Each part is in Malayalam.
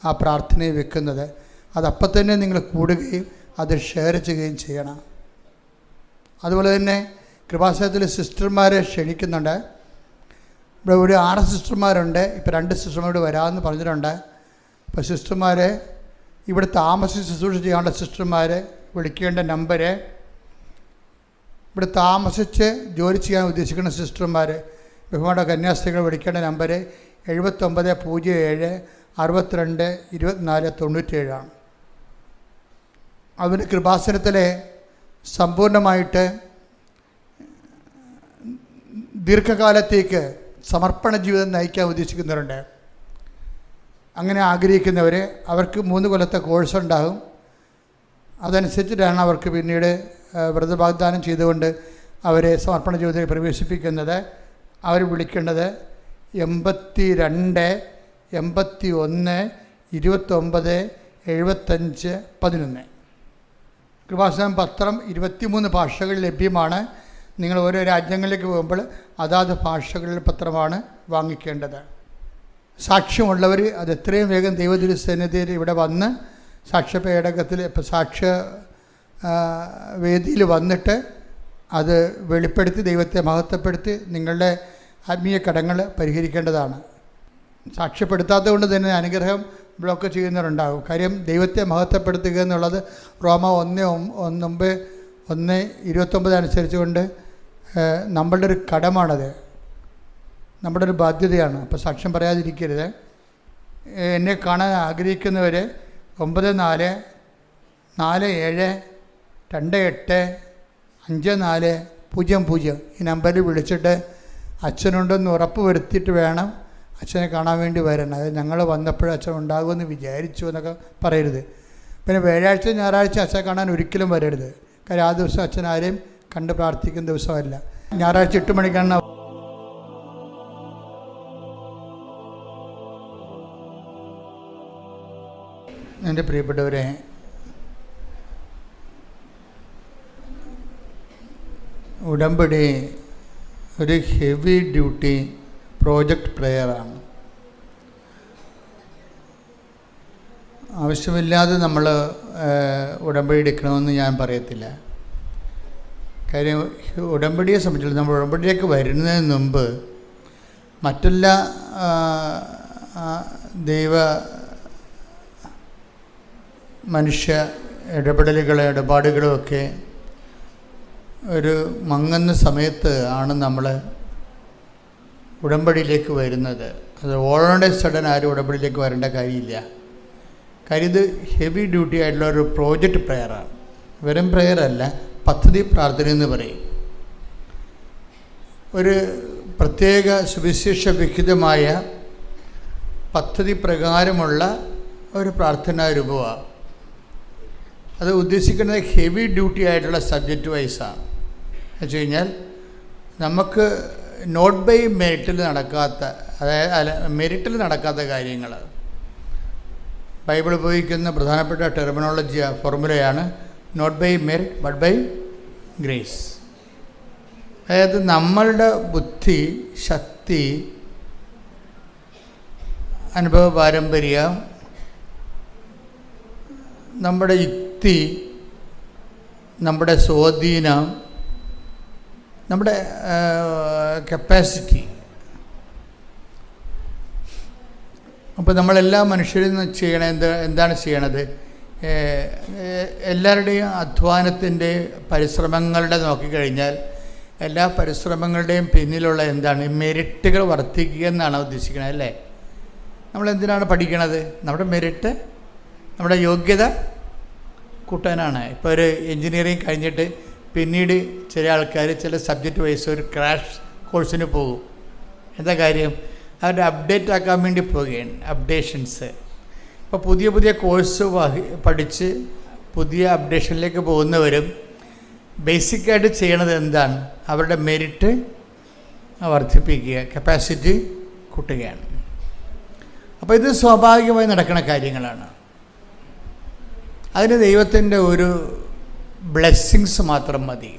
ആ പ്രാർത്ഥനയെ വെക്കുന്നത്. അതപ്പം തന്നെ നിങ്ങൾ കൂടുകയും അത് ഷെയർ ചെയ്യുകയും ചെയ്യണം. അതുപോലെ തന്നെ കൃപാസനത്തിൽ സിസ്റ്റർമാരെ ക്ഷണിക്കുന്നുണ്ട്. ഇവിടെ ഒരു 6 സിസ്റ്റർമാരുണ്ട്. ഇപ്പോൾ 2 സിസ്റ്റർമാരോട് വരാമെന്ന് പറഞ്ഞിട്ടുണ്ട്. അപ്പോൾ സിസ്റ്റർമാരെ ഇവിടെ താമസിച്ച് ശുശ്രൂഷ ചെയ്യാനുള്ള സിസ്റ്റർമാരെ വിളിക്കേണ്ട നമ്പർ, ഇവിടെ താമസിച്ച് ജോലി ചെയ്യാൻ ഉദ്ദേശിക്കുന്ന സിസ്റ്റർമാർ ബഹുമാന കന്യാസ്ത്രീകൾ വിളിക്കേണ്ട നമ്പർ 7907 62 24 97 അതിന് കൃപാസനത്തിലെ സമ്പൂർണ്ണമായിട്ട് ദീർഘകാലത്തേക്ക് സമർപ്പണ ജീവിതം നയിക്കാൻ ഉദ്ദേശിക്കുന്നവരുണ്ട്. അങ്ങനെ ആഗ്രഹിക്കുന്നവർ, അവർക്ക് 3 കൊല്ലത്തെ കോഴ്സ് ഉണ്ടാകും. അതനുസരിച്ചിട്ടാണ് അവർക്ക് പിന്നീട് വ്രതവാഗ്ദാനം ചെയ്തുകൊണ്ട് അവരെ സമർപ്പണ ജീവിതത്തിൽ പ്രവേശിപ്പിക്കുന്നത്. അവർ വിളിക്കേണ്ടത് 82 81 29 75 11. കൃപാസനം പത്രം 23 ഭാഷകളിൽ ലഭ്യമാണ്. നിങ്ങൾ ഓരോ രാജ്യങ്ങളിലേക്ക് പോകുമ്പോൾ അതാത് ഭാഷകളിൽ പത്രമാണ് വാങ്ങിക്കേണ്ടത്. സാക്ഷ്യമുള്ളവർ അത് എത്രയും വേഗം ദൈവതിരുസന്നിധിയിൽ ഇവിടെ വന്ന് സാക്ഷ്യപേടകത്തിൽ സാക്ഷ്യ വേദിയിൽ വന്നിട്ട് അത് വെളിപ്പെടുത്തി ദൈവത്തെ മഹത്വപ്പെടുത്തി നിങ്ങളുടെ ആത്മീയ കടങ്ങൾ പരിഹരിക്കേണ്ടതാണ്. സാക്ഷ്യപ്പെടുത്താത്തത് കൊണ്ട് തന്നെ അനുഗ്രഹം ബ്ലോക്ക് ചെയ്യുന്നവരുണ്ടാകും. കാര്യം ദൈവത്തെ മഹത്വപ്പെടുത്തുക എന്നുള്ളത് റോമ 1:29 അനുസരിച്ച് കൊണ്ട് നമ്മളുടെ ഒരു കടമാണത്, നമ്മുടെ ഒരു ബാധ്യതയാണ്. അപ്പോൾ സാക്ഷ്യം പറയാതിരിക്കരുത്. എന്നെ കാണാൻ ആഗ്രഹിക്കുന്നവർ 94 47 28 54 00 ഈ നമ്പറിൽ വിളിച്ചിട്ട് അച്ഛനുണ്ടെന്ന് ഉറപ്പ് വരുത്തിയിട്ട് വേണം അച്ഛനെ കാണാൻ വേണ്ടി വരണം. അത് ഞങ്ങൾ വന്നപ്പോഴും അച്ഛൻ ഉണ്ടാകുമെന്ന് വിചാരിച്ചു എന്നൊക്കെ പറയരുത്. പിന്നെ വ്യാഴാഴ്ച ഞായറാഴ്ച അച്ഛനെ കാണാൻ ഒരിക്കലും വരരുത്. കാര്യം ആ ദിവസം അച്ഛൻ ആരെയും കണ്ട് പ്രാർത്ഥിക്കുന്ന ദിവസമല്ല. ഞായറാഴ്ച 8 മണിക്കാണ്. എൻ്റെ പ്രിയപ്പെട്ടവരെ, ഉടമ്പടി ഒരു ഹെവി ഡ്യൂട്ടി പ്രോജക്റ്റ് പ്രെയറാണ്. ആവശ്യമില്ലാതെ നമ്മൾ ഉടമ്പടി എടുക്കണമെന്ന് ഞാൻ പറയത്തില്ല. കാര്യം ഉടമ്പടിയെ സംബന്ധിച്ചിടത്തോളം നമ്മൾ ഉടമ്പടിയിലേക്ക് വരുന്നതിന് മുമ്പ് മറ്റെല്ലാ ദൈവ മനുഷ്യ ഇടപാടുകളും ഒക്കെ ഒരു മങ്ങുന്ന സമയത്ത് ആണ് നമ്മൾ ഉടമ്പടിയിലേക്ക് വരുന്നത്. അത് ഓൾറെഡി സഡൻ ആരും ഉടമ്പടിയിലേക്ക് വരേണ്ട കാര്യമില്ല. കാര്യം ഇത് ഹെവി ഡ്യൂട്ടി ആയിട്ടുള്ള ഒരു പ്രോജക്റ്റ് പ്രെയറാണ്. വെറും പ്രെയറല്ല, പദ്ധതി പ്രാർത്ഥന എന്ന് പറയും. ഒരു പ്രത്യേക സുവിശേഷ വിഹിതമായ പദ്ധതി പ്രകാരമുള്ള ഒരു പ്രാർത്ഥനാ രൂപമാണ്. അത് ഉദ്ദേശിക്കുന്നത് ഹെവി ഡ്യൂട്ടി ആയിട്ടുള്ള സബ്ജക്റ്റ് വൈസാണ്. എന്ന് വെച്ച് കഴിഞ്ഞാൽ നമുക്ക് നോട്ട് ബൈ മെറിറ്റിൽ നടക്കാത്ത, അതായത് മെറിറ്റിൽ നടക്കാത്ത കാര്യങ്ങൾ ബൈബിൾ ഉപയോഗിക്കുന്ന പ്രധാനപ്പെട്ട ടെർമിനോളജി ഫോർമുലയാണ് not by merit but by grace. അതായത് നമ്മളുടെ ബുദ്ധി, ശക്തി, അനുഭവ പാരമ്പര്യം, നമ്മുടെ യുക്തി, നമ്മുടെ സ്വാധീനം, നമ്മുടെ കപ്പാസിറ്റി. അപ്പോൾ നമ്മളെല്ലാ മനുഷ്യരും എന്താണ് ചെയ്യണത്? എല്ലാവരുടെയും അധ്വാനത്തിൻ്റെ പരിശ്രമങ്ങളുടെ നോക്കിക്കഴിഞ്ഞാൽ എല്ലാ പരിശ്രമങ്ങളുടെയും പിന്നിലുള്ള എന്താണ്? മെറിറ്റുകൾ വർദ്ധിക്കുക എന്നാണ് ഉദ്ദേശിക്കുന്നത്, അല്ലേ? നമ്മളെന്തിനാണ് പഠിക്കണത്? നമ്മുടെ മെറിറ്റ്, നമ്മുടെ യോഗ്യത കൂട്ടാനാണ്. ഇപ്പോൾ ഒരു എൻജിനീയറിങ് കഴിഞ്ഞിട്ട് പിന്നീട് ചില ആൾക്കാർ ചില സബ്ജക്റ്റ് വൈസ് ഒരു ക്രാഷ് കോഴ്സിന് പോകും. എന്താ കാര്യം? അവരുടെ അപ്ഡേറ്റ് ആക്കാൻ വേണ്ടി പോവുകയാണ്, അപ്ഡേഷൻസ്. ഇപ്പോൾ പുതിയ പുതിയ കോഴ്സ് പഠിച്ച് പുതിയ അപ്ഡേഷനിലേക്ക് പോകുന്നവരും ബേസിക്കായിട്ട് ചെയ്യണത് എന്താണ്? അവരുടെ മെറിറ്റ് വർദ്ധിപ്പിക്കുക, കപ്പാസിറ്റി കൂട്ടുകയാണ്. അപ്പോൾ ഇത് സ്വാഭാവികമായി നടക്കുന്ന കാര്യങ്ങളാണ്. അതിന് ദൈവത്തിൻ്റെ ഒരു ബ്ലെസ്സിങ്സ് മാത്രം മതി.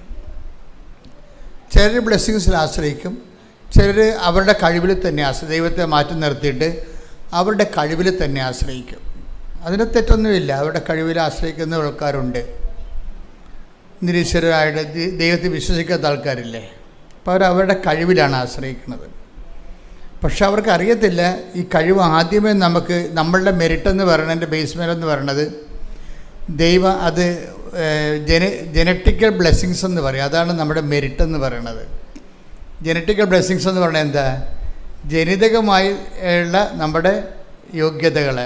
ചിലർ ബ്ലെസ്സിങ്സിൽ ആശ്രയിക്കും, ചിലർ അവരുടെ കഴിവിൽ തന്നെ ദൈവത്തെ മാറ്റി നിർത്തിയിട്ട് അവരുടെ കഴിവിൽ തന്നെ ആശ്രയിക്കും. അതിന് തെറ്റൊന്നുമില്ല. അവരുടെ കഴിവിൽ ആശ്രയിക്കുന്ന ആൾക്കാരുണ്ട്. നിരീശ്വരരായിട്ട് ദൈവത്തെ വിശ്വസിക്കാത്ത ആൾക്കാരില്ലേ, അപ്പോൾ അവരുടെ കഴിവിലാണ് ആശ്രയിക്കുന്നത്. പക്ഷെ അവർക്ക് അറിയത്തില്ല ഈ കഴിവ് ആദ്യമേ നമുക്ക് നമ്മളുടെ മെറിറ്റെന്ന് പറയുന്നതിൻ്റെ ബേസ്മെൻ്റ് എന്ന് പറയുന്നത് ദൈവം അത് ജനറ്റിക്കൽ ബ്ലെസ്സിങ്സ് എന്ന് പറയും. അതാണ് നമ്മുടെ മെറിറ്റ് എന്ന് പറയുന്നത്. ജനറ്റിക്കൽ ബ്ലെസ്സിങ്സ് എന്ന് പറയുന്നത് എന്താ? ജനിതകമായി ഉള്ള നമ്മുടെ യോഗ്യതകൾ.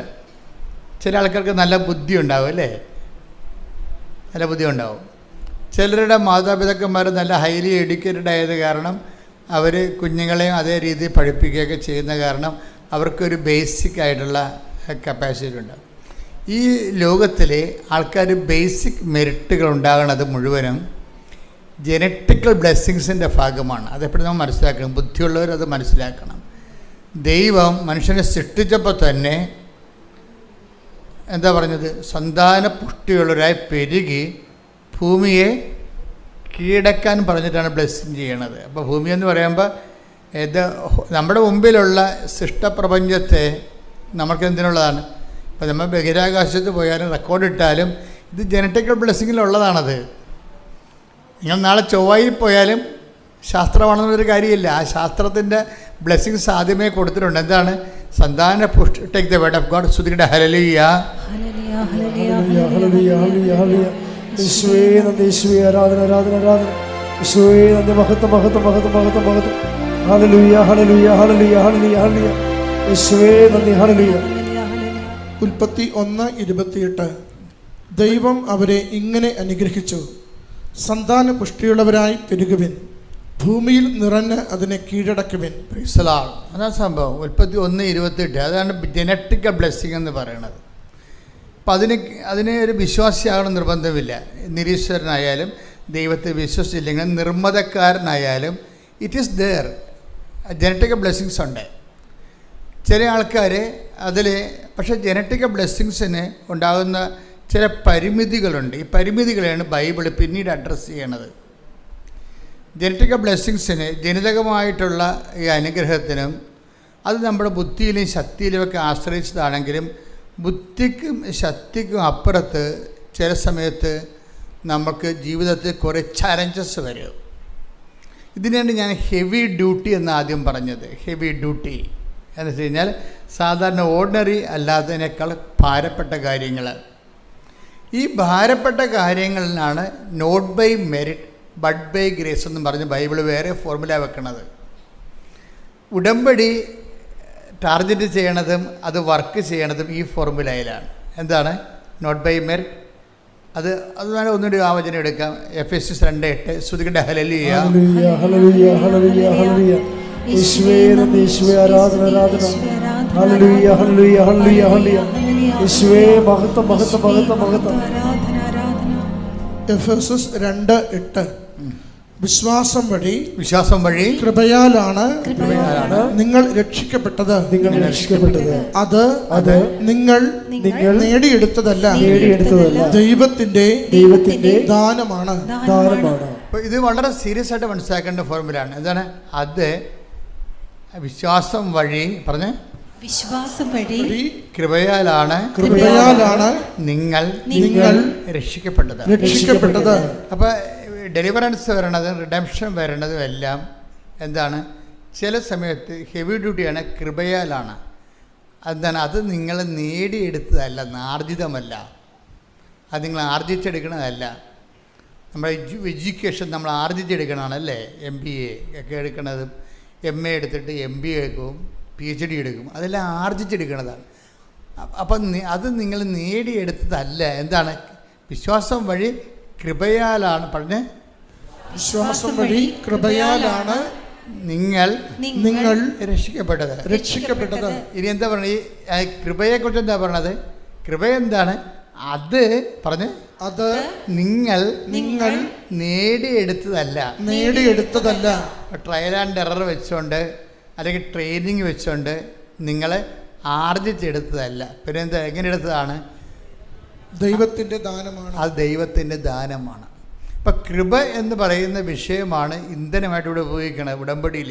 ചില ആൾക്കാർക്ക് നല്ല ബുദ്ധി ഉണ്ടാവും അല്ലേ, നല്ല ബുദ്ധി ഉണ്ടാവും. ചിലരുടെ മാതാപിതാക്കന്മാർ നല്ല ഹൈലി എഡ്യൂക്കേറ്റഡ് ആയത് കാരണം അവർ കുഞ്ഞുങ്ങളെയും അതേ രീതിയിൽ പഠിപ്പിക്കുകയൊക്കെ ചെയ്യുന്ന കാരണം അവർക്കൊരു ബേസിക് ആയിട്ടുള്ള കപ്പാസിറ്റി ഉണ്ടാകും. ഈ ലോകത്തിൽ ആൾക്കാർ ബേസിക് മെറിറ്റുകൾ ഉണ്ടാകുന്നത് മുഴുവനും ജനറ്റിക്കൽ ബ്ലെസ്സിങ്സിൻ്റെ ഭാഗമാണ്. അതെപ്പോഴും നമ്മൾ മനസ്സിലാക്കണം. ബുദ്ധിയുള്ളവരത് മനസ്സിലാക്കണം. ദൈവം മനുഷ്യനെ സൃഷ്ടിച്ചപ്പോൾ തന്നെ എന്താ പറഞ്ഞത്? സന്താന പുഷ്ടിയുള്ളവരായി പെരുകി ഭൂമിയെ കീഴടക്കാൻ പറഞ്ഞിട്ടാണ് ബ്ലെസ്സിങ് ചെയ്യണത്. അപ്പോൾ ഭൂമി എന്ന് പറയുമ്പോൾ ഇത് നമ്മുടെ മുമ്പിലുള്ള സൃഷ്ടപ്രപഞ്ചത്തെ നമുക്ക് എന്തിനുള്ളതാണ്? ഇപ്പോൾ നമ്മൾ ബഹിരാകാശത്ത് പോയാലും റെക്കോർഡിട്ടാലും ഇത് ജനറ്റിക്കൽ ബ്ലെസ്സിങ്ങിലുള്ളതാണത്. നിങ്ങൾ നാളെ ചൊവ്വയിൽ പോയാലും ശാസ്ത്രമാണെന്നൊരു കാര്യമില്ല. ആ ശാസ്ത്രത്തിൻ്റെ ബ്ലെസ്സിങ്സ് ആദ്യമേ കൊടുത്തിട്ടുണ്ട്. എന്താണ്? സന്താന പുഷ്ടി. Take the word of God. സ്തുതിക്കട്ടെ. ഹല്ലേലൂയ, ഹല്ലേലൂയ, ഹല്ലേലൂയ, ഹല്ലേലൂയ. യേശുവേ നന്ദി, യേശുവേ ആരാധന, ആരാധന, ആരാധന. യേശുവേ നന്ദി, മഹത്വം, മഹത്വം, മഹത്വം, മഹത്വം, മഹത്വം. ഹല്ലേലൂയ, ഹല്ലേലൂയ, ഹല്ലേലൂയ, ഹല്ലേലൂയ, ഹല്ലേലൂയ. യേശുവേ നന്ദി, ഹല്ലേലൂയ. ഉൽപ്പത്തി 1:28. ദൈവം അവരെ ഇങ്ങനെ അനുഗ്രഹിച്ചു: സന്താന പുഷ്ടിയുള്ളവരായി പെരുകുവിൻ, ഭൂമിയിൽ നിറഞ്ഞ് അതിനെ കീഴടക്കുവിൻ. അതാണ് സംഭവം. ഉൽപ്പത്തി 1:28. അതാണ് ജനറ്റിക്കൽ ബ്ലെസ്സിങ് എന്ന് പറയുന്നത്. അപ്പം അതിന് ഒരു വിശ്വാസിയാകണം നിർബന്ധമില്ല. നിരീശ്വരനായാലും ദൈവത്തെ വിശ്വസിച്ചില്ലെങ്കിൽ നിർമ്മതക്കാരനായാലും it is there. Genetical blessings ഉണ്ട്. ചില ആൾക്കാർ അതിൽ പക്ഷേ ജനറ്റിക്കൽ ബ്ലെസ്സിങ്സിന് ഉണ്ടാകുന്ന ചില പരിമിതികളുണ്ട്. ഈ പരിമിതികളെയാണ് ബൈബിൾ പിന്നീട് അഡ്രസ്സ് ചെയ്യണത്. ജനറ്റിക്കൽ ബ്ലെസ്സിങ്സിന് ജനിതകമായിട്ടുള്ള ഈ അനുഗ്രഹത്തിനും അത് നമ്മുടെ ബുദ്ധിയിലും ശക്തിയിലുമൊക്കെ ആശ്രയിച്ചതാണെങ്കിലും ബുദ്ധിക്കും ശക്തിക്കും അപ്പുറത്ത് ചില സമയത്ത് നമുക്ക് ജീവിതത്തിൽ കുറേ ചലഞ്ചസ് വരും. ഇതിനാണ് ഞാൻ ഹെവി ഡ്യൂട്ടി എന്ന് ആദ്യം പറഞ്ഞത്. ഹെവി ഡ്യൂട്ടി എന്ന് വെച്ച് കഴിഞ്ഞാൽ സാധാരണ ഓർഡിനറി അല്ലാത്തതിനേക്കാൾ ഭാരപ്പെട്ട കാര്യങ്ങൾ. ഈ ഭാരപ്പെട്ട കാര്യങ്ങളിലാണ് not by merit but by grace എന്ന് പറഞ്ഞ് ബൈബിൾ വേറെ ഫോർമുല വെക്കണത്. ഉടമ്പടി ടാർഗറ്റ് ചെയ്യണതും അത് വർക്ക് ചെയ്യണതും ഈ ഫോർമുലയിലാണ്. എന്താണ്? Not by merit. അത് വേണം ഒന്നുകൂടി ആ വചനം എടുക്കാം. എഫെസ്യസ് 2:8. സ്തുതിക്കട്ടെ. ഹല്ലേലൂയ, ഹല്ലേലൂയ, ഹല്ലേലൂയ, ഹല്ലേലൂയ, ഹല്ലേലൂയ. യേശുവേ നന്ദി, യേശുവേ ആരാധന, ആരാധന. ഹല്ലേലൂയ, ഹല്ലേലൂയ, ഹല്ലേലൂയ, ഹല്ലേലൂയ. യേശുവേ മഹത്വം, മഹത്വം, മഹത്വം, മഹത്വം. എഫെസസ് 2:8. വിശ്വാസം വഴി കൃപയാലാണ് നിങ്ങൾ രക്ഷിക്കപ്പെട്ടത്. അത് നിങ്ങൾ നേടിയെടുത്തതല്ല, ദൈവത്തിന്റെ ദാനമാണ്. അപ്പോൾ ഇത് വളരെ സീരിയസ് ആയിട്ട് മനസ്സിലാക്കേണ്ട ഫോർമുലയാണ്. എന്താണ് അത്? വിശ്വാസം വഴി പറഞ്ഞ് കൃപയാലാണ് നിങ്ങൾ രക്ഷിക്കപ്പെട്ടത്. അപ്പോൾ ഡെലിവറൻസ് വരണതും റിഡംഷൻ വരണതും എല്ലാം എന്താണ്? ചില സമയത്ത് ഹെവി ഡ്യൂട്ടിയാണ്. കൃപയാലാണ്. എന്താണ്? അത് നിങ്ങൾ നേടിയെടുത്തതല്ല, ആർജിതമല്ല. അത് നിങ്ങൾ ആർജിച്ചെടുക്കണതല്ല. നമ്മുടെ എഡ്യൂക്കേഷൻ നമ്മൾ ആർജിച്ചെടുക്കണതാണല്ലേ. MBA ഒക്കെ എടുക്കണതും MA എടുത്തിട്ട് MBA എടുക്കും, PhD എടുക്കും. അതെല്ലാം ആർജിച്ചെടുക്കണതാണ്. അപ്പം അത് നിങ്ങൾ നേടിയെടുത്തതല്ല. എന്താണ്? വിശ്വാസം വഴി കൃപയാലാണ്. പറഞ്ഞ് വിശ്വാസം വഴി കൃപയാലാണ് നിങ്ങൾ രക്ഷിക്കപ്പെട്ടത്. ഇനി എന്താ പറഞ്ഞത്? ഈ കൃപയെക്കുറിച്ച് എന്താ പറഞ്ഞത്? കൃപ എന്താണ്? അത് പറഞ്ഞ് അത് നിങ്ങൾ നേടിയെടുത്തതല്ല. ട്രയൽ ആൻഡ് എറർ വെച്ചുകൊണ്ട് അല്ലെങ്കിൽ ട്രെയിനിങ് വെച്ചുകൊണ്ട് നിങ്ങൾ ആർജിച്ചെടുത്തതല്ല. പിന്നെ എന്താ? എങ്ങനെ എടുത്തതാണ്? ദൈവത്തിൻ്റെ ദാനമാണ്. അത് ദൈവത്തിൻ്റെ ദാനമാണ്. ഇപ്പം കൃപ എന്ന് പറയുന്ന വിഷയമാണ് ഇന്ധനമായിട്ട് ഇവിടെ ഉപയോഗിക്കുന്നത്. ഉടമ്പടിയിൽ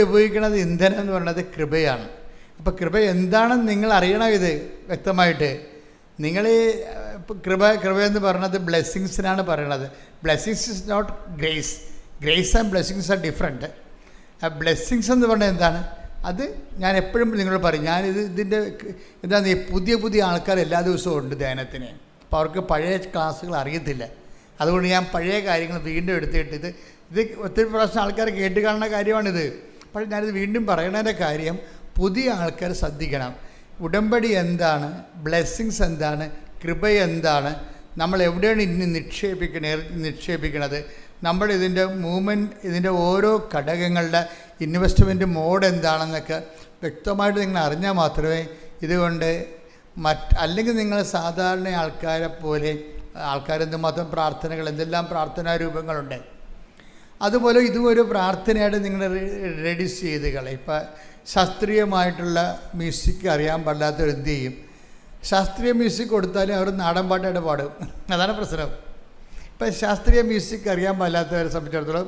ഉപയോഗിക്കുന്നത് ഇന്ധനം എന്ന് പറയുന്നത് കൃപയാണ്. അപ്പോൾ കൃപ എന്താണെന്ന് നിങ്ങൾ അറിയണം. ഇത് വ്യക്തമായിട്ട്. നിങ്ങൾ കൃപയെന്ന് പറയുന്നത് ബ്ലെസ്സിങ്സിനാണ് പറയണത്. Blessings is not grace. Grace and blessings are different. Blessings എന്ന് പറഞ്ഞാൽ എന്താണ്? അത് ഞാൻ എപ്പോഴും നിങ്ങളോട് പറയും, ഇതിൻ്റെ എന്താണ്, പുതിയ ആൾക്കാർ എല്ലാ ദിവസവും ഉണ്ട് ധ്യാനത്തിന്. അപ്പോൾ അവർക്ക് പഴയ ക്ലാസ്സുകൾ അറിയത്തില്ല. അതുകൊണ്ട് ഞാൻ പഴയ കാര്യങ്ങൾ വീണ്ടും എടുത്തിട്ട് ഇത് ഒത്തിരി പ്രാവശ്യം ആൾക്കാർ കേട്ട് കാണുന്ന കാര്യമാണിത്. പക്ഷേ ഞാനിത് വീണ്ടും പറയണതിൻ്റെ കാര്യം, പുതിയ ആൾക്കാർ ശ്രദ്ധിക്കണം. ഉടമ്പടി എന്താണ്, ബ്ലെസ്സിങ്സ് എന്താണ്, കൃപ എന്താണ്, നമ്മൾ എവിടെയാണ് ഇനി നിക്ഷേപിക്കണത്, നമ്മുടെ ഇതിൻ്റെ മൂവ്മെൻറ്റ്, ഇതിൻ്റെ ഓരോ ഘടകങ്ങളുടെ ഇൻവെസ്റ്റ്മെൻറ്റ് മോഡ് എന്താണെന്നൊക്കെ വ്യക്തമായിട്ട് നിങ്ങൾ അറിഞ്ഞാൽ മാത്രമേ ഇതുകൊണ്ട് അല്ലെങ്കിൽ നിങ്ങൾ സാധാരണ ആൾക്കാരെ പോലെ എന്തുമാത്രം പ്രാർത്ഥനകൾ, എന്തെല്ലാം പ്രാർത്ഥനാ രൂപങ്ങളുണ്ട്, അതുപോലെ ഇതും ഒരു പ്രാർത്ഥനയായിട്ട് നിങ്ങൾ റെഡ്യൂസ് ചെയ്ത് കളയും. ഇപ്പം ശാസ്ത്രീയമായിട്ടുള്ള മ്യൂസിക് അറിയാൻ പാടില്ലാത്തവർ എന്ത് ചെയ്യും? ശാസ്ത്രീയ മ്യൂസിക് കൊടുത്താലും അവർ നാടൻ പാട്ടായിട്ട് പാടും. അതാണ് പ്രശ്നം. ഇപ്പം ശാസ്ത്രീയ മ്യൂസിക് അറിയാൻ പാടില്ലാത്തവരെ സംബന്ധിച്ചിടത്തോളം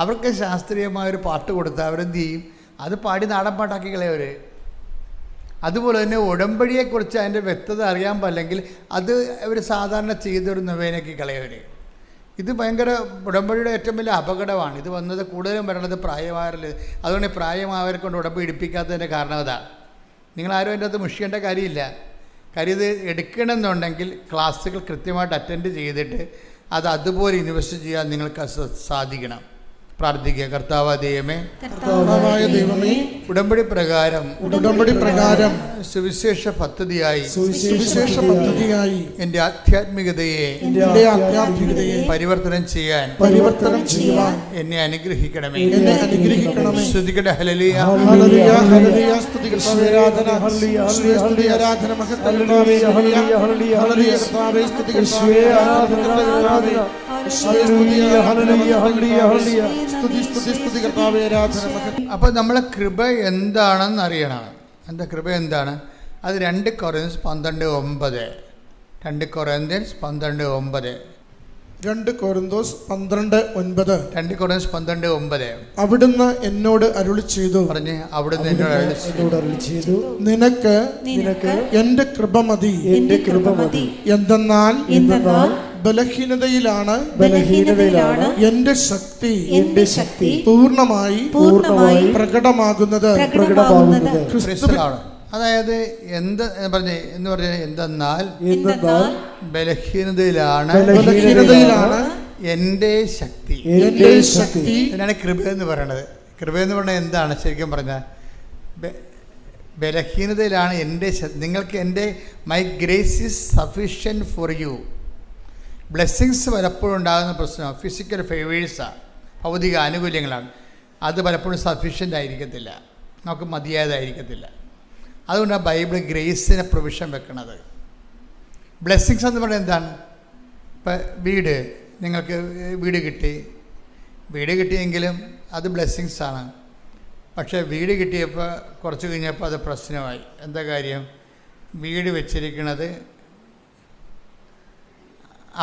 അവർക്ക് ശാസ്ത്രീയമായൊരു പാട്ട് കൊടുത്താൽ അവരെന്ത് ചെയ്യും? അത് പാടി നാടൻ പാട്ടാക്കി കളയവർ. അതുപോലെ തന്നെ ഉടമ്പടിയെക്കുറിച്ച് അതിൻ്റെ വ്യക്തത അറിയാൻ പാടില്ലെങ്കിൽ അത് അവർ സാധാരണ ചെയ്തൊരു നൊവേനയ്ക്ക് കളയവർ. ഇത് ഭയങ്കര ഉടമ്പടിയുടെ ഏറ്റവും വലിയ അപകടമാണ്. ഇത് വന്നത് കൂടുതലും വരണത് പ്രായമായവരിൽ. അതുകൊണ്ട് പ്രായമായവരെ കൊണ്ട് ഉടമ്പടി ഇടിപ്പിക്കാത്തതിൻ്റെ കാരണം അതാണ്. നിങ്ങളാരും അതിൻ്റെ അകത്ത് മുഷിക്കേണ്ട കാര്യമില്ല. കാര്യം ഇത് എടുക്കണമെന്നുണ്ടെങ്കിൽ ക്ലാസ്സുകൾ കൃത്യമായിട്ട് അറ്റൻഡ് ചെയ്തിട്ട് അത് അതുപോലെ ഇൻവെസ്റ്റ് ചെയ്യാൻ നിങ്ങൾക്ക് സാധിക്കണം. പ്രാർത്ഥിക്കുക. കർത്താവായ ദൈവമേ, ഉടമ്പടി പ്രകാരം സുവിശേഷ പദ്ധതിയായി എൻ്റെ ആധ്യാത്മികതയെ പരിവർത്തനം ചെയ്യാൻ എന്നെ അനുഗ്രഹിക്കണമേ. സ്തുതിക്കട്ടെ. ഹല്ലേലൂയ. അപ്പോൾ നമ്മളെ കൃപ എന്താണെന്ന് അറിയണം. എന്താ കൃപ എന്താണ്? അത് 2 കൊറിന്ത്യൻസ് 12:9. 2 കൊറിന്ത്യൻസ് 12:9. 2 കൊരിന്തോസ് 12:9. 2 കൊറിന്ത്യൻസ് 12:9. അവിടുന്ന് എന്നോട് അരുളി ചെയ്തു. പറഞ്ഞ്, അവിടുന്ന് എന്നോട് അരുളി ചെയ്തു, നിനക്ക് എന്റെ കൃപ മതി. എന്തെന്നാൽ ബലഹീനതയിലാണ് എന്റെ ശക്തി പൂർണ്ണമായി പ്രകടമാകുന്നത്. അതായത് എന്തെന്നാൽ ബലഹീനതയിലാണ് എൻ്റെ ശക്തി. ഇതിനാണ് കൃപ എന്ന് പറയണത്. കൃപ എന്ന് പറഞ്ഞാൽ എന്താണ് ശരിക്കും പറഞ്ഞാൽ? ബലഹീനതയിലാണ് നിങ്ങൾക്ക് എൻ്റെ my grace is sufficient for you. Blessings പലപ്പോഴും ഉണ്ടാകുന്ന പ്രശ്നം ഫിസിക്കൽ ഫേവേഴ്സാണ്, ഭൗതിക ആനുകൂല്യങ്ങളാണ്. അത് പലപ്പോഴും സഫിഷ്യൻ്റ് ആയിരിക്കത്തില്ല, നമുക്ക് മതിയായതായിരിക്കത്തില്ല. അതുകൊണ്ടാണ് ബൈബിൾ ഗ്രേസിനെ പ്രൊവിഷൻ വെക്കുന്നത്. ബ്ലെസ്സിങ്സ് എന്ന് പറയുന്നത് എന്താണ്? ഇപ്പം നിങ്ങൾക്ക് വീട് കിട്ടിയെങ്കിലും അത് ബ്ലെസ്സിങ്സാണ്. പക്ഷേ വീട് കിട്ടിയപ്പോൾ കുറച്ച് കഴിഞ്ഞപ്പോൾ അത് പ്രശ്നമായി. എന്താ കാര്യം? വീട് വെച്ചിരിക്കുന്നത്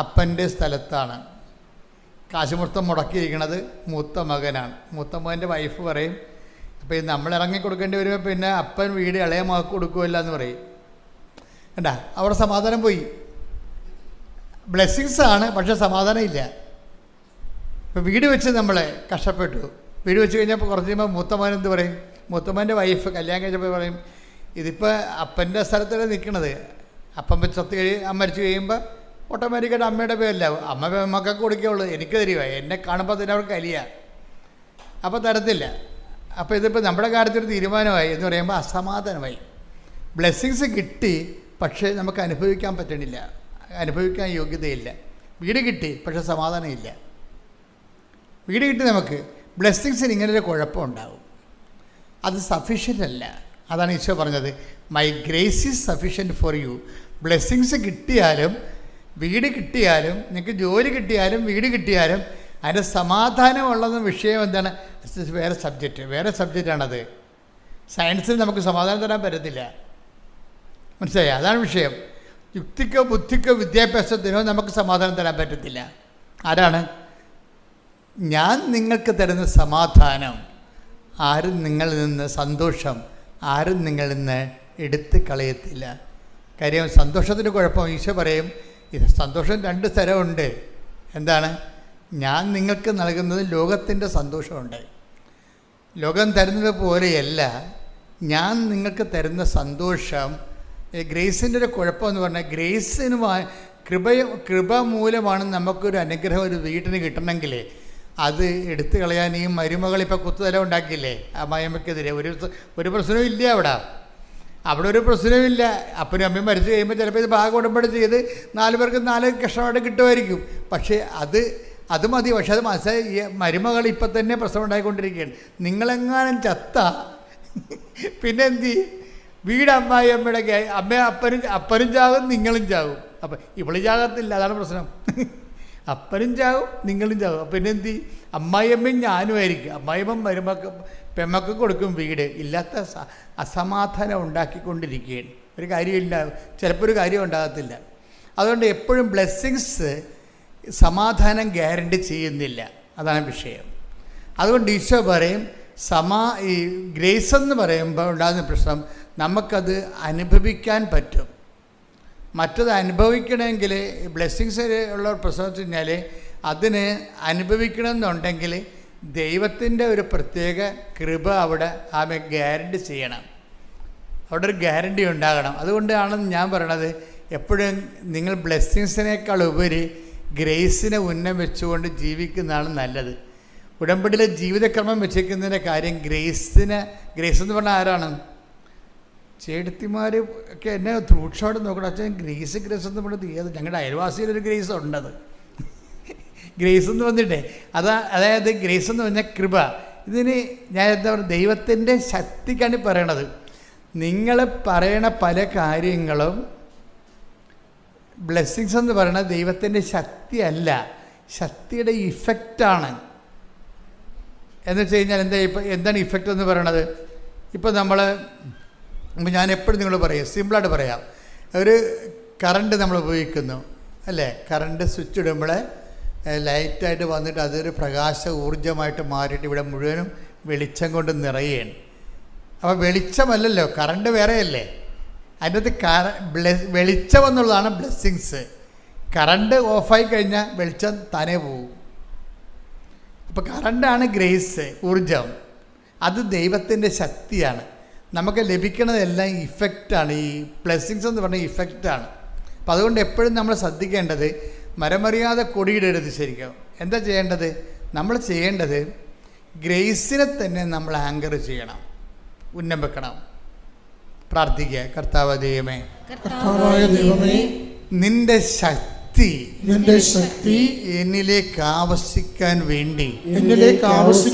അപ്പൻ്റെ സ്ഥലത്താണ്. കാശ് മൊത്തം മുടക്കിയിരിക്കുന്നത് മൂത്ത മകനാണ്. മൂത്ത മകൻ്റെ വൈഫ് പറയും, അപ്പോൾ ഇത് നമ്മൾ ഇറങ്ങി കൊടുക്കേണ്ടി വരുമ്പോൾ പിന്നെ അപ്പൻ വീട് ഇളയ മകൾക്ക് കൊടുക്കുമല്ല എന്ന് പറയും. കണ്ടാ, അവിടെ സമാധാനം പോയി. ബ്ലെസ്സിങ്സാണ്, പക്ഷേ സമാധാനം ഇല്ല. ഇപ്പോൾ വീട് വെച്ച് നമ്മൾ കഷ്ടപ്പെട്ടു. വീട് വെച്ച് കഴിഞ്ഞപ്പോൾ കുറച്ച് കഴിയുമ്പോൾ മൂത്തമകൻ എന്ത് പറയും? മൂത്തമകൻ്റെ വൈഫ് കല്യാണം കഴിച്ചപ്പോൾ പറയും, ഇതിപ്പോൾ അപ്പൻ്റെ സ്ഥലത്തല്ലേ നിൽക്കണത്. അപ്പം മരിച്ചു കഴിയുമ്പോൾ ഓട്ടോമാറ്റിക്കായിട്ട് അമ്മയുടെ പേരല്ല, അമ്മ മക്കൾക്ക് കൊടുക്കുകയുള്ളൂ, എനിക്ക് തരുക. എന്നെ കാണുമ്പോൾ തന്നെ അവർക്ക് കലിയ, അപ്പോൾ തരത്തില്ല. അപ്പോൾ ഇതിപ്പോൾ നമ്മുടെ കാര്യത്തിൽ തീരുമാനമായി എന്ന് പറയുമ്പോൾ അസമാധാനമായി. ബ്ലെസ്സിങ്സ് കിട്ടി, പക്ഷേ നമുക്ക് അനുഭവിക്കാൻ പറ്റണില്ല, അനുഭവിക്കാൻ യോഗ്യതയില്ല. വീട് കിട്ടി, പക്ഷേ സമാധാനമില്ല. വീട് കിട്ടി നമുക്ക്, ബ്ലെസ്സിങ്സിന് ഇങ്ങനൊരു കുഴപ്പമുണ്ടാകും. അത് സഫിഷ്യൻ്റ് അല്ല. അതാണ് ഈശോ പറഞ്ഞത്, my grace is sufficient for you. Blessings കിട്ടിയാലും വീട് കിട്ടിയാലും നിങ്ങൾക്ക് ജോലി കിട്ടിയാലും വീട് കിട്ടിയാലും അതിൻ്റെ സമാധാനമുള്ളതെന്ന വിഷയം എന്താണ്? വേറെ സബ്ജക്റ്റാണത്. സയൻസിൽ നമുക്ക് സമാധാനം തരാൻ പറ്റത്തില്ല, മനസ്സിലായി? അതാണ് വിഷയം. യുക്തിക്കോ ബുദ്ധിക്കോ വിദ്യാഭ്യാസത്തിനോ നമുക്ക് സമാധാനം തരാൻ പറ്റത്തില്ല. ആരാണ്? ഞാൻ നിങ്ങൾക്ക് തരുന്ന സമാധാനം ആരും നിങ്ങളിൽ നിന്ന്, സന്തോഷം ആരും നിങ്ങളിൽ നിന്ന് എടുത്ത് കളയത്തില്ല. കാര്യം സന്തോഷത്തിൻ്റെ കുഴപ്പം ഈശോ പറയും, ഇത് സന്തോഷം 2 തരമുണ്ട്. എന്താണ്? ഞാൻ നിങ്ങൾക്ക് നൽകുന്നത് ലോകത്തിൻ്റെ സന്തോഷമുണ്ട്. ലോകം തരുന്നത് പോലെയല്ല ഞാൻ നിങ്ങൾക്ക് തരുന്ന സന്തോഷം. ഗ്രേസിൻ്റെ ഒരു കുഴപ്പമെന്ന് പറഞ്ഞാൽ ഗ്രേസിന് കൃപ മൂലമാണ് നമുക്കൊരു അനുഗ്രഹം ഒരു വീട്ടിന് കിട്ടണമെങ്കിൽ അത് എടുത്തു കളയാൻ ഈ മരുമകളിപ്പോൾ കുത്തുതല ഉണ്ടാക്കിയില്ലേ ആ മയമ്മക്കെതിരെ. ഒരു പ്രശ്നവും ഇല്ല അവിടെ ഒരു പ്രശ്നവുമില്ല. അപ്പനും അമ്മയും മരിച്ചു കഴിയുമ്പോൾ ചിലപ്പോൾ ഇത് ഭാഗം ഉടമ്പടി ചെയ്ത് 4 പേർക്ക് 4 കഷ്ണമായിട്ട് കിട്ടുമായിരിക്കും. പക്ഷേ അത് മതി. പക്ഷെ അത് മനസ്സിലായി മരുമകൾ ഇപ്പം തന്നെ പ്രസവം ഉണ്ടായിക്കൊണ്ടിരിക്കുകയാണ്. നിങ്ങളെങ്ങാനും ചത്ത പിന്നെ എന്ത് ചെയ്യും? വീട് അമ്മായി അമ്മയുടെ അപ്പനും ചാകും നിങ്ങളും ചാകും. അപ്പം ഇവള് ചാകത്തില്ല, അതാണ് പ്രശ്നം. അപ്പനും ചാകും നിങ്ങളും ചാകും. അപ്പം പിന്നെ എന്ത് ചെയ്യും? അമ്മായിയമ്മയും ഞാനുമായിരിക്കും. അമ്മായിയമ്മ പെമ്മക്ക് കൊടുക്കും വീട്. ഇല്ലാത്ത അസമാധാനം ഉണ്ടാക്കിക്കൊണ്ടിരിക്കുകയാണ്. ഒരു കാര്യമില്ല, ചിലപ്പോൾ ഒരു കാര്യം ഉണ്ടാകത്തില്ല. അതുകൊണ്ട് എപ്പോഴും ബ്ലെസ്സിങ്സ് സമാധാനം ഗ്യാരണ്ടി ചെയ്യുന്നില്ല, അതാണ് വിഷയം. അതുകൊണ്ട് ഈശോ പറയും ഈ ഗ്രേസ് എന്ന് പറയുമ്പോൾ ഉണ്ടാകുന്ന പ്രശ്നം നമുക്കത് അനുഭവിക്കാൻ പറ്റും. മറ്റത് അനുഭവിക്കണമെങ്കിൽ ബ്ലെസ്സിങ്സ് ഉള്ള പ്രശ്നം വെച്ച് കഴിഞ്ഞാൽ അതിന് അനുഭവിക്കണമെന്നുണ്ടെങ്കിൽ ദൈവത്തിൻ്റെ ഒരു പ്രത്യേക കൃപ അവിടെ ഗ്യാരണ്ടി ചെയ്യണം. അവിടെ ഒരു ഗ്യാരണ്ടി ഉണ്ടാകണം. അതുകൊണ്ടാണ് ഞാൻ പറയണത് എപ്പോഴും നിങ്ങൾ ബ്ലെസ്സിങ്സിനേക്കാൾ ഉപരി ഗ്രേസിനെ ഉന്നം വെച്ചുകൊണ്ട് ജീവിക്കുന്നതാണ് നല്ലത്. ഉടമ്പടിയിലെ ജീവിതക്രമം വെച്ചിരിക്കുന്നതിൻ്റെ കാര്യം ഗ്രേസ് എന്ന് പറഞ്ഞാൽ ആരാണ്? ചേട്ടത്തിമാർ ഒക്കെ എന്നെ ത്രൂക്ഷോടെ നോക്കണം. അച്ഛൻ ഗ്രേസ് എന്ന് പറഞ്ഞത് ഏത്? ഞങ്ങളുടെ അയൽവാസിയിലൊരു ഗ്രേസ് ഉണ്ടത്. ഗ്രേസ് എന്ന് വന്നിട്ടേ അതായത് ഗ്രേസ് എന്ന് പറഞ്ഞാൽ കൃപ. ഇതിന് ഞാൻ എന്താ പറയുക, ദൈവത്തിൻ്റെ ശക്തിക്കാണ് പറയണത്. നിങ്ങൾ പറയണ പല കാര്യങ്ങളും ബ്ലെസ്സിങ്സ് എന്ന് പറയുന്നത് ദൈവത്തിൻ്റെ ശക്തിയല്ല, ശക്തിയുടെ ഇഫക്റ്റാണ്. എന്ന് വെച്ച് കഴിഞ്ഞാൽ എന്താണ് ഇഫക്റ്റ് എന്ന് പറയണത്? ഇപ്പോൾ ഞാൻ എപ്പോഴും നിങ്ങളോട് പറയാം, സിമ്പിളായിട്ട് പറയാം. ഒരു കറണ്ട് നമ്മൾ ഉപയോഗിക്കുന്നു അല്ലേ? കറണ്ട് സ്വിച്ച് ഇടുമ്പോൾ ലൈറ്റായിട്ട് വന്നിട്ട് അതൊരു പ്രകാശ ഊർജ്ജമായിട്ട് മാറിയിട്ട് ഇവിടെ മുഴുവനും വെളിച്ചം കൊണ്ട് നിറയുകയാണ്. അപ്പോൾ വെളിച്ചമല്ലല്ലോ, കറണ്ട് വേറെയല്ലേ. അതിൻ്റെ അകത്ത് വെളിച്ചം എന്നുള്ളതാണ് ബ്ലെസ്സിങ്സ്. കറണ്ട് ഓഫായി കഴിഞ്ഞാൽ വെളിച്ചം താനേ പോകും. അപ്പോൾ കറണ്ടാണ് ഗ്രേസ്, ഊർജം. അത് ദൈവത്തിൻ്റെ ശക്തിയാണ്. നമുക്ക് ലഭിക്കുന്നതെല്ലാം ഇഫക്റ്റാണ്. ഈ ബ്ലെസ്സിങ്സ് എന്ന് പറഞ്ഞാൽ ഇഫക്റ്റാണ്. അപ്പോൾ അതുകൊണ്ട് എപ്പോഴും നമ്മൾ ശ്രദ്ധിക്കേണ്ടത് മരമറിയാതെ കൊടിയിടരുത്. ശരിക്കും എന്താ ചെയ്യേണ്ടത്? നമ്മൾ ചെയ്യേണ്ടത് ഗ്രേസിനെ തന്നെ നമ്മൾ ആങ്കർ ചെയ്യണം, ഉന്നം വെക്കണം, പ്രാർത്ഥിക്കുക. കർത്താവ് ദൈവമേ, നിന്റെ ശക്തി എന്നിലേക്ക് ആവശ്യിക്കാൻ വേണ്ടി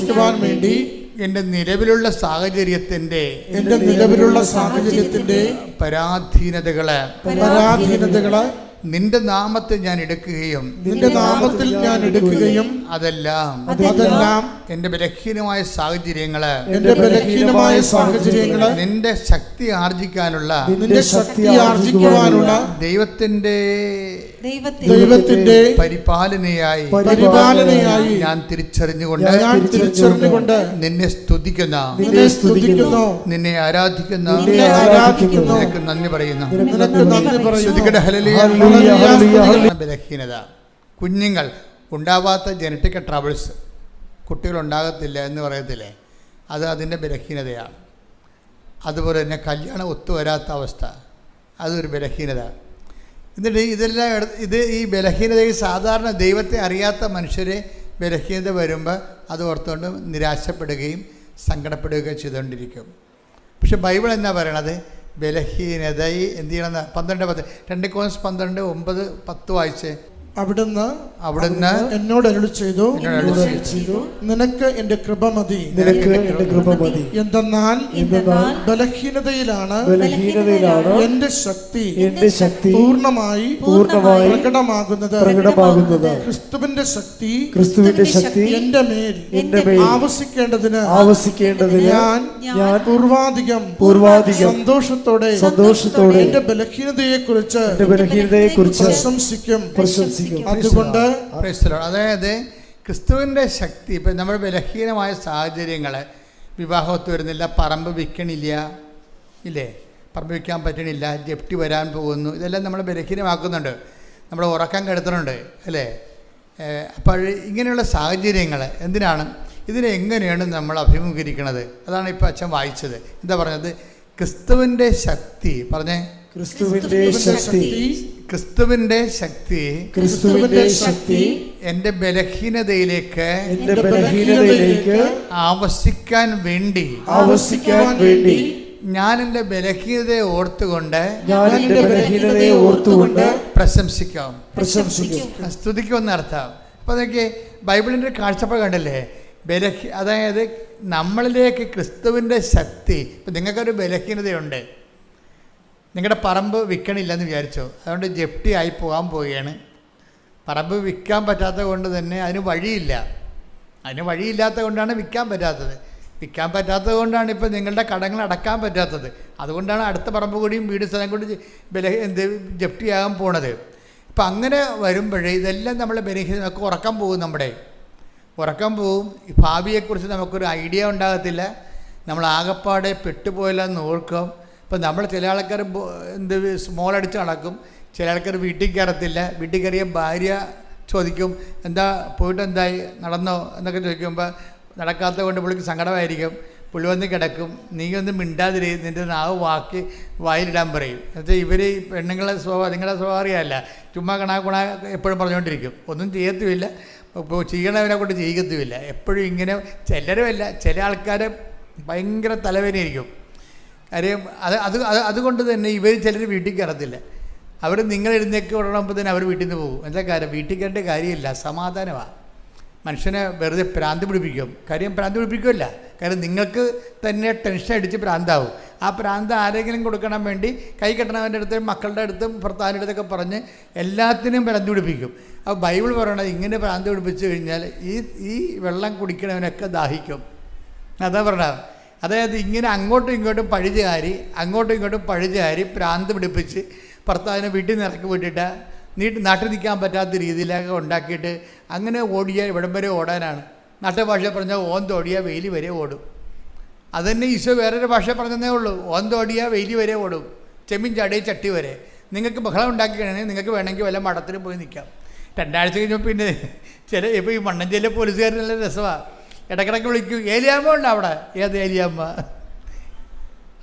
എൻ്റെ നിലവിലുള്ള സാഹചര്യത്തിൻ്റെ പരാധീനതകള് നിന്റെ നാമത്തിൽ ഞാൻ എടുക്കുകയും അതെല്ലാം എന്റെ ബലഹീനമായ സാഹചര്യങ്ങള് നിന്റെ ശക്തി ആർജിക്കാനുള്ള ദൈവത്തിന്റെ പരിപാലനയായി ഞാൻ തിരിച്ചറിഞ്ഞുകൊണ്ട് നിന്നെ സ്തുതിക്കുന്ന നിന്നെ ആരാധിക്കുന്ന നിനക്ക് നന്ദി പറയുന്നു. ബലഹീനത, കുഞ്ഞുങ്ങൾ ഉണ്ടാവാത്ത ജനറ്റിക് ട്രബിൾസ്, കുട്ടികളുണ്ടാകത്തില്ല എന്ന് പറയത്തില്ലേ, അത് അതിൻ്റെ ബലഹീനതയാണ്. അതുപോലെ തന്നെ കല്യാണം ഒത്തുവരാത്ത അവസ്ഥ, അതൊരു ബലഹീനത. എന്നിട്ട് ഈ ബലഹീനതയിൽ സാധാരണ ദൈവത്തെ അറിയാത്ത മനുഷ്യരെ ബലഹീനത വരുമ്പോൾ അത് ഓർത്തുകൊണ്ട് നിരാശപ്പെടുകയും സങ്കടപ്പെടുകയും ചെയ്തുകൊണ്ടിരിക്കും. പക്ഷെ ബൈബിൾ എന്നാ പറയണത്? ബലഹീനത എന്ത് ചെയ്യണമെന്ന് 12:10 2 Corinthians 12:9-10 വായിച്ചേ. അവിടുന്ന് എന്നോട് അരുളി ചെയ്തു, നിനക്ക് എന്റെ കൃപ മതി. എന്തെന്നാൽ ബലഹീനതയിലാണ് എന്റെ ശക്തി പൂർണ്ണമായി പ്രകടമാകുന്നത്. ക്രിസ്തുവിന്റെ ശക്തി എന്റെ മേൽ ആവസിക്കേണ്ടതിന് ഞാൻ പൂർവാധികം സന്തോഷത്തോടെ എന്റെ ബലഹീനതയെ കുറിച്ച് പ്രശംസിക്കും. അതുകൊണ്ട് അതായത് ക്രിസ്തുവിൻ്റെ ശക്തി. ഇപ്പം നമ്മുടെ ബലഹീനമായ സാഹചര്യങ്ങൾ, വിവാഹമൊത്ത് വരുന്നില്ല, പറമ്പ് വിൽക്കണില്ല ഇല്ലേ, പറമ്പ് വയ്ക്കാൻ പറ്റണില്ല, ജപ്തി വരാൻ പോകുന്നു, ഇതെല്ലാം നമ്മൾ ബലഹീനമാക്കുന്നുണ്ട്, നമ്മുടെ ഉറക്കം കെടുത്തുന്നുണ്ട് അല്ലേ? അപ്പോൾ ഇങ്ങനെയുള്ള സാഹചര്യങ്ങൾ എന്തിനാണ്, ഇതിനെങ്ങനെയാണ് നമ്മൾ അഭിമുഖീകരിക്കുന്നത്? അതാണ് ഇപ്പോൾ അച്ഛൻ വായിച്ചത്. എന്താ പറഞ്ഞത്? ക്രിസ്തുവിൻ്റെ ശക്തി, പറഞ്ഞേ, ക്രിസ്തുവിന്റെ ശക്തി, ക്രിസ്തുവിൻ്റെ ശക്തി, ക്രിസ്തുവിന്റെ ശക്തി എൻ്റെ ബലഹീനതയിലേക്ക് ആവസിക്കാൻ വേണ്ടി ഞാൻ എൻ്റെ ബലഹീനതയെ ഓർത്തുകൊണ്ട് പ്രശംസിക്കാം. സ്തുതിക്കുമെന്ന് അർത്ഥം. അപ്പോൾ അതൊക്കെ ബൈബിളിൻ്റെ കാഴ്ചപ്പാട് കണ്ടല്ലേ? അതായത് നമ്മളിലേക്ക് ക്രിസ്തുവിൻ്റെ ശക്തി. ഇപ്പം നിങ്ങൾക്കൊരു ബലഹീനതയുണ്ട്, നിങ്ങളുടെ പറമ്പ് വിൽക്കണില്ലെന്ന് വിചാരിച്ചോ, അതുകൊണ്ട് ജപ്തി ആയി പോകാൻ പോവുകയാണ്. പറമ്പ് വിൽക്കാൻ പറ്റാത്തത് കൊണ്ട് തന്നെ അതിന് വഴിയില്ലാത്തത് കൊണ്ടാണ് വിൽക്കാൻ പറ്റാത്തത്. വിൽക്കാൻ പറ്റാത്തത് കൊണ്ടാണ് ഇപ്പോൾ നിങ്ങളുടെ കടങ്ങൾ അടക്കാൻ പറ്റാത്തത്. അതുകൊണ്ടാണ് അടുത്ത പറമ്പ് കൂടിയും വീട് സ്ഥലം കൂടി ജപ്തിയാകാൻ പോണത്. ഇപ്പം അങ്ങനെ വരുമ്പോഴേ ഇതെല്ലാം നമ്മളെ നമുക്ക് ഉറക്കം പോവും. ഈ ഭാവിയെക്കുറിച്ച് നമുക്കൊരു ഐഡിയ ഉണ്ടാകത്തില്ല. നമ്മൾ ആകപ്പാടെ പെട്ടുപോയില്ലെന്ന് ഓർക്കും. ഇപ്പം നമ്മൾ ചില ആൾക്കാർ സ്മോളടിച്ച് നടക്കും, ചില ആൾക്കാർ വീട്ടിൽ കയറത്തില്ല. വീട്ടിൽ കയറിയ ഭാര്യ ചോദിക്കും, എന്താ പോയിട്ട് എന്തായി, നടന്നോ എന്നൊക്കെ ചോദിക്കുമ്പോൾ നടക്കാത്തത് കൊണ്ട് പുള്ളിക്ക് സങ്കടമായിരിക്കും. പുള്ളി വന്ന് കിടക്കും, നീ ഒന്നും മിണ്ടാതിരി, നിൻ്റെ നാവ് വായിലിടാൻ പറയും. എന്നുവെച്ചാൽ ഇവർ പെണ്ണുങ്ങളെ സ്വഭാവം, നിങ്ങളുടെ സ്വഭാവം അറിയാമല്ല, ചുമ്മാ കണാ എപ്പോഴും പറഞ്ഞുകൊണ്ടിരിക്കും, ഒന്നും ചെയ്യത്തുമില്ല, ഇപ്പോൾ ചെയ്യണവനെ കൊണ്ട് ചെയ്യിക്കത്തുമില്ല. എപ്പോഴും ഇങ്ങനെ, ചിലരുമല്ല, ചില ആൾക്കാർ ഭയങ്കര തലവേദനയായിരിക്കും. കാര്യം അതുകൊണ്ട് തന്നെ ഇവർ ചിലർ വീട്ടിൽ കയറത്തില്ല. അവർ നിങ്ങൾ എഴുന്നേക്ക് ഉടനുമ്പോൾ തന്നെ അവർ വീട്ടിൽ നിന്ന് പോകും. എന്താ കാര്യം? വീട്ടിൽ കയറേണ്ട കാര്യമില്ല, സമാധാനമാണ്. മനുഷ്യനെ വെറുതെ ഭ്രാന്ത് പിടിപ്പിക്കും. കാര്യം ഭ്രാന്ത് പിടിപ്പിക്കുമല്ല, കാര്യം നിങ്ങൾക്ക് തന്നെ ടെൻഷൻ അടിച്ച് ഭ്രാന്താവും. ആ ഭ്രാന്ത് ആരെങ്കിലും കൊടുക്കണം വേണ്ടി കൈ കെട്ടണവൻ്റെ അടുത്തും മക്കളുടെ അടുത്തും ഭർത്താവിൻ്റെ അടുത്തൊക്കെ പറഞ്ഞ് എല്ലാത്തിനും ഭ്രാന്ത് പിടിപ്പിക്കും. അപ്പോൾ ബൈബിൾ പറയണത് ഇങ്ങനെ ഭ്രാന്ത് പിടിപ്പിച്ച് കഴിഞ്ഞാൽ ഈ വെള്ളം കുടിക്കണവനൊക്കെ ദാഹിക്കും. അതാ പറഞ്ഞത്. അതായത് ഇങ്ങനെ അങ്ങോട്ടും ഇങ്ങോട്ടും പഴുതുകാരി ഭ്രാന്ത് പിടിപ്പിച്ച് ഭർത്താവിനെ വീട്ടിൽ നിന്ന് ഇറക്കി വിട്ടിട്ട് നാട്ടിൽ നിൽക്കാൻ പറ്റാത്ത രീതിയിലൊക്കെ ഉണ്ടാക്കിയിട്ട് അങ്ങനെ ഓടിയാൽ ഇവിടം വരെ ഓടാനാണ്. നാട്ടുഭാഷ പറഞ്ഞാൽ ഓന്തോടിയാൽ വെയിലി വരെ ഓടും. അതുതന്നെ ഈശോ വേറൊരു ഭാഷ പറഞ്ഞതേ ഉള്ളൂ, ഓന്തോടിയാൽ വെയിലി വരെ ഓടും, ചെമ്മീൻ ചാടിയ ചട്ടി വരെ. നിങ്ങൾക്ക് ബഹളം ഉണ്ടാക്കി കഴിഞ്ഞാൽ നിങ്ങൾക്ക് വേണമെങ്കിൽ വല്ല മഠത്തിൽ പോയി നിൽക്കാം. 2 ആഴ്ച കഴിഞ്ഞപ്പോൾ പിന്നെ ഇപ്പോൾ ഈ മണ്ണഞ്ചേരിയിലെ പോലീസുകാർ നല്ല രസമാണ്, ഇടയ്ക്കിടയ്ക്ക് വിളിക്കും, ഏലിയാമ്മ ഉണ്ട് അവിടെ. ഏത് ഏലിയാമ്മ?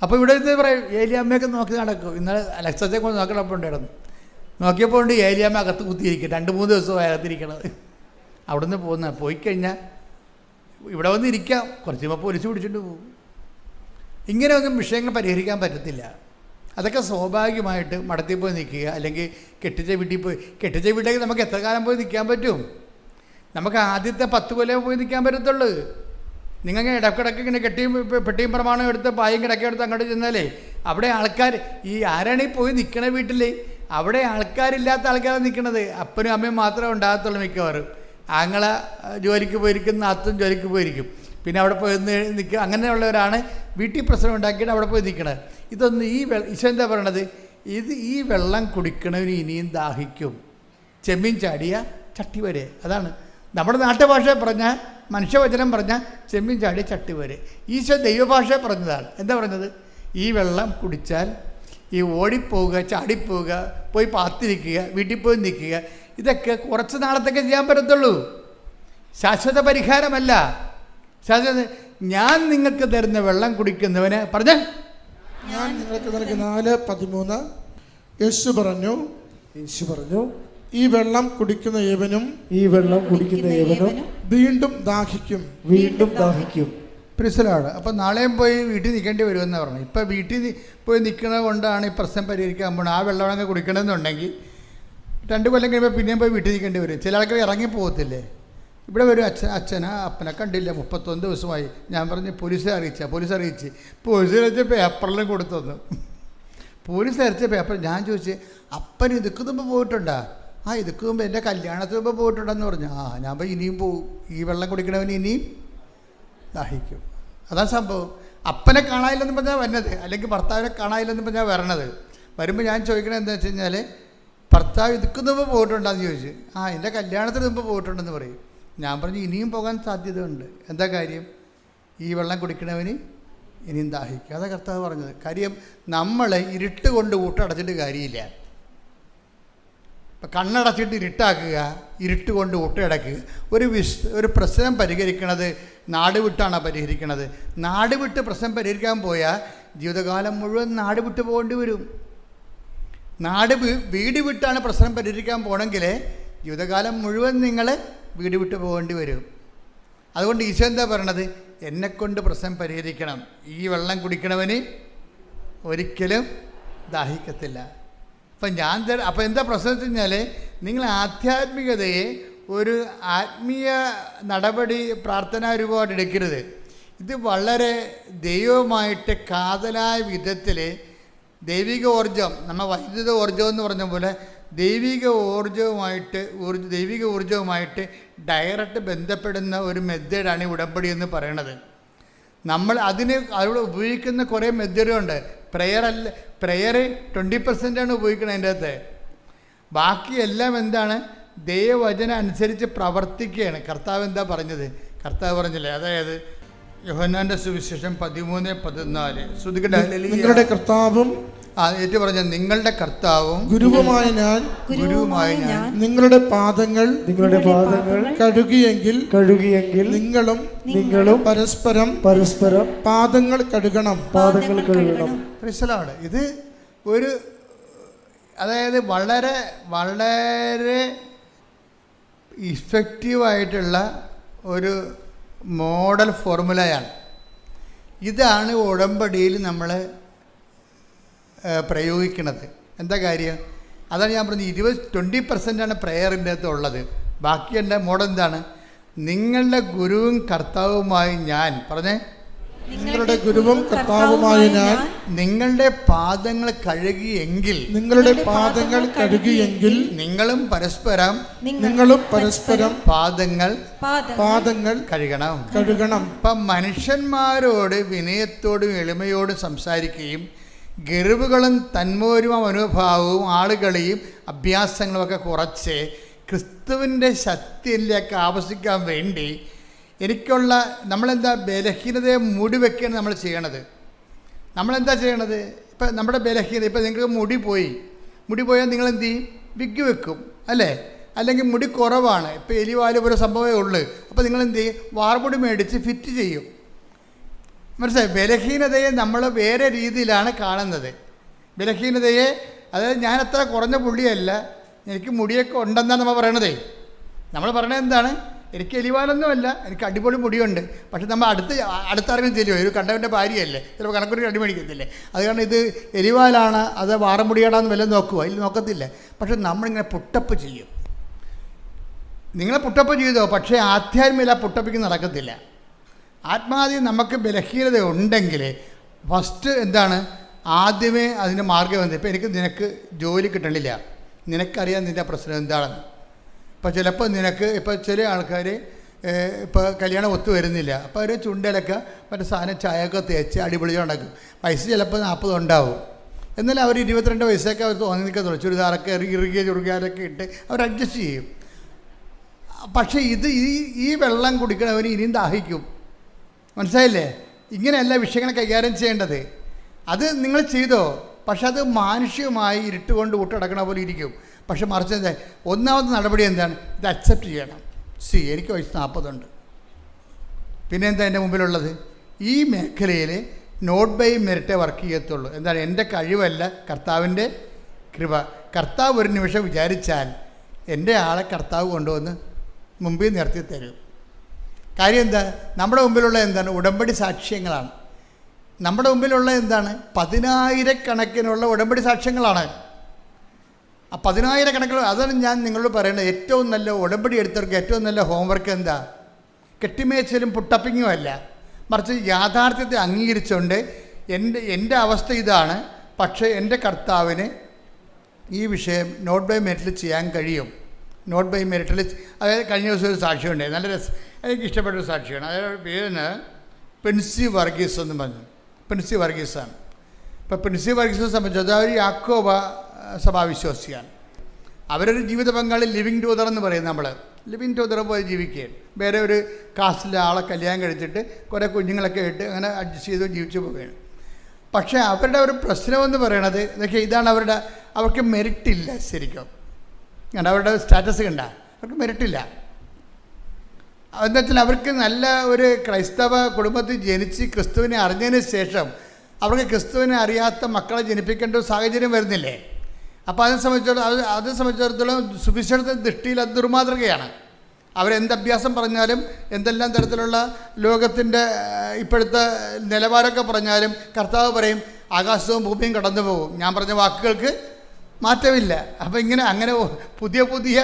അപ്പോൾ ഇവിടെ ഇത് പറയും, ഏലിയാമ്മയൊക്കെ നോക്കി നടക്കും. ഇന്നലെ അലക്സത്തെ കൊണ്ട് നോക്കിയപ്പോൾ ഉണ്ടായിരുന്നു, നോക്കിയപ്പോൾ ഉണ്ട് ഏലിയാമ്മ അകത്ത് കുത്തിയിരിക്കും. 2-3 ദിവസമായി അകത്തിരിക്കണത്. അവിടെ നിന്ന് പോയി കഴിഞ്ഞാൽ ഇവിടെ വന്ന് ഇരിക്കാം, കുറച്ച് കഴിയുമ്പോൾ പോലീസ് പിടിച്ചിട്ട് പോകും. ഇങ്ങനെ ഒന്നും വിഷയങ്ങൾ പരിഹരിക്കാൻ പറ്റത്തില്ല. അതൊക്കെ സ്വാഭാവികമായിട്ട് മഠത്തിൽ പോയി നിൽക്കുക, അല്ലെങ്കിൽ കെട്ടിച്ച വീട്ടിലേക്ക് നമുക്ക് എത്ര കാലം പോയി നിൽക്കാൻ പറ്റും? നമുക്ക് ആദ്യത്തെ 10 കൊല്ലം പോയി നിൽക്കാൻ പറ്റത്തുള്ളൂ. നിങ്ങൾ ഇടക്കിടക്ക് ഇങ്ങനെ പെട്ടിയും പ്രമാണം എടുത്ത് പായും കിടക്കെടുത്ത് അങ്ങോട്ട് ചെന്നാലേ അവിടെ ആൾക്കാർ ആരാണീ പോയി നിൽക്കണ വീട്ടിൽ അവിടെ ആൾക്കാരില്ലാത്ത ആൾക്കാരാണ് നിൽക്കണത്. അപ്പനും അമ്മയും മാത്രമേ ഉണ്ടാകത്തുള്ളൂ മിക്കവാറും. ആങ്ങളെ ജോലിക്ക് പോയിരിക്കും, നാത്തും ജോലിക്ക് പോയിരിക്കും. പിന്നെ അവിടെ പോയി നിൽക്കുക. അങ്ങനെയുള്ളവരാണ് വീട്ടിൽ പ്രശ്നം ഉണ്ടാക്കിയിട്ട് അവിടെ പോയി നിൽക്കണത്. ഇതൊന്നും ഈശോ എന്താ പറയണത്? ഈ വെള്ളം കുടിക്കണവന് ഇനിയും ദാഹിക്കും, ചെമ്മീൻ ചാടിയ ചട്ടി വരെ. അതാണ് നമ്മുടെ നാട്ടുഭാഷ പറഞ്ഞാൽ, മനുഷ്യവചനം പറഞ്ഞാൽ ചെമ്മീൻ ചാടിയ ചട്ടി വരെ. ഈശോ ദൈവഭാഷ പറഞ്ഞതാണ്. എന്താ പറഞ്ഞത്? ഈ വെള്ളം കുടിച്ചാൽ ഈ ഓടിപ്പോവുക, ചാടിപ്പോവുക, പോയി പാത്തിരിക്കുക, വീട്ടിൽ പോയി നിൽക്കുക, ഇതൊക്കെ കുറച്ച് നാളത്തേക്ക് ചെയ്യാൻ പറ്റത്തുള്ളൂ. ശാശ്വത പരിഹാരമല്ല. ഞാൻ നിങ്ങൾക്ക് തരുന്ന വെള്ളം കുടിക്കുന്നവന് പറഞ്ഞ ഞാൻ നിങ്ങൾക്ക് നൽകുന്ന 4:13 യേശു പറഞ്ഞു ഈ വെള്ളം കുടിക്കുന്ന ഏവനും വീണ്ടും ദാഹിക്കും. പ്രിസലാണ്. അപ്പം നാളെയും പോയി വീട്ടിൽ നിൽക്കേണ്ടി വരുമെന്ന് പറഞ്ഞു. ഇപ്പം വീട്ടിൽ പോയി നിൽക്കുന്നത് കൊണ്ടാണ് ഈ പ്രശ്നം പരിഹരിക്കാൻ പോകുന്നത്. ആ വെള്ളമൊക്കെ കുടിക്കണമെന്നുണ്ടെങ്കിൽ 2 കൊല്ലം കഴിയുമ്പോൾ പിന്നെയും പോയി വീട്ടിൽ നിൽക്കേണ്ടി വരും. ചില ആൾക്കാർ ഇറങ്ങിപ്പോകത്തില്ലേ? ഇവിടെ ഒരു അപ്പനെ കണ്ടില്ല, 31 ദിവസമായി. ഞാൻ പറഞ്ഞ് പോലീസ് അറിയിച്ച് പേപ്പറിലും കൊടുത്തു തന്നു. പോലീസ് അയച്ച പേപ്പർ ഞാൻ ചോദിച്ച്, അപ്പൻ ഇതുക്ക് മുമ്പ് പോയിട്ടുണ്ടാ? ഇതുക്ക് മുമ്പ് എൻ്റെ കല്യാണത്തിന് മുമ്പ് പോയിട്ടുണ്ടെന്ന് പറഞ്ഞു. ഞാൻ പോയി ഇനിയും പോകും. ഈ വെള്ളം കുടിക്കണവന് ഇനിയും ദാഹിക്കും. അതാണ് സംഭവം. അപ്പനെ കാണാനില്ലെന്ന് പറഞ്ഞാൽ വന്നത്, അല്ലെങ്കിൽ ഭർത്താവിനെ കാണാനില്ലെന്ന് പറഞ്ഞാൽ വരണത്. വരുമ്പോൾ ഞാൻ ചോദിക്കണത് എന്താ വെച്ച് കഴിഞ്ഞാൽ, ഭർത്താവ് ഇതുക്ക് മുമ്പ് പോയിട്ടുണ്ടെന്ന് ചോദിച്ചു. എൻ്റെ കല്യാണത്തിന് മുമ്പ് പോയിട്ടുണ്ടെന്ന് പറയും. ഞാൻ പറഞ്ഞു ഇനിയും പോകാൻ സാധ്യതയുണ്ട്. എന്താ കാര്യം? ഈ വെള്ളം കുടിക്കണവന് ഇനിയും ദാഹിക്കുക. അതാ കർത്താവ് പറഞ്ഞത്. കാര്യം നമ്മൾ ഇരുട്ട് കൊണ്ട് ഊട്ടടച്ചിട്ട് കാര്യമില്ല. ഇപ്പം കണ്ണടച്ചിട്ട് ഇരുട്ടാക്കുക, ഇരുട്ട് കൊണ്ട് ഊട്ടടക്കുക. ഒരു പ്രശ്നം പരിഹരിക്കണത് നാട് വിട്ടാണ് പരിഹരിക്കണത്. നാട് വിട്ട് പ്രശ്നം പരിഹരിക്കാൻ പോയാൽ ജീവിതകാലം മുഴുവൻ നാട് വിട്ട് പോകേണ്ടി വരും. വീട് വിട്ടാണ് പ്രശ്നം പരിഹരിക്കാൻ പോകണമെങ്കിൽ ജീവിതകാലം മുഴുവൻ നിങ്ങൾ വീട് വിട്ട് പോകേണ്ടി വരും. അതുകൊണ്ട് ഈശോ എന്താ പറയണത്? എന്നെക്കൊണ്ട് പ്രശ്നം പരിഹരിക്കണം. ഈ വെള്ളം കുടിക്കണവന് ഒരിക്കലും ദാഹിക്കത്തില്ല. അപ്പം എന്താ പ്രശ്നം വെച്ച് കഴിഞ്ഞാൽ, നിങ്ങൾ ആധ്യാത്മികതയെ ഒരു ആത്മീയ നടപടി പ്രാർത്ഥനാരൂപമായിട്ട് എടുക്കരുത്. ഇത് വളരെ ദൈവമായിട്ട് കാതലായ വിധത്തിൽ ദൈവിക ഊർജം, നമ്മൾ വൈദ്യുത ഊർജം എന്ന് പറഞ്ഞ പോലെ ദൈവിക ഊർജവുമായിട്ട് ഡയറക്റ്റ് ബന്ധപ്പെടുന്ന ഒരു മെത്തേഡാണ് ഉടമ്പടി എന്ന് പറയണത്. നമ്മൾ അവിടെ ഉപയോഗിക്കുന്ന കുറേ മെത്തേഡുണ്ട്. പ്രെയർ 20% ഉപയോഗിക്കുന്നത് അതിൻ്റെ അകത്ത്. ബാക്കിയെല്ലാം എന്താണ്? ദൈവവചനം അനുസരിച്ച് പ്രവർത്തിക്കുകയാണ്. കർത്താവ് എന്താ പറഞ്ഞത്? കർത്താവ് പറഞ്ഞില്ലേ, അതായത് യോഹന്നാന്റെ സുവിശേഷം 13:14 നിങ്ങളുടെ കർത്താവും ഏറ്റു പറഞ്ഞ നിങ്ങളുടെ കർത്താവും ഗുരുവുമായ ഞാൻ നിങ്ങളുടെ പാദങ്ങൾ കഴുകിയെങ്കിൽ നിങ്ങളും പരസ്പരം പാദങ്ങൾ കഴുകണം. ഇത് ഒരു അതായത് വളരെ വളരെ ഇഫക്റ്റീവായിട്ടുള്ള ഒരു മോഡൽ ഫോർമുലയാണ്. ഇതാണ് ഉടമ്പടിയിൽ നമ്മൾ പ്രയോഗിക്കുന്നത്. എന്താ കാര്യം? അതാണ് ഞാൻ പറഞ്ഞത്. 20% പ്രെയറിൻ്റെ അകത്ത് ഉള്ളത്. ബാക്കി എൻ്റെ മോഡൽ എന്താണ്? നിങ്ങളുടെ ഗുരുവും കർത്താവുമായി ഞാൻ പറഞ്ഞേ, നിങ്ങളുടെ ഗുരുവും കർത്താവുമായ ഞാൻ നിങ്ങളുടെ പാദങ്ങൾ കഴുകിയെങ്കിൽ നിങ്ങളും പരസ്പരം പാദങ്ങൾ കഴുകണം. അപ്പം മനുഷ്യന്മാരോട് വിനയത്തോടും എളിമയോടും സംസാരിക്കുകയും ഗർവുകളും തന്മൂരുമ മനോഭാവവും ആളുകളെയും അഭ്യാസങ്ങളുമൊക്കെ കുറച്ച് ക്രിസ്തുവിൻ്റെ ശക്തിയിലേക്ക് ആവശ്യിക്കാൻ വേണ്ടി നമ്മളെന്താ ബലഹീനതയെ മൂടി വയ്ക്കുകയാണ് നമ്മൾ ചെയ്യണത്. നമ്മളെന്താ ചെയ്യണത്? ഇപ്പം നമ്മുടെ ബലഹീനത, ഇപ്പം നിങ്ങൾക്ക് മുടി പോയാൽ നിങ്ങൾ എന്ത് ചെയ്യും? വിഗ് വെക്കും അല്ലേ? അല്ലെങ്കിൽ മുടി കുറവാണ്, ഇപ്പം എലിവാല് പോലെ സംഭവമേ ഉള്ളൂ. അപ്പോൾ നിങ്ങൾ എന്ത് ചെയ്യും? വാർമുടി മേടിച്ച് ഫിറ്റ് ചെയ്യും. മനസ്സിലായി? ബലഹീനതയെ നമ്മൾ വേറെ രീതിയിലാണ് കാണുന്നത്. ബലഹീനതയെ, അതായത് ഞാൻ അത്ര കുറഞ്ഞ പുള്ളിയല്ല, എനിക്ക് മുടിയൊക്കെ ഉണ്ടെന്നാണ് നമ്മൾ പറയണതേ. നമ്മൾ പറയണത് എന്താണ്? എനിക്ക് എലിവാലൊന്നുമല്ല, എനിക്ക് അടിപൊളി മുടിയുണ്ട്. പക്ഷെ നമ്മൾ അടുത്തറിഞ്ഞ് ചെല്ലുമോ? ഒരു കണ്ടവൻ്റെ ഭാര്യയല്ലേ, ചിലപ്പോൾ കണക്കൊരു അടി മേടിക്കത്തില്ലേ? അത് കാരണം ഇത് എലിവാലാണ്, അത് വാറമുടിയാടാന്ന് വല്ലതും നോക്കുക? അതിൽ നോക്കത്തില്ല. പക്ഷെ നമ്മളിങ്ങനെ പുട്ടപ്പ് ചെയ്യും. നിങ്ങളെ പുട്ടപ്പ് ചെയ്തോ, പക്ഷേ ആധ്യാത്മിക പുട്ടപ്പിക്ക് നടക്കത്തില്ല. ആത്മാവിൽ നമുക്ക് ബലഹീനത ഉണ്ടെങ്കിൽ ഫസ്റ്റ് എന്താണ്? ആദ്യമേ അതിൻ്റെ മാർഗ്ഗം എന്ത്? ഇപ്പം നിനക്ക് ജോലി കിട്ടണില്ല, നിനക്കറിയാം നിൻ്റെ പ്രശ്നം എന്താണെന്ന്. ഇപ്പോൾ ചിലപ്പോൾ ഇപ്പോൾ ചില ആൾക്കാർ ഇപ്പോൾ കല്യാണം ഒത്തു വരുന്നില്ല, അപ്പോൾ അവർ ചുണ്ടലൊക്കെ മറ്റേ സാധനം ചായയൊക്കെ തേച്ച് അടിപൊളി ഉണ്ടാക്കും. വയസ്സ് ചിലപ്പോൾ 40 ഉണ്ടാവും. എന്നാലും അവർ 22 വയസ്സൊക്കെ അവർ തോന്നി നിൽക്കത്തുള്ളൂ. ചുരിദാറൊക്കെ ഇറുകിയ ചുറുകിയാലൊക്കെ ഇട്ട് അവർ അഡ്ജസ്റ്റ് ചെയ്യും. പക്ഷേ ഈ വെള്ളം കുടിക്കണവന് ഇനിയും ദാഹിക്കും. മനസ്സിലായില്ലേ? ഇങ്ങനെയല്ല വിഷയങ്ങൾ കൈകാര്യം ചെയ്യേണ്ടത്. അത് നിങ്ങൾ ചെയ്തോ, പക്ഷെ അത് മാനുഷികമായി ഇരുട്ടുകൊണ്ട് ഊട്ടടക്കണ പോലെ ഇരിക്കും. പക്ഷെ മറിച്ച് ഒന്നാമത്തെ നടപടി എന്താണ്? ഇത് അക്സെപ്റ്റ് ചെയ്യണം. എനിക്ക് വയസ്സ് 40 ഉണ്ട്. പിന്നെ എന്താ എൻ്റെ മുമ്പിലുള്ളത്? ഈ മേഖലയിൽ നോട്ട് ബൈ മെറിറ്റേ വർക്ക് ചെയ്യത്തുള്ളൂ. എന്താണ്? എൻ്റെ കഴിവല്ല, കർത്താവിൻ്റെ കൃപ. കർത്താവ് ഒരു നിമിഷം വിചാരിച്ചാൽ എൻ്റെ ആളെ കർത്താവ് കൊണ്ടുവന്ന് മുമ്പിൽ നിർത്തി തരും. കാര്യം എന്താ? നമ്മുടെ മുമ്പിലുള്ള എന്താണ്? ഉടമ്പടി സാക്ഷ്യങ്ങളാണ്. നമ്മുടെ മുമ്പിലുള്ള എന്താണ്? 10,000 ഉടമ്പടി സാക്ഷ്യങ്ങളാണ്. ആ 10,000 അതാണ് ഞാൻ നിങ്ങളോട് പറയേണ്ടത്. ഏറ്റവും നല്ല ഉടമ്പടി എടുത്തവർക്ക് ഏറ്റവും നല്ല ഹോംവർക്ക് എന്താ? കെട്ടിമേച്ചലും പുട്ടപ്പിങ്ങും അല്ല, മറിച്ച് യാഥാർത്ഥ്യത്തെ അംഗീകരിച്ചുകൊണ്ട് എൻ്റെ അവസ്ഥ ഇതാണ്, പക്ഷേ എൻ്റെ കർത്താവിന് ഈ വിഷയം നോട്ട് ബൈ മെറിറ്റിൽ ചെയ്യാൻ കഴിയും. നോട്ട് ബൈ മെറിറ്റിൽ, അതായത് കഴിഞ്ഞ ദിവസം ഒരു സാക്ഷിയുണ്ട്, നല്ല എനിക്ക് ഇഷ്ടപ്പെട്ടൊരു സാക്ഷിയാണ്. അതായത് പേരിന് പ്രിൻസി വർഗീസ് എന്ന് പറഞ്ഞു. പ്രിൻസി വർഗീസാണ്. ഇപ്പോൾ പ്രിൻസി വർഗീസിനെ സംബന്ധിച്ച് അതൊരു യാക്കോബ സഭാവിശ്വാസിയാണ്. അവരൊരു ജീവിത പങ്കാളി ലിവിങ് ടൂതർ എന്ന് പറയും നമ്മൾ. ലിവിൻ ടുഗദർ പോലെ ജീവിക്കുകയാണ്. വേറെ ഒരു കാസ്റ്റിലെ ആളെ കല്യാണം കഴിച്ചിട്ട് കുറേ കുഞ്ഞുങ്ങളൊക്കെ ഇട്ട് അങ്ങനെ അഡ്ജസ്റ്റ് ചെയ്ത് ജീവിച്ചു പോവുകയാണ്. പക്ഷേ അവരുടെ ഒരു പ്രശ്നമെന്ന് പറയണത് ഇതൊക്കെ ഇതാണ്, അവർക്ക് മെറിറ്റില്ല. ശരിക്കും കണ്ട അവരുടെ സ്റ്റാറ്റസ് കണ്ട അവർക്ക് മെറിറ്റില്ല. എന്നുവെച്ചാൽ അവർക്ക് നല്ല ഒരു ക്രൈസ്തവ കുടുംബത്തിൽ ജനിച്ച് ക്രിസ്തുവിനെ അറിഞ്ഞതിന് ശേഷം അവർക്ക് ക്രിസ്തുവിനെ അറിയാത്ത മക്കളെ ജനിപ്പിക്കേണ്ട ഒരു സാഹചര്യം വരുന്നില്ലേ? അപ്പോൾ അതിനെ സംബന്ധിച്ചിടത്തോളം സുവിശേഷത്തിൻ്റെ ദൃഷ്ടിയിൽ അത് ദുർമാതൃകയാണ്. അവരെന്ത് അഭ്യാസം പറഞ്ഞാലും എന്തെല്ലാം തരത്തിലുള്ള ലോകത്തിൻ്റെ ഇപ്പോഴത്തെ നിലവാരമൊക്കെ പറഞ്ഞാലും കർത്താവ് പറയും ആകാശവും ഭൂമിയും കടന്നു പോകും, ഞാൻ പറഞ്ഞ വാക്കുകൾക്ക് മാറ്റമില്ല. അപ്പോൾ അങ്ങനെ പുതിയ പുതിയ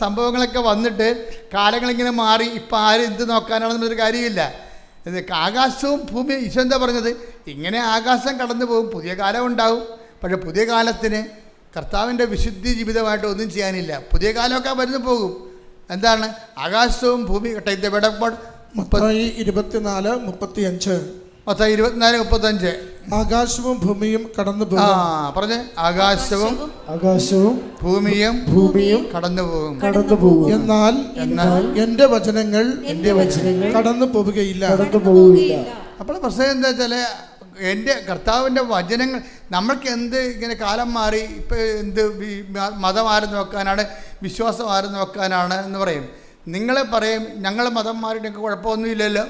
സംഭവങ്ങളൊക്കെ വന്നിട്ട് കാലങ്ങളിങ്ങനെ മാറി ഇപ്പം ആരും എന്ത് നോക്കാനാണെന്നൊരു കാര്യമില്ല. ആകാശവും ഭൂമിയും ഈശോ എന്താ പറഞ്ഞത്? ഇങ്ങനെ ആകാശം കടന്നു പോകും, പുതിയ കാലം ഉണ്ടാവും. പക്ഷേ പുതിയ കാലത്തിന് കർത്താവിൻ്റെ വിശുദ്ധി ജീവിതമായിട്ട് ഒന്നും ചെയ്യാനില്ല. പുതിയ കാലമൊക്കെ വരുന്നു പോകും. എന്താണ് ആകാശവും ഭൂമി? 24:35 24:35 ആകാശവും ഭൂമിയും കടന്നു പോകും. പറഞ്ഞേ, ആകാശവും ഭൂമിയും കടന്നു പോകും. എന്നാൽ എന്റെ വചനങ്ങൾ കടന്നു പോവുകയില്ല. അപ്പോൾ പ്രശ്നം എന്താ വെച്ചാൽ എൻ്റെ കർത്താവിൻ്റെ വചനങ്ങൾ നമ്മൾക്ക് എന്ത് ഇങ്ങനെ കാലം മാറി ഇപ്പോൾ എന്ത് മതം ആരും നോക്കാനാണ്, വിശ്വാസം ആരും നോക്കാനാണ് എന്ന് പറയും. നിങ്ങളെ പറയും ഞങ്ങൾ മതം മാറിയിട്ടൊക്കെ കുഴപ്പമൊന്നുമില്ലല്ലോ,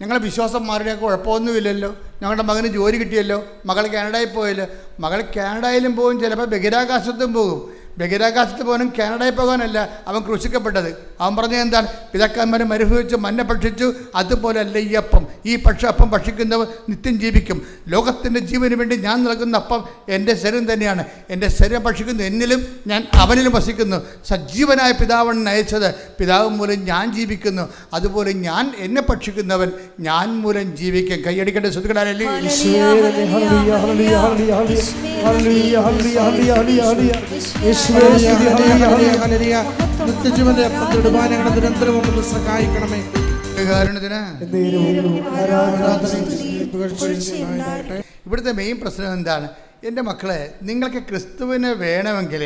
ഞങ്ങളെ വിശ്വാസം മാറിയിട്ടൊക്കെ കുഴപ്പമൊന്നുമില്ലല്ലോ, ഞങ്ങളുടെ മകന് ജോലി കിട്ടിയല്ലോ, മകൾ കാനഡയിൽ പോയല്ലോ. മകൾ കാനഡയിലും പോകും, ചിലപ്പോൾ ബഹിരാകാശത്തും പോകും. ബഹിരാകാശത്ത് പോകാനും കാനഡയിൽ പോകാനല്ല അവൻ ക്രൂശിക്കപ്പെട്ടത്. അവൻ പറഞ്ഞത് എന്താണ്? പിതാക്കന്മാരെ മരുഭവിച്ചു മന്ന ഭക്ഷിച്ചു, അതുപോലെയല്ല ഈ അപ്പം. ഈ അപ്പം ഭക്ഷിക്കുന്നവർ നിത്യം ജീവിക്കും. ലോകത്തിൻ്റെ ജീവന് വേണ്ടി ഞാൻ നൽകുന്ന അപ്പം എൻ്റെ ശരീരം തന്നെയാണ്. എൻ്റെ ശരീരം ഭക്ഷിക്കുന്നു, എന്നിലും ഞാൻ അവനിലും വസിക്കുന്നു. സജീവനായ പിതാവാണ് നയിച്ചത്, പിതാവ് മൂലം ഞാൻ ജീവിക്കുന്നു. അതുപോലെ ഞാൻ എന്നെ ഭക്ഷിക്കുന്നവൻ ഞാൻ മൂലം ജീവിക്കും. കൈയടിക്കേണ്ട സുഹൃത്തുക്കളല്ലേ? നിത്യജീവന്റെ അപ്പം നിരന്തരം സഹായിക്കണമേ. ഇവിടുത്തെ മെയിൻ പ്രശ്നം എന്താണ്? എൻ്റെ മക്കളെ, നിങ്ങൾക്ക് ക്രിസ്തുവിനെ വേണമെങ്കിൽ,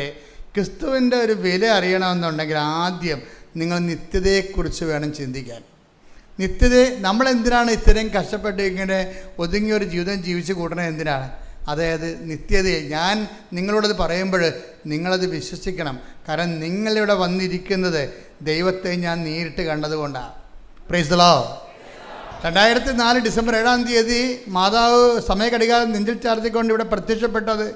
ക്രിസ്തുവിൻ്റെ ഒരു വില അറിയണമെന്നുണ്ടെങ്കിൽ ആദ്യം നിങ്ങൾ നിത്യതയെക്കുറിച്ച് വേണം ചിന്തിക്കാൻ. നമ്മളെന്തിനാണ് ഇത്രയും കഷ്ടപ്പെട്ട് ഇങ്ങനെ ഒതുങ്ങിയൊരു ജീവിതം ജീവിച്ച് കൂട്ടണത്? എന്തിനാണ്? അതായത് നിത്യതയെ. ഞാൻ നിങ്ങളോടത് പറയുമ്പോൾ നിങ്ങളത് വിശ്വസിക്കണം. കാരണം നിങ്ങളിവിടെ വന്നിരിക്കുന്നത് ദൈവത്തെ ഞാൻ നേരിട്ട് കണ്ടതുകൊണ്ടാണ്. Praise the Lord. 2004 ഡിസംബർ 7 മാതാവ് സമയഘടികാരം നെഞ്ചിൽ ചാർത്തിക്കൊണ്ട് ഇവിടെ പ്രത്യക്ഷപ്പെട്ടത്.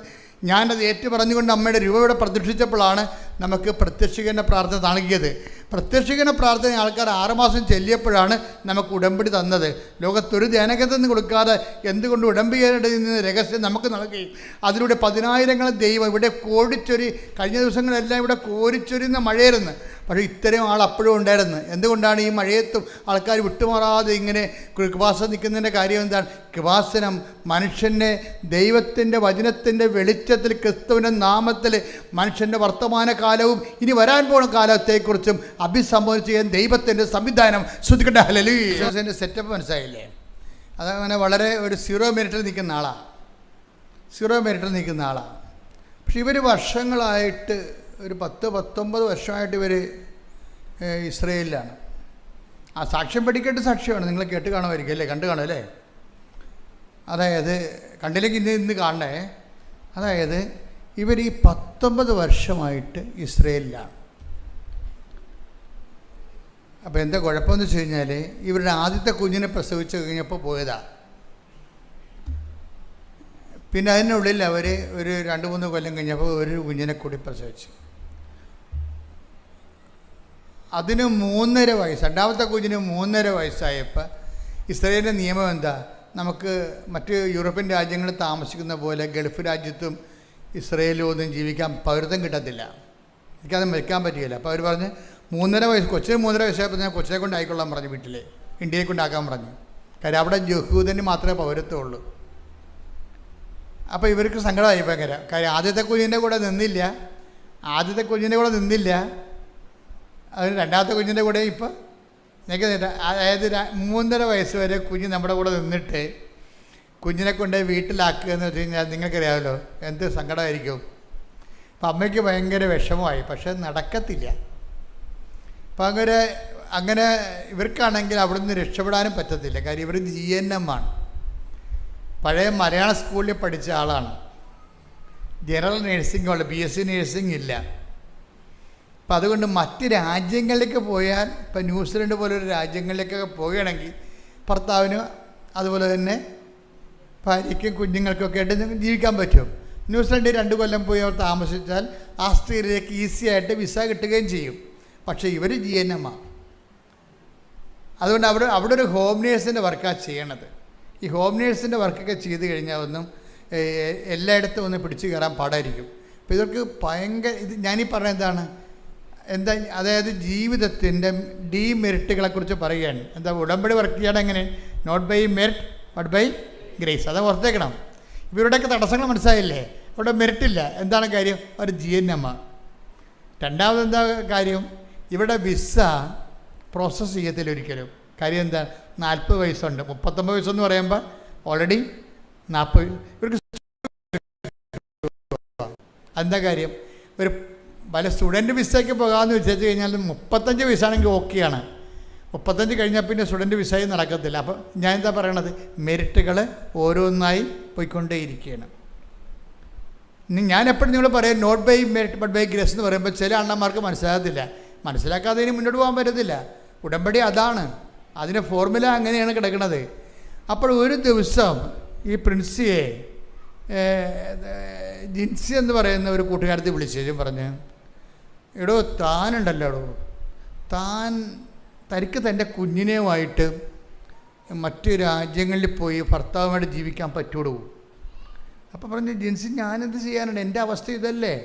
ഞാനത് ഏറ്റുപറഞ്ഞുകൊണ്ട് അമ്മയുടെ രൂപ ഇവിടെ പ്രതീക്ഷിച്ചപ്പോഴാണ് നമുക്ക് പ്രത്യക്ഷീകരണ പ്രാർത്ഥന നൽകിയത്. പ്രത്യക്ഷീകരണ പ്രാർത്ഥന ആൾക്കാർ 6 മാസം ചെല്ലിയപ്പോഴാണ് നമുക്ക് ഉടമ്പടി തന്നത്. ലോകത്തൊരു ധ്യാനകേന്ദ്രം കൊടുക്കാതെ എന്തുകൊണ്ട് ഉടമ്പടിയുടെ രഹസ്യം നമുക്ക് നൽകി. അതിലൂടെ 10,000 ദൈവം ഇവിടെ കോരിച്ചൊരി. കഴിഞ്ഞ ദിവസങ്ങളെല്ലാം ഇവിടെ കോരിച്ചൊരിയുന്ന മഴയായിരുന്നു. പക്ഷേ ഇത്രയും ആൾ അപ്പോഴും ഉണ്ടായിരുന്നു. എന്തുകൊണ്ടാണ് ഈ മഴയത്തും ആൾക്കാർ വിട്ടുമാറാതെ ഇങ്ങനെ കൃപാസനം നിൽക്കുന്നതിൻ്റെ കാര്യം എന്താണ്? കൃപാസനം മനുഷ്യനെ ദൈവത്തിൻ്റെ വചനത്തിൻ്റെ വെളിച്ചത്തിൽ ക്രിസ്തുവിൻ്റെ നാമത്തിൽ മനുഷ്യൻ്റെ വർത്തമാനകാലവും ഇനി വരാൻ പോകുന്ന കാലത്തെക്കുറിച്ചും അഭിസംബോധന ചെയ്യാൻ ദൈവത്തിൻ്റെ സംവിധാനം ശ്രദ്ധിക്കട്ടെ. ഹല്ലേലൂയ. സെറ്റപ്പ് മനസ്സിലായില്ലേ? അതങ്ങനെ വളരെ ഒരു 0 മിനിറ്റിൽ നിൽക്കുന്ന ആളാണ്. പക്ഷെ ഇവർ വർഷങ്ങളായിട്ട് ഒരു 10-19 വർഷമായിട്ട് ഇവർ ഇസ്രയേലിലാണ്. ആ സാക്ഷ്യം പഠിക്കേണ്ട സാക്ഷ്യമാണ്. നിങ്ങൾ കേട്ട് കാണുമായിരിക്കും അല്ലേ? കണ്ടു കാണും അല്ലേ? അതായത് കണ്ടില്ലെങ്കിൽ ഇന്ന് കാണണേ. അതായത് ഇവർ ഈ 19 വർഷമായിട്ട് ഇസ്രയേലിലാണ്. അപ്പോൾ എന്താ കുഴപ്പമെന്ന് വെച്ച് കഴിഞ്ഞാൽ ഇവരുടെ ആദ്യത്തെ കുഞ്ഞിനെ പ്രസവിച്ച് കഴിഞ്ഞപ്പോൾ പോയതാണ്. പിന്നെ അതിനുള്ളിൽ അവർ ഒരു 2-3 കൊല്ലം കഴിഞ്ഞപ്പോൾ ഒരു കുഞ്ഞിനെ കൂടി പ്രസവിച്ചു. അതിന് 3.5 വയസ്സ്. രണ്ടാമത്തെ കുഞ്ഞിന് 3.5 വയസ്സായപ്പോൾ ഇസ്രായേലിൻ്റെ നിയമം എന്താ? നമുക്ക് മറ്റ് യൂറോപ്യൻ രാജ്യങ്ങളിൽ താമസിക്കുന്ന പോലെ ഗൾഫ് രാജ്യത്തും ഇസ്രായേലിലും ഒന്നും ജീവിക്കാൻ പൗരത്വം കിട്ടത്തില്ല. എനിക്കത് മരിക്കാൻ പറ്റുകയില്ല. അപ്പോൾ അവർ പറഞ്ഞ് 3.5 വയസ്സ് കൊച്ചിന് 3.5 വയസ്സായപ്പോൾ ഞാൻ കൊച്ചിനെ കൊണ്ട് ആയിക്കൊള്ളാൻ പറഞ്ഞു. വീട്ടിൽ ഇന്ത്യയെ കൊണ്ടാക്കാൻ പറഞ്ഞു. കാര്യം അവിടെ യഹൂദന് മാത്രമേ പൗരത്വം ഉള്ളൂ. അപ്പോൾ ഇവർക്ക് സങ്കടമായി ഭയങ്കര. കാര്യം ആദ്യത്തെ കുഞ്ഞിൻ്റെ കൂടെ നിന്നില്ല. അതിന് രണ്ടാമത്തെ കുഞ്ഞിൻ്റെ കൂടെ ഇപ്പം നിൽക്കുന്നില്ല. അതായത് 3.5 വയസ്സ് വരെ കുഞ്ഞ് നമ്മുടെ കൂടെ നിന്നിട്ട് കുഞ്ഞിനെ കൊണ്ട് വീട്ടിലാക്കുക എന്ന് വെച്ച് കഴിഞ്ഞാൽ നിങ്ങൾക്കറിയാമല്ലോ എന്ത് സങ്കടമായിരിക്കും. അപ്പം അമ്മയ്ക്ക് ഭയങ്കര വിഷമമായി. പക്ഷെ നടക്കത്തില്ല. അപ്പം അങ്ങനെ ഇവർക്കാണെങ്കിൽ അവിടെ നിന്ന് രക്ഷപ്പെടാനും പറ്റത്തില്ല. കാര്യം ഇവർ GNM ആണ്, പഴയ മലയാള സ്കൂളിൽ പഠിച്ച ആളാണ്. ജനറൽ നേഴ്സിംഗ് ഉള്ള, BSc നേഴ്സിംഗ് ഇല്ല. അപ്പം അതുകൊണ്ട് മറ്റ് രാജ്യങ്ങളിലേക്ക് പോയാൽ, ഇപ്പം ന്യൂസിലൻഡ് പോലൊരു രാജ്യങ്ങളിലേക്കൊക്കെ പോവുകയാണെങ്കിൽ ഭർത്താവിന് അതുപോലെ തന്നെ ഭാര്യയ്ക്കും കുഞ്ഞുങ്ങൾക്കൊക്കെ ആയിട്ട് ജീവിക്കാൻ പറ്റും. ന്യൂസിലൻഡിൽ 2 കൊല്ലം പോയി അവർ താമസിച്ചാൽ ആസ്ട്രേലിയയിലേക്ക് ഈസി ആയിട്ട് വിസ കിട്ടുകയും ചെയ്യും. പക്ഷേ ഇവർ GNM ആണ്. അതുകൊണ്ട് അവിടെ ഒരു ഹോം നേഴ്സിൻ്റെ വർക്കാണ് ചെയ്യണത്. ഈ ഹോം നേഴ്സിൻ്റെ വർക്കൊക്കെ ചെയ്ത് കഴിഞ്ഞാൽ ഒന്നും എല്ലായിടത്തും ഒന്ന് പിടിച്ചു കയറാൻ പാടായിരിക്കും. അപ്പോൾ ഇവർക്ക് ഭയങ്കര ഞാനീ പറഞ്ഞ എന്താ അതായത് ജീവിതത്തിൻ്റെ ഡീമെറിറ്റുകളെക്കുറിച്ച് പറയുകയാണ്. എന്താ ഉടമ്പടി വർക്ക് ചെയ്യണം എങ്ങനെ? Not by merit but by grace. അത് ഓർത്തേക്കണം. ഇവരുടെയൊക്കെ തടസ്സങ്ങൾ മനസ്സിലായില്ലേ? അവിടെ മെറിറ്റില്ല. എന്താണ് കാര്യം? അവർ GNM ആണ്. രണ്ടാമത് എന്താ കാര്യം? ഇവിടെ വിസ പ്രോസസ്സ് ചെയ്യത്തില്ല ഒരിക്കലും. കാര്യം എന്താ? 40 വയസ്സുണ്ട്. 39 വയസ്സെന്ന് പറയുമ്പോൾ ഓൾറെഡി 40. ഇവർക്ക് എന്താ കാര്യം? ഒരു പല സ്റ്റുഡൻറ്റ് വിസയ്ക്ക് പോകാമെന്ന് വിചാരിച്ചു കഴിഞ്ഞാൽ 35 വയസ്സാണെങ്കിൽ ഓക്കെയാണ്. 35 കഴിഞ്ഞാൽ പിന്നെ സ്റ്റുഡൻറ്റ് വിസയും നടക്കത്തില്ല. അപ്പോൾ ഞാൻ എന്താ പറയണത്? മെറിറ്റുകൾ ഓരോന്നായി പോയിക്കൊണ്ടേയിരിക്കുകയാണ്. ഞാൻ എപ്പോഴും നിങ്ങൾ പറയാം not by merit but by grace എന്ന് പറയുമ്പോൾ ചില അണ്ണന്മാർക്ക് മനസ്സിലാകത്തില്ല. മനസ്സിലാക്കാതെ ഇനി മുന്നോട്ട് പോകാൻ പറ്റത്തില്ല. ഉടമ്പടി അതാണ്, അതിൻ്റെ ഫോർമുല അങ്ങനെയാണ് കിടക്കുന്നത്. അപ്പോൾ ഒരു ദിവസം ഈ പ്രിൻസിയെ ജിൻസി എന്ന് പറയുന്ന ഒരു കൂട്ടുകാരത്തെ വിളിച്ചു പറഞ്ഞ്, എടോ താനുണ്ടല്ലോ, തനിക്ക് തൻ്റെ കുഞ്ഞിനെയുമായിട്ട് മറ്റ് രാജ്യങ്ങളിൽ പോയി ഭർത്താവുമായിട്ട് ജീവിക്കാൻ പറ്റുള്ളൂ. അപ്പോൾ പറഞ്ഞു, ജിൻസി ഞാനെന്ത് ചെയ്യാനുണ്ട്? എൻ്റെ അവസ്ഥ ഇതല്ലേ,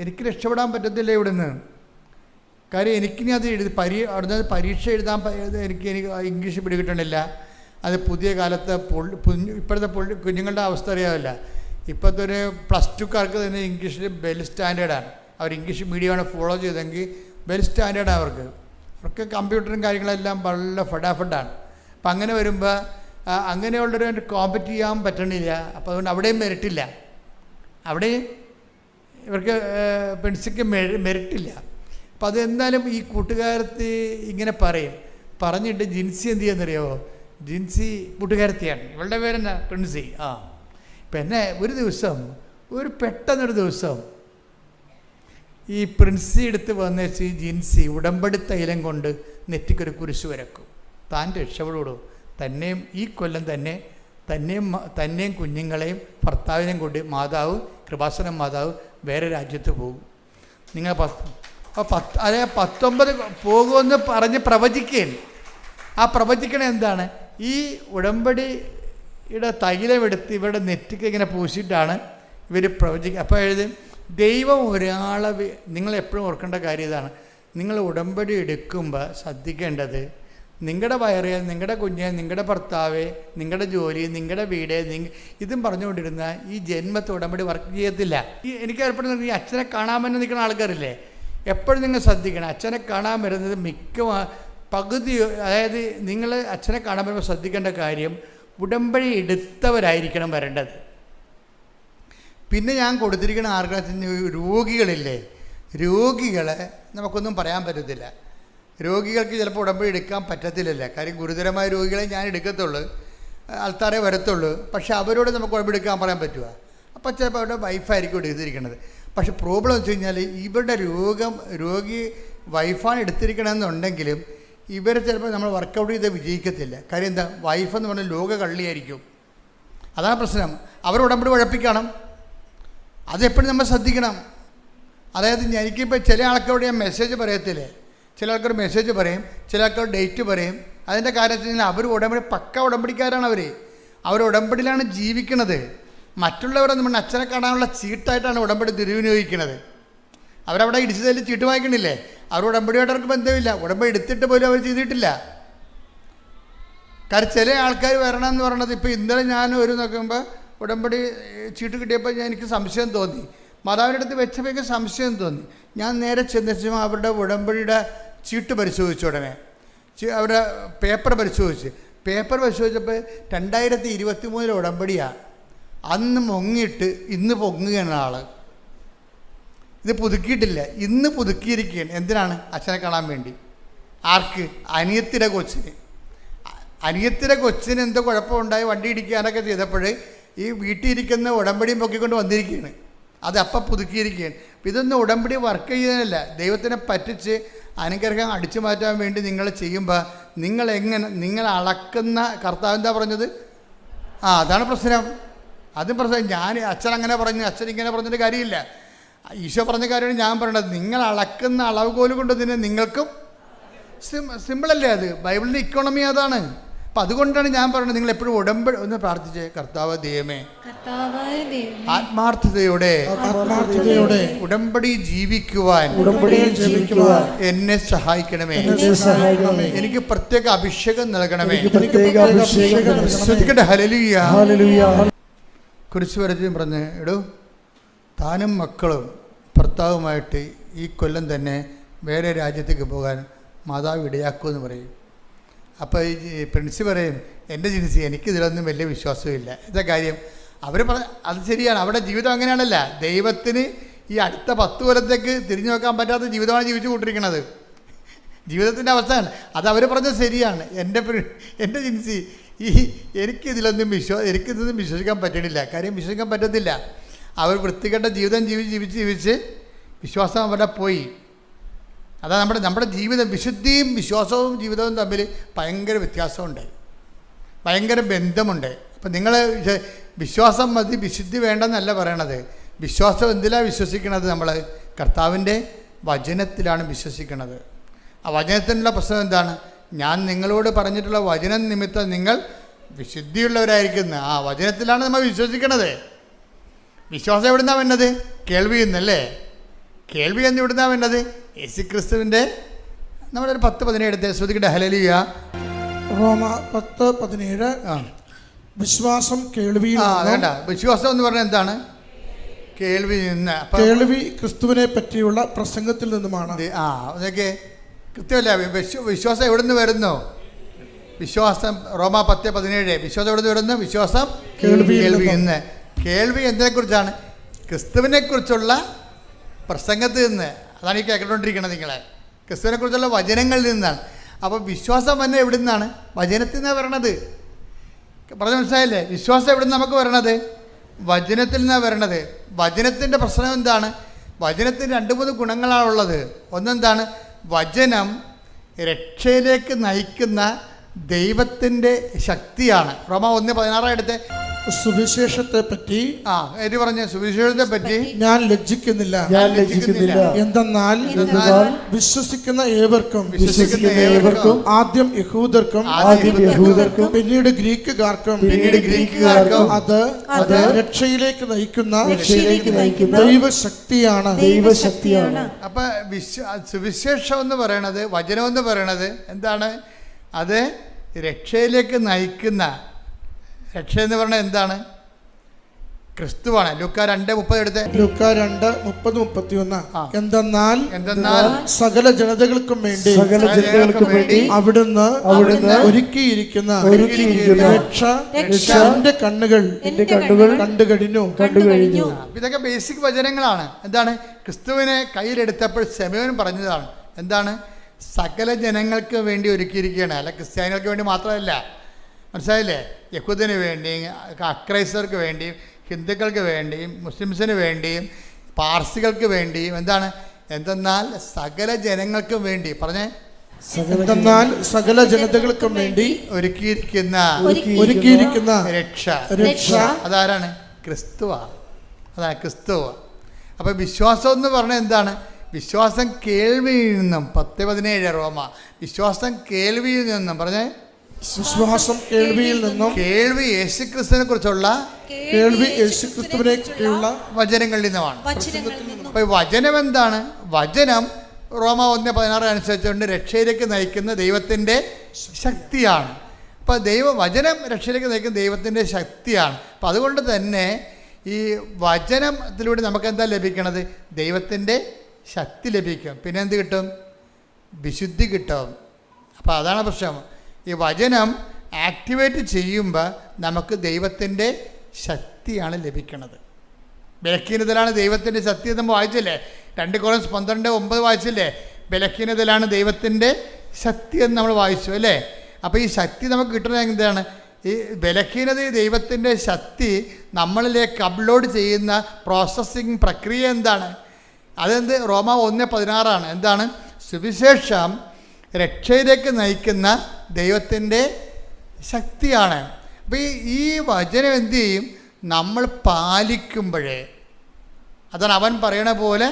എനിക്ക് രക്ഷപ്പെടാൻ പറ്റത്തില്ല ഇവിടുന്ന്. കാര്യം എനിക്കിനി അത് അവിടുന്ന് പരീക്ഷ എഴുതാൻ എനിക്ക് ഇംഗ്ലീഷ് പിടികിട്ടണില്ല. അത് പുതിയ കാലത്തെ ഇപ്പോഴത്തെ കുഞ്ഞുങ്ങളുടെ അവസ്ഥ അറിയാമല്ല. ഇപ്പോഴത്തെ ഒരു +2കാർക്ക് തന്നെ ഇംഗ്ലീഷിൽ വെൽ സ്റ്റാൻഡേർഡാണ്. അവർ ഇംഗ്ലീഷ് മീഡിയമാണ് ഫോളോ ചെയ്തെങ്കിൽ വെൽ സ്റ്റാൻഡേർഡാണ് അവർക്ക് കമ്പ്യൂട്ടറും കാര്യങ്ങളെല്ലാം വളരെ ഫടാഫഡാണ്. അപ്പം അങ്ങനെ വരുമ്പോൾ അങ്ങനെയുള്ളൊരു കോമ്പറ്റ് ചെയ്യാൻ പറ്റണില്ല. അപ്പോൾ അതുകൊണ്ട് അവിടെയും മെറിറ്റില്ല, അവിടെ ഇവർക്ക് പെൺസിക്ക് മെറിറ്റില്ല. അപ്പോൾ അതെന്തായാലും ഈ കൂട്ടുകാരത്തി ഇങ്ങനെ പറഞ്ഞിട്ട് ജിൻസി എന്ത് ചെയ്യുന്നറിയാമോ? ജിൻസി കൂട്ടുകാരത്തിയാണ്, ഇവളുടെ പേരെന്നാ പ്രിൻസി. പിന്നെ പെട്ടെന്നൊരു ദിവസം ഈ പ്രിൻസി എടുത്ത് വന്നേച്ച് ഈ ജിൻസി ഉടമ്പടി തൈലം കൊണ്ട് നെറ്റിക്കൊരു കുരിശ് വരക്കും. താൻ രക്ഷപ്പെടുള്ളൂ, തന്നെയും ഈ കൊല്ലം തന്നെയും കുഞ്ഞുങ്ങളെയും ഭർത്താവിനെയും കൊണ്ട് കൃപാസനം മാതാവ് വേറെ രാജ്യത്ത് പോകും. നിങ്ങൾ 19 പോകുമെന്ന് പറഞ്ഞ് പ്രവചിക്കുകയാണ്. ആ പ്രവചിക്കണ എന്താണ്? ഈ ഉടമ്പടിയുടെ തൈലമെടുത്ത് ഇവരുടെ നെറ്റിക്ക് ഇങ്ങനെ പൂശിയിട്ടാണ് ഇവർ പ്രവചിക്കുക. അപ്പോൾ ദൈവം ഒരാളെ നിങ്ങളെപ്പോഴും ഓർക്കേണ്ട കാര്യം ഇതാണ്. നിങ്ങൾ ഉടമ്പടി എടുക്കുമ്പോൾ ശ്രദ്ധിക്കേണ്ടത്, നിങ്ങളുടെ വയറ്, നിങ്ങളുടെ കുഞ്ഞ്, നിങ്ങളുടെ ഭർത്താവ്, നിങ്ങളുടെ ജോലി, നിങ്ങളുടെ വീട്, ഇതും പറഞ്ഞുകൊണ്ടിരുന്ന ഈ ജന്മത്തെ ഉടമ്പടി വർക്ക് ചെയ്യത്തില്ല. എനിക്ക് ഏർപ്പെടുന്ന ഈ അച്ഛനെ കാണാൻ വേണ്ടി നിൽക്കുന്ന ആൾക്കാരില്ലേ, എപ്പോഴും നിങ്ങൾ ശ്രദ്ധിക്കണം. അച്ഛനെ കാണാൻ വരുന്നത് പകുതി, അതായത് നിങ്ങൾ അച്ഛനെ കാണാൻ വരുമ്പോൾ ശ്രദ്ധിക്കേണ്ട കാര്യം ഉടമ്പടി എടുത്തവരായിരിക്കണം വരേണ്ടത്. പിന്നെ ഞാൻ കൊടുത്തിരിക്കുന്ന ആർക്കാത്തിന് രോഗികളില്ലേ, രോഗികളെ നമുക്കൊന്നും പറയാൻ പറ്റത്തില്ല. രോഗികൾക്ക് ചിലപ്പോൾ ഉടമ്പടി എടുക്കാൻ പറ്റത്തില്ലല്ലോ. കാര്യം ഗുരുതരമായ രോഗികളെ ഞാൻ എടുക്കത്തുള്ളൂ, ആൾക്കാരെ വരത്തുള്ളൂ. പക്ഷേ അവരോട് നമുക്ക് ഉടമ്പടി എടുക്കാൻ പറയാൻ പറ്റുക? അപ്പോൾ ചിലപ്പോൾ അവരുടെ വൈഫായിരിക്കും എടുത്തിരിക്കുന്നത്. പക്ഷേ പ്രോബ്ലം വെച്ച് കഴിഞ്ഞാൽ ഇവരുടെ രോഗി വൈഫാണ് എടുത്തിരിക്കണമെന്നുണ്ടെങ്കിലും ഇവരെ ചിലപ്പോൾ നമ്മൾ വർക്കൗട്ട് ചെയ്ത് വിജയിക്കത്തില്ല. കാര്യം എന്താ? വൈഫെന്ന് പറഞ്ഞാൽ ലോക കള്ളിയായിരിക്കും. അതാണ് പ്രശ്നം. അവർ ഉടമ്പടി ഉഴപ്പിക്കണം. അതെപ്പോഴും നമ്മൾ ശ്രദ്ധിക്കണം. അതായത് എനിക്കിപ്പോൾ ചില ആൾക്കാരോട് ഞാൻ മെസ്സേജ് പറയത്തില്ലേ, ചില ആൾക്കാർ മെസ്സേജ് പറയും, ചില ആൾക്കാർ ഡേറ്റ് പറയും. അതിൻ്റെ കാര്യം വെച്ച് കഴിഞ്ഞാൽ അവർ പക്ക ഉടമ്പടിക്കാരാണ്. അവർ ഉടമ്പടിയിലാണ് ജീവിക്കുന്നത്. മറ്റുള്ളവരെ നമ്മൾ അച്ഛനെ കാണാനുള്ള ചീട്ടായിട്ടാണ് ഉടമ്പടി ദുരുപയോഗിക്കുന്നത്. അവരവിടെ ഇടിച്ചതിൽ ചീട്ട് വാങ്ങിക്കണില്ലേ, അവർ ഉടമ്പടിയായിട്ട് അവർക്ക് ബന്ധമില്ല. ഉടമ്പടി എടുത്തിട്ട് പോലും അവർ ചെയ്തിട്ടില്ല. കാരണം ചില ആൾക്കാർ വരണമെന്ന് പറയണത്, ഇപ്പോൾ ഇന്നലെ ഞാൻ നോക്കുമ്പോൾ ഉടമ്പടി ചീട്ട് കിട്ടിയപ്പോൾ എനിക്ക് സംശയം തോന്നി. മാതാവിൻ്റെ അടുത്ത് വെച്ചപ്പോൾ എനിക്ക് സംശയം തോന്നി. ഞാൻ നേരെ ചെന്നിട്ടും അവരുടെ ഉടമ്പടിയുടെ ചീട്ട് പരിശോധിച്ചു. ഉടനെ അവരുടെ പേപ്പർ പരിശോധിച്ചപ്പോൾ 2023 ഉടമ്പടിയാണ്. അന്ന് മുങ്ങിയിട്ട് ഇന്ന് പൊങ്ങുകയാണ് ആൾ. ഇത് പുതുക്കിയിട്ടില്ല. ഇന്ന് പുതുക്കിയിരിക്കുകയാണ്. എന്തിനാണ്? അച്ഛനെ കാണാൻ വേണ്ടി. ആർക്ക്? അനിയത്തിയുടെ കൊച്ചിന്. അനിയത്തിയുടെ കൊച്ചിന് എന്തോ കുഴപ്പമുണ്ടായി, വണ്ടി ഇടിക്കാനൊക്കെ ചെയ്തപ്പോൾ ഈ വീട്ടിലിരിക്കുന്ന ഉടമ്പടിയും പൊക്കിക്കൊണ്ട് വന്നിരിക്കുകയാണ്. അത് അപ്പം പുതുക്കിയിരിക്കുകയാണ്. അപ്പം ഇതൊന്നും ഉടമ്പടി വർക്ക് ചെയ്യുന്നതല്ല. ദൈവത്തിനെ പറ്റിച്ച് അനുഗ്രഹം അടിച്ചു മാറ്റാൻ വേണ്ടി നിങ്ങൾ ചെയ്യുമ്പോൾ നിങ്ങൾ അളക്കുന്ന കർത്താവ് എന്താ പറഞ്ഞത്? അതാണ് പ്രശ്നം. അതും പ്രശ്നം. അച്ഛൻ അങ്ങനെ പറഞ്ഞു, അച്ഛൻ ഇങ്ങനെ പറഞ്ഞിട്ട് കാര്യമില്ല. ഈശോ പറഞ്ഞ കാര്യമാണ് ഞാൻ പറയണത്. നിങ്ങൾ അളക്കുന്ന അളവുകോൽ കൊണ്ട് തന്നെ നിങ്ങൾക്കും സിമ്പിളല്ലേ അത്? ബൈബിളിൻ്റെ ഇക്കോണമി അതാണ്. അപ്പം അതുകൊണ്ടാണ് ഞാൻ പറയുന്നത്, നിങ്ങൾ എപ്പോഴും ഉടമ്പടി ഒന്ന് പ്രാർത്ഥിച്ചേ. കർത്താവ് ദൈവമേ, ആത്മാർത്ഥതയോടെ ഉടമ്പടി ജീവിക്കുവാൻ എന്നെ സഹായിക്കണമേ. എനിക്ക് പ്രത്യേക അഭിഷേകം നൽകണമേ. ഹല്ലേലൂയ. കുരിശ് വരച്ച് പറഞ്ഞ് എടോ, താനും മക്കളും ഭർത്താവുമായിട്ട് ഈ കൊല്ലം തന്നെ വേറെ രാജ്യത്തേക്ക് പോകാൻ മാതാവ് ഇടയാക്കുമെന്ന് പറയും. അപ്പോൾ ഈ പ്രിൻസി പറയും, എൻ്റെ ജിൻസി എനിക്കിതിലൊന്നും വലിയ വിശ്വാസമില്ല. എന്താ കാര്യം? അവർ അത് ശരിയാണ്, അവിടെ ജീവിതം അങ്ങനെയാണല്ല. ദൈവത്തിന് ഈ അടുത്ത 10 കൊല്ലത്തേക്ക് തിരിഞ്ഞു നോക്കാൻ പറ്റാത്ത ജീവിതമാണ് ജീവിച്ചു കൊണ്ടിരിക്കുന്നത്. ജീവിതത്തിൻ്റെ അവസ്ഥയാണ് അത്. അവർ പറഞ്ഞത് ശരിയാണ്. എൻ്റെ ജിൻസി എനിക്കിതിലൊന്നും വിശ്വസിക്കാൻ പറ്റണില്ല. കാര്യം വിശ്വസിക്കാൻ പറ്റത്തില്ല. അവർ വൃത്തികെട്ട ജീവിതം ജീവിച്ച് വിശ്വാസം അവിടെ പോയി. അതാ നമ്മുടെ ജീവിതം. വിശുദ്ധിയും വിശ്വാസവും ജീവിതവും തമ്മിൽ ഭയങ്കര വ്യത്യാസമുണ്ട്, ഭയങ്കര ബന്ധമുണ്ട്. അപ്പം നിങ്ങൾ വിശ്വാസം മതി, വിശുദ്ധി വേണ്ടെന്നല്ല പറയണത്. വിശ്വാസം എന്തിലാണ് വിശ്വസിക്കണത്? നമ്മൾ കർത്താവിൻ്റെ വചനത്തിലാണ് വിശ്വസിക്കുന്നത്. ആ വചനത്തിനുള്ള പ്രശ്നം എന്താണ്? ഞാൻ നിങ്ങളോട് പറഞ്ഞിട്ടുള്ള വചനം നിമിത്തം നിങ്ങൾ വിശുദ്ധിയുള്ളവരായിരിക്കുന്ന ആ വചനത്തിലാണ് നമ്മൾ വിശ്വസിക്കണത്. വിശ്വാസം എവിടുന്നാണ് വേണ്ടത്? കേൾവി എന്നല്ലേ? കേൾവി എന്ന് എവിടുന്നാണ് വേണ്ടത്? യേശുക്രിസ്തുവിൻ്റെ. നമ്മളൊരു 10-17 എടുത്ത് ശ്രദ്ധിക്കട്ടെ. ഹല്ലേലൂയ. റോമ 10:17. വിശ്വാസം കേൾവിയിൽ വേണ്ട. വിശ്വാസം എന്ന് പറഞ്ഞാൽ എന്താണ്? കേൾവി നിന്ന്. കേൾവി ക്രിസ്തുവിനെ പറ്റിയുള്ള പ്രസംഗത്തിൽ നിന്നുമാണ്. അതൊക്കെ കൃത്യമല്ല. വിശ്വാസം എവിടെ നിന്ന് വരുന്നു? വിശ്വാസം റോമ 10:17. വിശ്വാസം എവിടെ നിന്ന് വരുന്നു? വിശ്വാസം കേൾവിയിൽ നിന്ന്. കേൾവി എന്തിനെക്കുറിച്ചാണ്? ക്രിസ്തുവിനെക്കുറിച്ചുള്ള പ്രസംഗത്തിൽ നിന്ന്. അതാണ് ഈ കേട്ടുകൊണ്ടിരിക്കുന്നത് നിങ്ങളെ. ക്രിസ്തുവിനെക്കുറിച്ചുള്ള വചനങ്ങളിൽ നിന്നാണ്. അപ്പോൾ വിശ്വാസം തന്നെ എവിടെ നിന്നാണ്? വചനത്തിൽ നിന്നാണ് വരണത്. പറഞ്ഞ മനസ്സിലായില്ലേ? വിശ്വാസം എവിടെ നിന്ന് നമുക്ക് വരണത്? വചനത്തിൽ നിന്നാണ് വരണത്. വചനത്തിൻ്റെ പ്രശ്നം എന്താണ്? വചനത്തിന് 2-3 ഗുണങ്ങളാണുള്ളത്. ഒന്നെന്താണ്? വചനം രക്ഷയിലേക്ക് നയിക്കുന്ന ദൈവത്തിൻ്റെ ശക്തിയാണ്. റോമ 1:16 എടുത്ത് സുവിശേഷത്തെ പറ്റി പറഞ്ഞ സുവിശേഷത്തെ പറ്റി ഞാൻ ലജ്ജിക്കുന്നില്ല. എന്തെന്നാൽ വിശ്വസിക്കുന്ന ഏവർക്കും ആദ്യം യഹൂദർക്കും പിന്നീട് ഗ്രീക്കുകാർക്കും അത് രക്ഷയിലേക്ക് നയിക്കുന്ന ദൈവശക്തിയാണ്. അപ്പൊ സുവിശേഷം എന്ന് പറയണത്, വചനം എന്ന് പറയണത് എന്താണ്? അത് രക്ഷയിലേക്ക് നയിക്കുന്ന. രക്ഷ എന്ന് പറഞ്ഞാൽ എന്താണ്? ക്രിസ്തുവാണ്. ലൂക്ക 2:30 എടുത്ത്. ലൂക്ക 2:30-31. എന്തെന്നാൽ സകല ജനതകൾക്കും വേണ്ടി അവിടുന്ന് ഒരുക്കിയിരിക്കുന്ന രക്ഷ എന്റെ കണ്ണുകൾ കണ്ടു കഴിഞ്ഞു. ഇതൊക്കെ ബേസിക് വചനങ്ങളാണ്. എന്താണ്? ക്രിസ്തുവിനെ കയ്യിലെടുത്തപ്പോൾ ശമയോൻ പറഞ്ഞതാണ്. എന്താണ്? സകല ജനങ്ങൾക്ക് വേണ്ടി ഒരുക്കിയിരിക്കുകയാണ്. അല്ല ക്രിസ്ത്യാനികൾക്ക് വേണ്ടി മാത്രമല്ല. മനസ്സിലായില്ലേ? യഹൂദന് വേണ്ടിയും അക്രൈസ്തർക്ക് വേണ്ടിയും ഹിന്ദുക്കൾക്ക് വേണ്ടിയും മുസ്ലിംസിന് വേണ്ടിയും പാർസികൾക്ക് വേണ്ടിയും. എന്തെന്നാൽ സകല ജനങ്ങൾക്കും വേണ്ടി. പറഞ്ഞേ. എന്തെന്നാൽ സകല ജനതകൾക്കും വേണ്ടി ഒരുക്കിയിരിക്കുന്ന രക്ഷ അതാരാണ്? ക്രിസ്തുവാ. അതാണ് ക്രിസ്തുവ. അപ്പോൾ വിശ്വാസം എന്ന് പറഞ്ഞാൽ എന്താണ്? വിശ്വാസം കേൾവിയിൽ നിന്നും. 10:17 റോമ. വിശ്വാസം കേൾവിയിൽ നിന്നും. പറഞ്ഞേ. വിശ്വാസം കേൾവിയിൽ നിന്നും. കേൾവി യേശുക്രിസ്തുവിനെ കുറിച്ചുള്ള വചനങ്ങളിൽ നിന്നുമാണ്. അപ്പൊ വചനം എന്താണ്? വചനം റോമ 1:16 അനുസരിച്ചുകൊണ്ട് രക്ഷയിലേക്ക് നയിക്കുന്ന ദൈവത്തിൻ്റെ ശക്തിയാണ്. അപ്പം വചനം രക്ഷയിലേക്ക് നയിക്കുന്ന ദൈവത്തിൻ്റെ ശക്തിയാണ്. അപ്പം അതുകൊണ്ട് തന്നെ ഈ വചനത്തിലൂടെ നമുക്ക് എന്താ ലഭിക്കണത്? ദൈവത്തിൻ്റെ ശക്തി ലഭിക്കും. പിന്നെ എന്ത് കിട്ടും? വിശുദ്ധി കിട്ടും. അപ്പോൾ അതാണ് പ്രശ്നം. ഈ വചനം ആക്ടിവേറ്റ് ചെയ്യുമ്പോൾ നമുക്ക് ദൈവത്തിൻ്റെ ശക്തിയാണ് ലഭിക്കുന്നത്. ബലഹീനതയിലാണ് ദൈവത്തിൻ്റെ ശക്തി നമ്മൾ വായിച്ചില്ലേ? 2 Corinthians 12:9 വായിച്ചില്ലേ? ബലഹീനതയിലാണ് ദൈവത്തിൻ്റെ ശക്തി എന്ന് നമ്മൾ വായിച്ചു അല്ലേ? അപ്പോൾ ഈ ശക്തി നമുക്ക് കിട്ടുന്നത് എന്താണ്? ഈ ബലഹീനത ദൈവത്തിൻ്റെ ശക്തി നമ്മളിലേക്ക് അപ്ലോഡ് ചെയ്യുന്ന പ്രോസസ്സിങ് പ്രക്രിയ എന്താണ്? അതെന്ത്? റോമ 1:16 എന്താണ്? സുവിശേഷം രക്ഷയിലേക്ക് നയിക്കുന്ന ദൈവത്തിൻ്റെ ശക്തിയാണ്. അപ്പോൾ ഈ വചനം എന്തു ചെയ്യും? നമ്മൾ പാലിക്കുമ്പോഴേ, അതാണ് അവൻ പറയണ പോലെ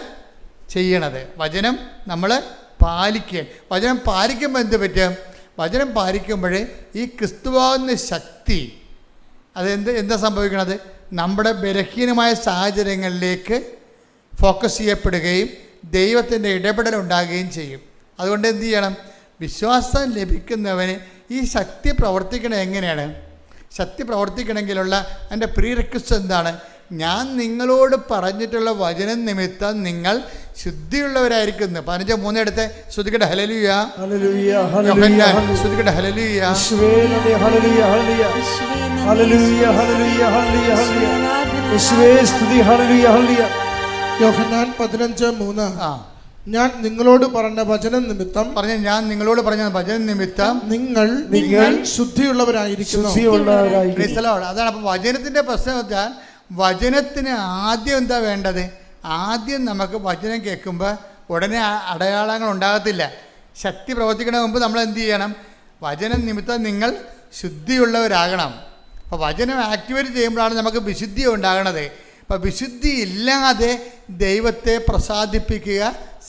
ചെയ്യണത്. വചനം നമ്മൾ പാലിക്കുക. വചനം പാലിക്കുമ്പോൾ എന്ത് പറ്റും? വചനം പാലിക്കുമ്പോൾ ഈ ക്രിസ്തുവാകുന്ന ശക്തി എന്താ സംഭവിക്കണത്? നമ്മുടെ ബലഹീനമായ സാഹചര്യങ്ങളിലേക്ക് ഫോക്കസ് ചെയ്യപ്പെടുകയും ദൈവത്തിൻ്റെ ഇടപെടൽ ഉണ്ടാകുകയും ചെയ്യും. അതുകൊണ്ട് എന്ത് ചെയ്യണം? വിശ്വാസം ലഭിക്കുന്നവന് ഈ ശക്തി പ്രവർത്തിക്കണത് എങ്ങനെയാണ്? ശക്തി പ്രവർത്തിക്കണമെങ്കിലുള്ള എൻ്റെ പ്രീ റിക്വസ്റ്റ് എന്താണ്? ഞാൻ നിങ്ങളോട് പറഞ്ഞിട്ടുള്ള വചനം നിമിത്തം നിങ്ങൾ ശുദ്ധിയുള്ളവരായിരിക്കുന്നു. 15:3 എടുത്ത് ശ്രുതിക്കട്ടെ ഹല്ലേലൂയ, ശ്രുതിക്കട്ടെ ഹല്ലേലൂയ. യോഹന്നാൻ 15:3 ഞാൻ നിങ്ങളോട് പറഞ്ഞ വചനം നിമിത്തം നിങ്ങൾ ശുദ്ധിയുള്ളവരായിരിക്കുന്നു. അതാണ്. അപ്പോൾ വചനത്തിൻ്റെ പ്രശ്നം വെച്ചാൽ വചനത്തിന് ആദ്യം എന്താ വേണ്ടത്? ആദ്യം നമുക്ക് വചനം കേൾക്കുമ്പോൾ ഉടനെ അടയാളങ്ങൾ ഉണ്ടാകത്തില്ല. ശക്തി പ്രവർത്തിക്കണ മുമ്പ് നമ്മൾ എന്ത് ചെയ്യണം? വചനം നിമിത്തം നിങ്ങൾ ശുദ്ധിയുള്ളവരാകണം. അപ്പോൾ വചനം ആക്ടിവേറ്റ് ചെയ്യുമ്പോഴാണ് നമുക്ക് വിശുദ്ധി ഉണ്ടാകണത്. അപ്പോൾ വിശുദ്ധി ഇല്ലാതെ ദൈവത്തെ പ്രസാദിപ്പിക്കുക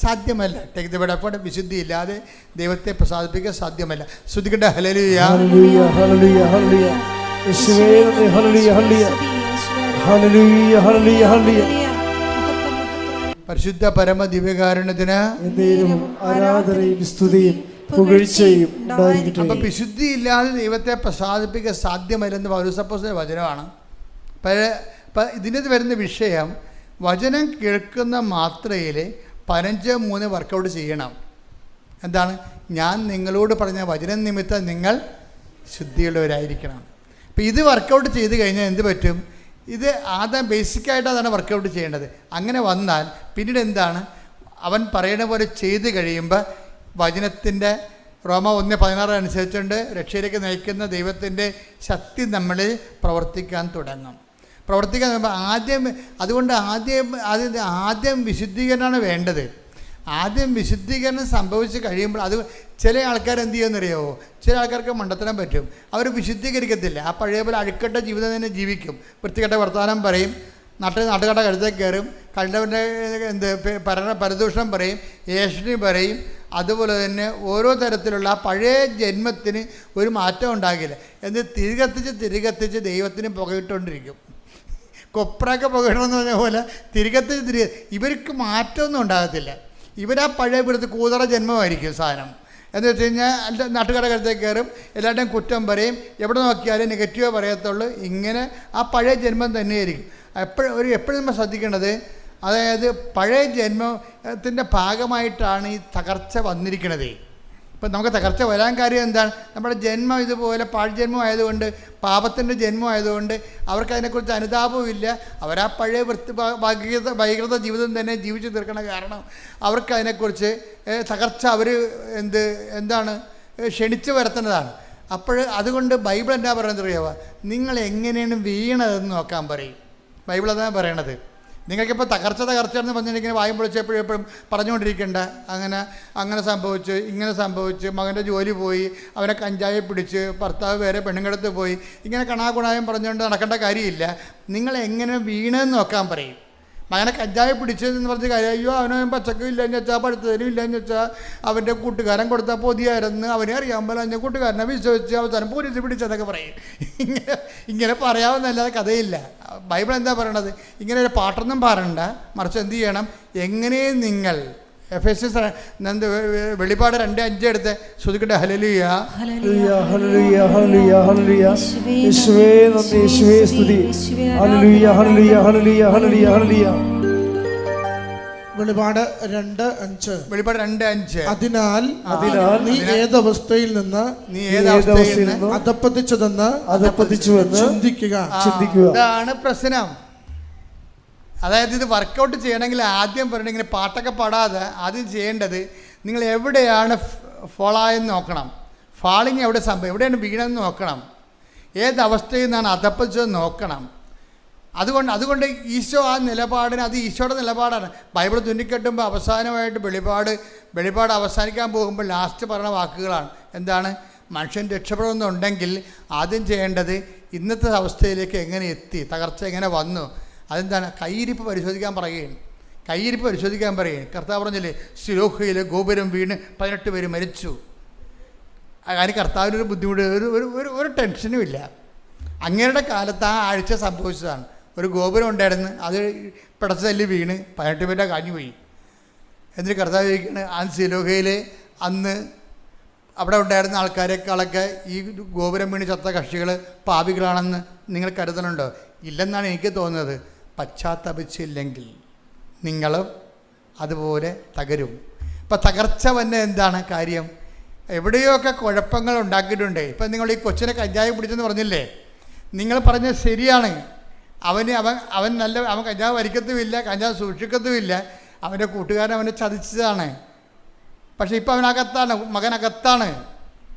സാധ്യമല്ല. വിശുദ്ധി ഇല്ലാതെ ദൈവത്തെ പ്രസാദിപ്പിക്കുക സാധ്യമല്ല. ശ്രുതിക്കട്ടെ ഹല്ലേലൂയ. പരിശുദ്ധ പരമ ദിവ്യകാരുണ്യത്തിന് ആരാധനയും സ്തുതിയും പുകഴ്ചയും ഉണ്ടായിരിക്കട്ടെ. അപ്പം വിശുദ്ധി ഇല്ലാതെ ദൈവത്തെ പ്രസാദിപ്പിക്കാൻ സാധ്യമല്ലെന്ന് പൗലോസപ്പോസ്തലന്റെ വചനമാണ്. അപ്പം ഇതിനകത്ത് വരുന്ന വിഷയം, വചനം കേൾക്കുന്ന മാത്രയിൽ 15:3 വർക്കൗട്ട് ചെയ്യണം. എന്താണ്? ഞാൻ നിങ്ങളോട് പറഞ്ഞ വചനം നിമിത്തം നിങ്ങൾ ശുദ്ധിയുള്ളവരായിരിക്കണം. അപ്പം ഇത് വർക്കൗട്ട് ചെയ്ത് കഴിഞ്ഞാൽ എന്ത് പറ്റും? ഇത് ആദ്യം ബേസിക്കായിട്ട് അതാണ് വർക്കൗട്ട് ചെയ്യേണ്ടത്. അങ്ങനെ വന്നാൽ പിന്നീട് എന്താണ്? അവൻ പറയുന്ന പോലെ ചെയ്ത് കഴിയുമ്പോൾ വചനത്തിൻ്റെ റോമ 1:16 അനുസരിച്ചുകൊണ്ട് രക്ഷയിലേക്ക് നയിക്കുന്ന ദൈവത്തിൻ്റെ ശക്തി നമ്മളിൽ പ്രവർത്തിക്കാൻ തുടങ്ങും. അതുകൊണ്ട് ആദ്യം വിശുദ്ധീകരണമാണ് വേണ്ടത്. ആദ്യം വിശുദ്ധീകരണം സംഭവിച്ച് കഴിയുമ്പോൾ അത് ചില ആൾക്കാർ എന്ത് ചെയ്യുമെന്നറിയാമോ? ചില ആൾക്കാർക്ക് മണ്ടത്തരം പറ്റും. അവർ വിശുദ്ധീകരിക്കത്തില്ല. ആ പഴയ പോലെ അഴുക്കട്ട ജീവിതം തന്നെ ജീവിക്കും. വൃത്തികെട്ട വർത്തമാനം പറയും, നാട്ടുകട കഴുത്തേക്ക് കയറും, കണ്ടവൻ്റെ പരദൂഷണം പറയും, ഏഷണി പറയും. അതുപോലെ തന്നെ ഓരോ തരത്തിലുള്ള പഴയ ജന്മത്തിന് ഒരു മാറ്റം ഉണ്ടാകില്ല. തിരികത്തിച്ച് ദൈവത്തിന് പുകയിട്ടുകൊണ്ടിരിക്കും. കൊപ്രയൊക്കെ പുകയിടണമെന്ന് പറഞ്ഞ പോലെ തിരികെ ഇവർക്ക് മാറ്റമൊന്നും ഉണ്ടാകത്തില്ല. ഇവരാ പഴയ പിടുത്ത് കൂതറ ജന്മമായിരിക്കും സാധനം. എന്ന് വെച്ച് കഴിഞ്ഞാൽ നാട്ടുകാരുടെ കരുത്തേക്ക് കയറും, എല്ലാവരുടെയും കുറ്റം പറയും, എവിടെ നോക്കിയാലും നെഗറ്റീവേ പറയത്തുള്ളൂ. ഇങ്ങനെ ആ പഴയ ജന്മം തന്നെയായിരിക്കും. എപ്പോഴും നമ്മൾ ശ്രദ്ധിക്കേണ്ടത്, അതായത് പഴയ ജന്മത്തിൻ്റെ ഭാഗമായിട്ടാണ് ഈ തകർച്ച വന്നിരിക്കുന്നത്. ഇപ്പം നമുക്ക് തകർച്ച വരാൻ കാര്യം എന്താണ്? നമ്മുടെ ജന്മം ഇതുപോലെ പാഴ്ജന്മം ആയതുകൊണ്ട്, പാപത്തിൻ്റെ ജന്മം ആയതുകൊണ്ട് അവർക്ക് അതിനെക്കുറിച്ച് അനുതാപവും ഇല്ല. അവരാ പഴയ വൈകൃത ജീവിതം തന്നെ ജീവിച്ചു തീർക്കണ കാരണം അവർക്ക് അതിനെക്കുറിച്ച് തകർച്ച എന്താണ് ക്ഷണിച്ചു വരുത്തുന്നതാണ്. അതുകൊണ്ട് ബൈബിൾ എന്താ പറയുന്നത് അറിയാവുക? നിങ്ങൾ എങ്ങനെയാണ് വീണതെന്ന് നോക്കാൻ പറയും. ബൈബിൾ അതാണ് പറയണത്. നിങ്ങൾക്കിപ്പോൾ തകർച്ച എന്ന് പറഞ്ഞിങ്ങനെ വായും പൊളിച്ചപ്പോഴും പറഞ്ഞുകൊണ്ടിരിക്കേണ്ട. അങ്ങനെ സംഭവിച്ചു, ഇങ്ങനെ സംഭവിച്ചു, മകൻ്റെ ജോലി പോയി, അവനെ കഞ്ചാവ് പിടിച്ച്, ഭർത്താവ് വേറെ പെണ്ണുങ്ങളടുത്ത് പോയി, ഇങ്ങനെ കണാകുണായം പറഞ്ഞുകൊണ്ട് നടക്കേണ്ട കാര്യമില്ല. നിങ്ങൾ എങ്ങനെ വീണെന്ന് നോക്കാൻ പറയും. മകനെ കഞ്ചാവ് പിടിച്ചതെന്ന് പറഞ്ഞ കാര്യം, അയ്യോ അവന് പച്ചക്കും ഇല്ലയെന്ന് വെച്ചാൽ പഴുത്തതിനും ഇല്ലയെന്ന് വെച്ചാൽ അവൻ്റെ കൂട്ടുകാരൻ കൊടുത്താൽ പൊതിയായിരുന്നു, അവനെ അറിയാൻ പോലെ അഞ്ഞ കൂട്ടുകാരനെ വിശ്വസിച്ച് അവസാനം പോലീസ് പിടിച്ചതൊക്കെ പറയും. ഇങ്ങനെ പറയാവുന്നല്ലാതെ കഥയില്ല. ബൈബിൾ എന്താ പറയണത്? ഇങ്ങനെ ഒരു പാട്ടൊന്നും പറയണ്ട, മറിച്ച് എന്ത് ചെയ്യണം? എങ്ങനെ നിങ്ങൾ വെളിപ്പാട് 2:5 എടുത്ത് ശ്രുതിക്കട്ടെ ഹല്ലേലൂയ. വെളിപാട് 2:5 അതിനാൽ നീ ഏതവസ്ഥയിൽ നിന്ന് അധപ്പതിച്ചുവെന്ന് ചിന്തിക്കുക. ഇതാണ് പ്രശ്നം. അതായത് ഇത് വർക്കൗട്ട് ചെയ്യണമെങ്കിൽ ആദ്യം പറയണമെങ്കിൽ പാട്ടൊക്കെ പാടാതെ ആദ്യം ചെയ്യേണ്ടത് നിങ്ങൾ എവിടെയാണ് ഫോളായെന്ന് നോക്കണം. ഫാളിങ് എവിടെ സംഭവം, എവിടെയാണ് വീണെന്ന് നോക്കണം. ഏതവസ്ഥയിൽ നിന്നാണ് അതപ്പച്ചതെന്ന് നോക്കണം. അതുകൊണ്ട് ഈശോ ആ നിലപാടിന്, അത് ഈശോയുടെ നിലപാടാണ്. ബൈബിൾ തുന്നിക്കെട്ടുമ്പോൾ അവസാനമായിട്ട് വെളിപാട് അവസാനിക്കാൻ പോകുമ്പോൾ ലാസ്റ്റ് പറയുന്ന വാക്കുകളാണ്. എന്താണ്? മനുഷ്യൻ രക്ഷപ്പെടുന്നുണ്ടെങ്കിൽ ആദ്യം ചെയ്യേണ്ടത് ഇന്നത്തെ അവസ്ഥയിലേക്ക് എങ്ങനെ എത്തി, തകർച്ച എങ്ങനെ വന്നു, അതെന്താണ്? കയ്യിരിപ്പ് പരിശോധിക്കാൻ പറയുകയാണ്. കയ്യിരിപ്പ് പരിശോധിക്കാൻ പറയുകയാണ്. കർത്താവ് പറഞ്ഞില്ലേ, സിലോഹയിലെ ഗോപുരം വീണ് 18 പേര് മരിച്ചു. അതിന് കർത്താവിനൊരു ബുദ്ധിമുട്ട്, ഒരു ടെൻഷനും ഇല്ല. അങ്ങയുടെ കാലത്ത് ആ ആഴ്ച സംഭവിച്ചതാണ്. ഒരു ഗോപുരം ഉണ്ടായിരുന്നു, അത് പിടച്ച് തല്ലി വീണ് 18 പേരുടെ കാഞ്ഞുപോയി. എന്നിട്ട് കർത്താവ് ചോദിക്കുകയാണ്, ആ സിലോഹയിൽ അന്ന് അവിടെ ഉണ്ടായിരുന്ന ആൾക്കാരെക്കാളൊക്കെ ഈ ഗോപുരം വീണ് ചത്ത കക്ഷികൾ പാപികളാണെന്ന് നിങ്ങൾ കരുതണുണ്ടോ? ഇല്ലെന്നാണ് എനിക്ക് തോന്നുന്നത്. പശ്ചാത്തപിച്ചില്ലെങ്കിൽ നിങ്ങളും അതുപോലെ തകരും. ഇപ്പം തകർച്ച വന്നെ എന്താണ് കാര്യം? എവിടെയൊക്കെ കുഴപ്പങ്ങൾ ഉണ്ടാക്കിയിട്ടുണ്ട്. ഇപ്പം നിങ്ങൾ ഈ കൊച്ചിനെ കഞ്ചാവ് പിടിച്ചെന്ന് പറഞ്ഞില്ലേ, നിങ്ങൾ പറഞ്ഞത് ശരിയാണ്. അവൻ കഞ്ചാവ് വലിക്കത്തുമില്ല, കഞ്ചാവ് സൂക്ഷിക്കത്തുമില്ല. അവൻ്റെ കൂട്ടുകാരൻ അവനെ ചതിച്ചതാണ്. പക്ഷേ ഇപ്പം അവനകത്താണ്, മകനകത്താണ്.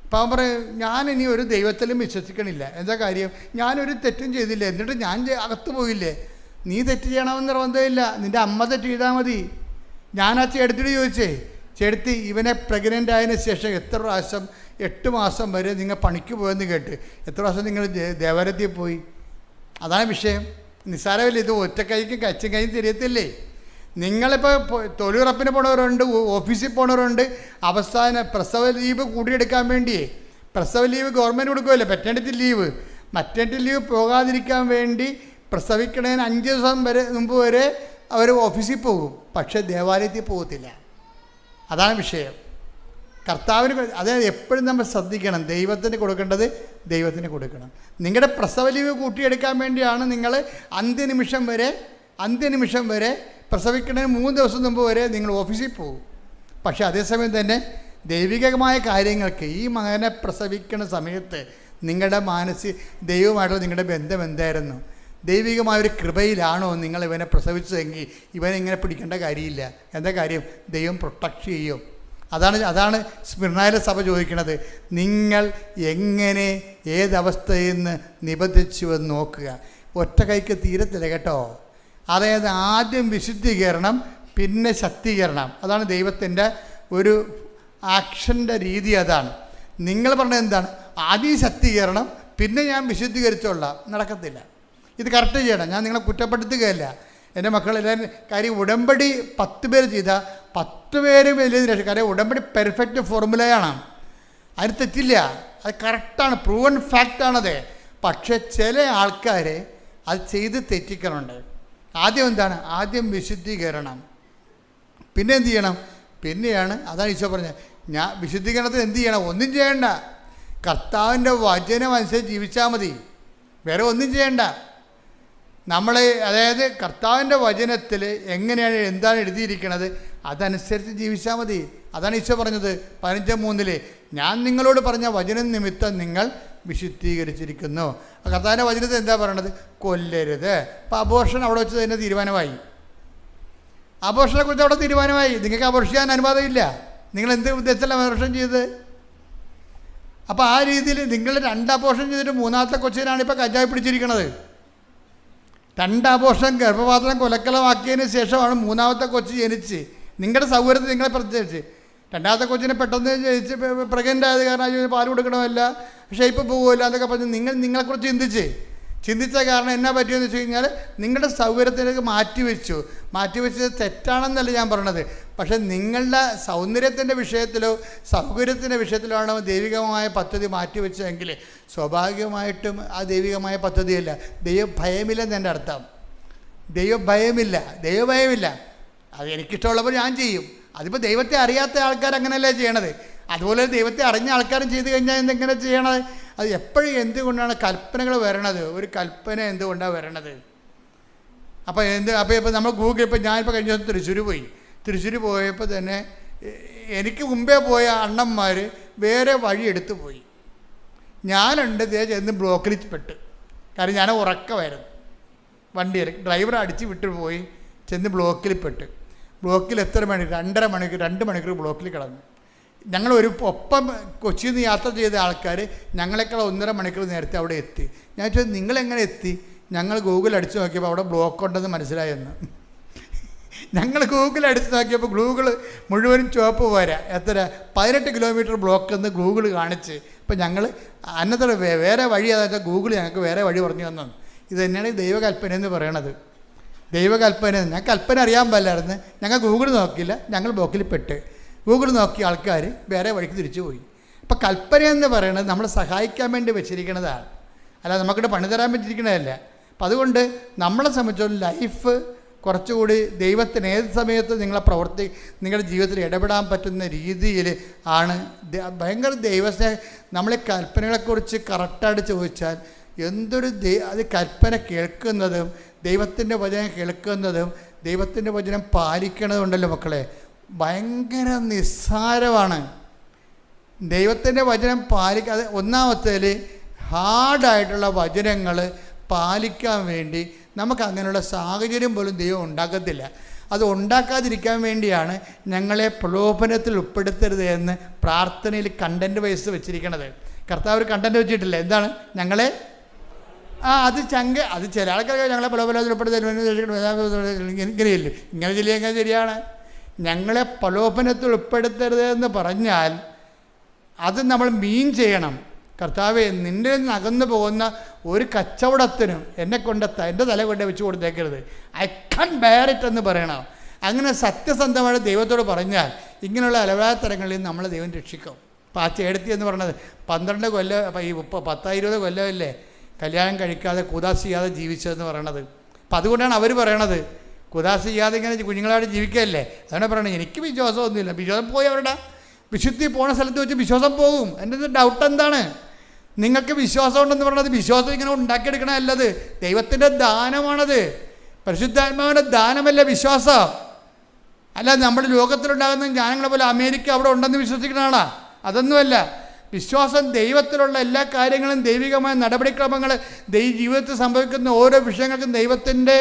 ഇപ്പം അവൻ പറയും, ഞാനിനി ഒരു ദൈവത്തിലും വിശ്വസിക്കണില്ല. എന്താ കാര്യം? ഞാനൊരു തെറ്റും ചെയ്തില്ല, എന്നിട്ട് ഞാൻ അകത്ത് പോയില്ലേ? നീ തെറ്റ് ചെയ്യണമെന്ന് നിർബന്ധമില്ല, നിൻ്റെ അമ്മ തെറ്റ് ചെയ്താൽ മതി. ഞാൻ ആ ചേട്ടത്തിയോട് ചോദിച്ചേ, ചേട്ടത്തി ഇവനെ പ്രഗ്നൻ്റ് ആയതിനു ശേഷം എത്ര പ്രാവശ്യം 8 മാസം വരെ നിങ്ങൾ പണിക്ക് പോയെന്ന് കേട്ട്, എത്ര പ്രാവശ്യം നിങ്ങൾ ദേവാലയത്തിൽ പോയി? അതാണ് വിഷയം. നിസ്സാരമല്ല. ഇത് ഒറ്റക്കൈക്കും കച്ചും കൈയും തിരിയത്തില്ലേ? നിങ്ങളിപ്പോൾ തൊഴിലുറപ്പിന് പോണവരുണ്ട്, ഓഫീസിൽ പോണവരുണ്ട്. അവസാന പ്രസവ ലീവ് കൂടിയെടുക്കാൻ വേണ്ടിയേ, പ്രസവ ലീവ് ഗവൺമെൻറ് കൊടുക്കുമല്ലോ, മെറ്റേണിറ്റി ലീവ്. മെറ്റേണിറ്റി ലീവ് പോകാതിരിക്കാൻ വേണ്ടി പ്രസവിക്കണതിന് 5 ദിവസം മുമ്പ് വരെ അവർ ഓഫീസിൽ പോകും, പക്ഷേ ദേവാലയത്തിൽ പോകത്തില്ല. അതാണ് വിഷയം. കർത്താവിന്, അതായത് എപ്പോഴും നമ്മൾ ശ്രദ്ധിക്കണം, ദൈവത്തിന് കൊടുക്കേണ്ടത് ദൈവത്തിന് കൊടുക്കണം. നിങ്ങളുടെ പ്രസവ ലീവ് കൂട്ടിയെടുക്കാൻ വേണ്ടിയാണ് നിങ്ങൾ അന്ത്യനിമിഷം വരെ പ്രസവിക്കുന്നതിന് 3 ദിവസം മുമ്പ് വരെ നിങ്ങൾ ഓഫീസിൽ പോകും. പക്ഷേ അതേസമയം തന്നെ ദൈവികമായ കാര്യങ്ങൾക്ക് ഈ മകനെ പ്രസവിക്കുന്ന സമയത്ത് നിങ്ങളുടെ ദൈവമായിട്ടുള്ള നിങ്ങളുടെ ബന്ധം എന്തായിരുന്നു? ദൈവികമായൊരു കൃപയിലാണോ നിങ്ങൾ ഇവനെ പ്രസവിച്ചതെങ്കിൽ ഇവനിങ്ങനെ പിടിക്കേണ്ട കാര്യമില്ല. എന്താ കാര്യം? ദൈവം പ്രൊട്ടക്റ്റ് ചെയ്യും. അതാണ് സ്മിർനയിലെ സഭ ചോദിക്കുന്നത്. നിങ്ങൾ എങ്ങനെ ഏതവസ്ഥയിൽ നിന്ന് നിബന്ധിച്ചുവെന്ന് നോക്കുക. ഒറ്റ കൈക്ക് തീരത്തില്ല കേട്ടോ. അതായത് ആദ്യം വിശുദ്ധീകരണം, പിന്നെ ശക്തീകരണം. അതാണ് ദൈവത്തിൻ്റെ ഒരു ആക്ഷൻ്റെ രീതി. അതാണ് നിങ്ങൾ പറഞ്ഞത്. എന്താണ്? ആദ്യം ശക്തീകരണം, പിന്നെ ഞാൻ വിശുദ്ധീകരിച്ചോളാം. നടക്കത്തില്ല. ഇത് കറക്റ്റ് ചെയ്യണം. ഞാൻ നിങ്ങളെ കുറ്റപ്പെടുത്തുകയല്ല. എൻ്റെ മക്കളെല്ലാവരും കാര്യം ഉടമ്പടി 10 പേര് ചെയ്താൽ 10 പേരും വലിയ രക്ഷ. കാര്യം ഉടമ്പടി പെർഫെക്റ്റ് ഫോർമുലയാണ്, അതിന് തെറ്റില്ല, അത് കറക്റ്റാണ്, പ്രൂവൺ ഫാക്റ്റാണത്. പക്ഷേ ചില ആൾക്കാർ അത് ചെയ്ത് തെറ്റിക്കണുണ്ട്. ആദ്യം എന്താണ്? ആദ്യം വിശുദ്ധീകരണം, പിന്നെ എന്ത് ചെയ്യണം? പിന്നെയാണ്, അതാണ് ഈശോ പറഞ്ഞത്, ഞാൻ വിശുദ്ധീകരണത്തിന് എന്ത് ചെയ്യണം? ഒന്നും ചെയ്യണ്ട, കർത്താവിൻ്റെ വചനം അനുസരിച്ച് ജീവിച്ചാൽ മതി, വേറെ ഒന്നും ചെയ്യണ്ട. അതായത് കർത്താവിൻ്റെ വചനത്തിൽ എങ്ങനെയാണ്, എന്താണ് എഴുതിയിരിക്കുന്നത്, അതനുസരിച്ച് ജീവിച്ചാൽ മതി. അതാണ് ഈശോ പറഞ്ഞത് 15:3 ഞാൻ നിങ്ങളോട് പറഞ്ഞ വചനം നിമിത്തം നിങ്ങൾ വിശുദ്ധീകരിച്ചിരിക്കുന്നു. കർത്താവിൻ്റെ വചനത്തിൽ എന്താ പറയണത്? കൊല്ലരുത്. അപ്പോൾ അബോർഷൻ അവിടെ വെച്ച് തന്നെ തീരുമാനമായി. അബോർഷനെ കുറിച്ച് അവിടെ തീരുമാനമായി. നിങ്ങൾക്ക് അബോർഷൻ ചെയ്യാൻ അനുവാദമില്ല. നിങ്ങൾ എന്ത് ഉദ്ദേശത്തിലാണ് അബോർഷൻ ചെയ്തത്? അപ്പോൾ ആ രീതിയിൽ നിങ്ങൾ 2 അബോർഷൻ ചെയ്തിട്ട് 3ാമത്തെ കൊച്ചിനാണ് ഇപ്പോൾ കഞ്ചാവ് പിടിച്ചിരിക്കുന്നത്. 2 അബോർഷൻ ഗർഭപാത്രം കൊലക്കലമാക്കിയതിന് ശേഷമാണ് 3ാമത്തെ കൊച്ച് ജനിച്ച്. നിങ്ങളുടെ സൗകര്യത്തിൽ നിങ്ങളെ പ്രത്യേകിച്ച് 2ാമത്തെ കൊച്ചിനെ പെട്ടെന്ന് ജനിച്ച് പ്രഗ്നൻ്റ് ആയത് കാരണം പാൽ കൊടുക്കണമല്ല, ഷേപ്പ് പോകുമല്ല എന്നൊക്കെ പറഞ്ഞ് നിങ്ങളെക്കുറിച്ച് ചിന്തിച്ച കാരണം എന്നാ പറ്റിയെന്ന് വെച്ച് കഴിഞ്ഞാൽ നിങ്ങളുടെ സൗകര്യത്തിലേക്ക് മാറ്റിവെച്ചത് തെറ്റാണെന്നല്ല ഞാൻ പറയണത്. പക്ഷേ നിങ്ങളുടെ സൗന്ദര്യത്തിൻ്റെ വിഷയത്തിലോ സൗകര്യത്തിൻ്റെ വിഷയത്തിലോ ആണ് ദൈവികമായ പദ്ധതി മാറ്റിവെച്ചതെങ്കിൽ സ്വാഭാവികമായിട്ടും ആ ദൈവികമായ പദ്ധതിയല്ല. ദൈവഭയമില്ലെന്ന് എൻ്റെ അർത്ഥം. ദൈവഭയമില്ല. അത് എനിക്കിഷ്ടമുള്ളപ്പോൾ ഞാൻ ചെയ്യും. അതിപ്പോൾ ദൈവത്തെ അറിയാത്ത ആൾക്കാർ അങ്ങനെയല്ലേ ചെയ്യണത്. അതുപോലെ ദൈവത്തെ അറിഞ്ഞ ആൾക്കാരും ചെയ്ത് കഴിഞ്ഞാൽ എന്തെങ്ങനെ ചെയ്യണത്? അത് എപ്പോഴും എന്തുകൊണ്ടാണ് കൽപ്പനകൾ വരണത്? ഒരു കൽപ്പന എന്തുകൊണ്ടാണ് വരണത്? അപ്പോൾ ഇപ്പോൾ നമ്മൾ ഇപ്പോൾ ഞാനിപ്പോൾ കഴിഞ്ഞ ദിവസം തൃശ്ശൂർ പോയപ്പോൾ തന്നെ എനിക്ക് മുമ്പേ പോയ അണ്ണന്മാർ വേറെ വഴി എടുത്തു പോയി. ഞാനുണ്ട് ചെന്ന് ബ്ലോക്കിൽ പെട്ട്. കാരണം ഞാൻ ഉറക്കമായിരുന്നു. വണ്ടിയിൽ ഡ്രൈവർ അടിച്ച് വിട്ടു പോയി, ചെന്ന് ബ്ലോക്കിൽ പെട്ട്. ബ്ലോക്കിൽ എത്ര മണിക്കൂർ? 2.5 മണിക്കൂർ, 2 മണിക്കൂർ ബ്ലോക്കിൽ കിടന്നു. ഞങ്ങളൊരു ഒപ്പം കൊച്ചിയിൽ നിന്ന് യാത്ര ചെയ്ത ആൾക്കാർ ഞങ്ങളെക്കാൾ 1.5 മണിക്കൂർ നേരത്തെ അവിടെ എത്തി. ഞാൻ ചോദിച്ചത് നിങ്ങളെങ്ങനെ എത്തി? ഞങ്ങൾ ഗൂഗിൾ അടിച്ച് നോക്കിയപ്പോൾ അവിടെ ബ്ലോക്ക് ഉണ്ടെന്ന് മനസ്സിലായെന്ന്. ഞങ്ങൾ ഗൂഗിൾ അടിച്ച് നോക്കിയപ്പോൾ ഗൂഗിൾ മുഴുവനും ചുവപ്പ് പോരാ, എത്ര 18 കിലോമീറ്റർ ബ്ലോക്ക് എന്ന് ഗൂഗിൾ കാണിച്ച്. ഇപ്പം ഞങ്ങൾ അന്നത്തെ വേറെ വഴി അതായത് ഗൂഗിൾ ഞങ്ങൾക്ക് വേറെ വഴി പറഞ്ഞു തന്നു. ഇത് തന്നെയാണ് ദൈവകൽപ്പന എന്ന് പറയണത്. ദൈവകൽപ്പന, ഞാൻ കൽപ്പന അറിയാൻ പാടില്ലായിരുന്നു. ഞങ്ങൾ ഗൂഗിൾ നോക്കിയില്ല, ഞങ്ങൾ ബ്ലോക്കിൽ പെട്ട്. ഗൂഗിൾ നോക്കിയ ആൾക്കാർ വേറെ വഴിക്ക് തിരിച്ചു പോയി. അപ്പം കൽപ്പന എന്ന് പറയുന്നത് നമ്മളെ സഹായിക്കാൻ വേണ്ടി വെച്ചിരിക്കുന്നതാണ്, അല്ല നമുക്കിവിടെ പണി തരാൻ പറ്റിയിരിക്കുന്നതല്ല. അപ്പം അതുകൊണ്ട് നമ്മളെ സംബന്ധിച്ചോളം ലൈഫ് കുറച്ചുകൂടി ദൈവത്തിന് ഏത് സമയത്ത് നിങ്ങളുടെ ജീവിതത്തിൽ ഇടപെടാൻ പറ്റുന്ന രീതിയിൽ ആണ്. ഭയങ്കര ദൈവസ്നേഹം. നമ്മളെ കൽപ്പനകളെക്കുറിച്ച് കറക്റ്റായിട്ട് ചോദിച്ചാൽ എന്തൊരു അത് കൽപ്പന കേൾക്കുന്നതും ദൈവത്തിൻ്റെ വചനം കേൾക്കുന്നതും ദൈവത്തിൻ്റെ വചനം പാലിക്കണതുണ്ടല്ലോ മക്കളെ, ഭയങ്കര നിസ്സാരമാണ്. ദൈവത്തിൻ്റെ വചനം പാലിക്കാതെ ഒന്നാമത്തേൽ ഹാർഡായിട്ടുള്ള വചനങ്ങൾ പാലിക്കാൻ വേണ്ടി നമുക്ക് അങ്ങനെയുള്ള സാഹചര്യം പോലും ദൈവം ഉണ്ടാക്കത്തില്ല. അത് ഉണ്ടാക്കാതിരിക്കാൻ വേണ്ടിയാണ് ഞങ്ങളെ പ്രലോഭനത്തിൽ ഉൾപ്പെടുത്തരുത് എന്ന് പ്രാർത്ഥനയിൽ കണ്ടൻറ്റ് വൈസ് വെച്ചിരിക്കണത്. കർത്താവ് ഒരു കണ്ടൻറ്റ് വെച്ചിട്ടില്ല. എന്താണ്? ഞങ്ങളെ അത് ചില ആൾക്കാർ ഞങ്ങളെ പ്രലോഭനത്തിൽ ഉൾപ്പെടുത്തരുത് ഇങ്ങനെയല്ലേ, ഇങ്ങനെ ചെല്ലിയെങ്കിൽ ശരിയാണ്. ഞങ്ങളെ പ്രലോഭനത്തിൽ ഉൾപ്പെടുത്തരുത് എന്ന് പറഞ്ഞാൽ അത് നമ്മൾ മീൻ ചെയ്യണം. കർത്താവെ, നിൻ്റെ നിന്ന് അകന്നു പോകുന്ന ഒരു കച്ചവടത്തിനും എൻ്റെ തല കൊണ്ട് വെച്ച് കൊടുത്തേക്കരുത്. ഐ കാൻ ബെയർ ഇറ്റ് എന്ന് പറയണം. അങ്ങനെ സത്യസന്ധമായിട്ട് ദൈവത്തോട് പറഞ്ഞാൽ ഇങ്ങനെയുള്ള അലവാത്തരങ്ങളിൽ നമ്മളെ ദൈവം രക്ഷിക്കും. അപ്പോൾ ആ ചേടത്തി എന്ന് പറഞ്ഞത് 12 കൊല്ലം, അപ്പോൾ ഈ 10-20 കൊല്ലമല്ലേ കല്യാണം കഴിക്കാതെ കുദാസ് ചെയ്യാതെ ജീവിച്ചതെന്ന് പറയണത്. അപ്പം അതുകൊണ്ടാണ് അവർ പറയണത് കുദാസ് ചെയ്യാതെ ഇങ്ങനെ കുഞ്ഞുങ്ങളായിട്ട് ജീവിക്കുകയല്ലേ. അതാണ് പറയണത്. എനിക്ക് വിശ്വാസമൊന്നുമില്ല. വിശ്വാസം പോയി അവരുടെ വിശുദ്ധി പോണ സ്ഥലത്ത് വെച്ച് വിശ്വാസം പോകും. എൻ്റെ ഡൗട്ട് എന്താണ്? നിങ്ങൾക്ക് വിശ്വാസം ഉണ്ടെന്ന് പറഞ്ഞത് വിശ്വാസം ഇങ്ങനെ ഉണ്ടാക്കിയെടുക്കണമല്ലത്, ദൈവത്തിൻ്റെ ദാനമാണത്. പരിശുദ്ധാത്മാവിൻ്റെ ദാനമല്ല വിശ്വാസം. അല്ല നമ്മുടെ ലോകത്തിലുണ്ടാകുന്ന ജ്ഞാനങ്ങളെ പോലെ അമേരിക്ക അവിടെ ഉണ്ടെന്ന് വിശ്വസിക്കുന്നതാണോ? അതൊന്നുമല്ല. വിശ്വാസം ദൈവത്തിലുള്ള എല്ലാ കാര്യങ്ങളും, ദൈവികമായ നടപടിക്രമങ്ങൾ, ജീവിതത്തിൽ സംഭവിക്കുന്ന ഓരോ വിഷയങ്ങൾക്കും ദൈവത്തിൻ്റെ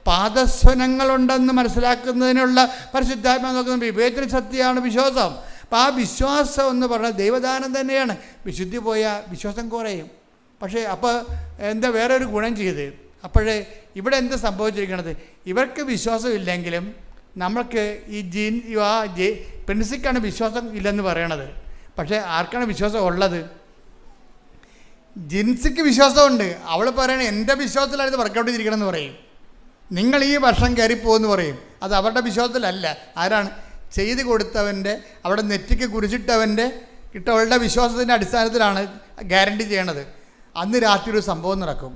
പാദസ്വനങ്ങളുണ്ടെന്ന് മനസ്സിലാക്കുന്നതിനുള്ള പരിശുദ്ധാത്മാവ് നോക്കുന്ന വിവേചന ശക്തിയാണ് വിശ്വാസം. അപ്പം ആ വിശ്വാസം എന്ന് പറഞ്ഞാൽ ദൈവദാനം തന്നെയാണ്. വിശുദ്ധി പോയാൽ വിശ്വാസം കുറയും. പക്ഷേ അപ്പോൾ എന്താ വേറെ ഒരു ഗുണം ചെയ്ത്? അപ്പോഴേ ഇവിടെ എന്താ സംഭവിച്ചിരിക്കണത്? ഇവർക്ക് വിശ്വാസമില്ലെങ്കിലും നമ്മൾക്ക് ഈ പ്രിൻസിക്കാണ് വിശ്വാസം ഇല്ലെന്ന് പറയണത്. പക്ഷേ ആർക്കാണ് വിശ്വാസം ഉള്ളത്? ജിൻസിക്ക് വിശ്വാസമുണ്ട്. അവൾ പറയണേ എൻ്റെ വിശ്വാസത്തിലാണ് ഇത് വർക്കൗട്ട് ചെയ്തിരിക്കണമെന്ന് പറയും. നിങ്ങൾ ഈ വർഷം കയറിപ്പോകുമെന്ന് പറയും. അത് അവരുടെ വിശ്വാസത്തിലല്ല. ആരാണ്? ചെയ്ത് കൊടുത്തവൻ്റെ, അവിടെ നെറ്റിക്ക് കുരിശിട്ടവൻ്റെ കിട്ടവളുടെ വിശ്വാസത്തിൻ്റെ അടിസ്ഥാനത്തിലാണ് ഗ്യാരണ്ടി ചെയ്യണത്. അന്ന് രാത്രി ഒരു സംഭവം നടക്കും.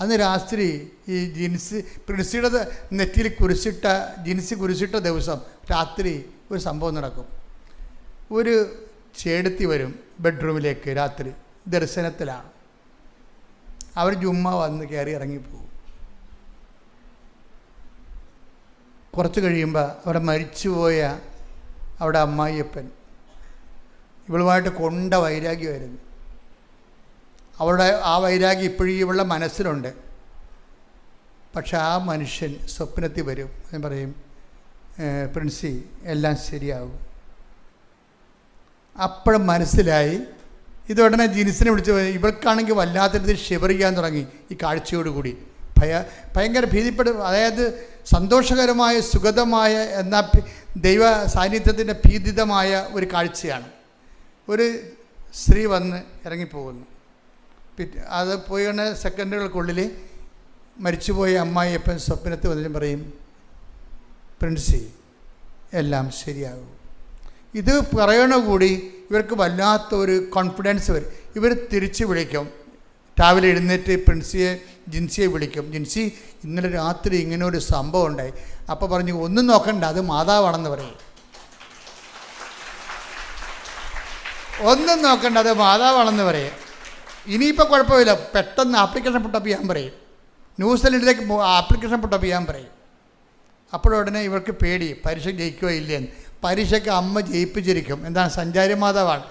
അന്ന് രാത്രി ഈ പ്രിൻസിയുടെ നെറ്റിയിൽ കുരിശിട്ട ദിവസം രാത്രി ഒരു സംഭവം നടക്കും. ഒരു ചേടത്തി വരും ബെഡ്റൂമിലേക്ക് രാത്രി, ദർശനത്തിലാണ്. അവർ ജുമ്മ വന്ന് കയറി ഇറങ്ങിപ്പോകും. കുറച്ച് കഴിയുമ്പോൾ അവിടെ മരിച്ചുപോയ അവിടെ അമ്മായിയപ്പൻ ഇവളുമായിട്ട് കൊണ്ട വൈരാഗ്യമായിരുന്നു. അവളുടെ ആ വൈരാഗ്യം ഇപ്പോഴും ഇവളുടെ മനസ്സിലുണ്ട്. പക്ഷെ ആ മനുഷ്യൻ സ്വപ്നത്തിൽ വരും. ഞാൻ പറയും, പ്രിൻസി എല്ലാം ശരിയാകും. അപ്പോഴും മനസ്സിലായി. ഇതുടനെ ജിൻസിനെ വിളിച്ച് ഇവൾക്കാണെങ്കിൽ വല്ലാത്ത രീതിയിൽ ഷിവർ ചെയ്യാൻ തുടങ്ങി ഈ കാഴ്ചയോടുകൂടി. ഭയങ്കര ഭീതിപ്പെടും. അതായത് സന്തോഷകരമായ സുഗതമായ എന്നാൽ ദൈവ സാന്നിധ്യത്തിൻ്റെ ഭീതിതമായ ഒരു കാഴ്ചയാണ്. ഒരു സ്ത്രീ വന്ന് ഇറങ്ങിപ്പോകുന്നു. അത് പോയ സെക്കൻഡുകൾക്കുള്ളിൽ മരിച്ചുപോയ അമ്മായിയപ്പൻ സ്വപ്നത്തിൽ വന്നിട്ട് പറയും, പ്രിൻസി എല്ലാം ശരിയാകും. ഇത് പറയണ കൂടി ഇവർക്ക് വല്ലാത്തൊരു കോൺഫിഡൻസ് വരും. ഇവർ തിരിച്ച് വിളിക്കും. രാവിലെ എഴുന്നേറ്റ് ജിൻസിയെ വിളിക്കും. ജിൻസി, ഇന്നലെ രാത്രി ഇങ്ങനെ ഒരു സംഭവം ഉണ്ടായി. അപ്പോൾ പറഞ്ഞു, ഒന്നും നോക്കണ്ട, അത് മാതാവാണെന്ന് പറയും. ഒന്നും നോക്കണ്ട, അത് മാതാവാണെന്ന് പറയും. ഇനിയിപ്പോൾ കുഴപ്പമില്ല, പെട്ടെന്ന് ആപ്ലിക്കേഷൻ പുട്ടപ്പ് ചെയ്യാൻ പറയും. ന്യൂസിലൻഡിലേക്ക് ആപ്ലിക്കേഷൻ പുട്ടപ്പ് ചെയ്യാൻ പറയും. അപ്പോഴുടനെ ഇവർക്ക് പേടി, പരീക്ഷ ജയിക്കുകയോ ഇല്ലയെന്ന്. പരീക്ഷയ്ക്ക് അമ്മ ജയിപ്പിച്ചിരിക്കും. എന്താണ്? സഞ്ചാരി മാതാവാണ്.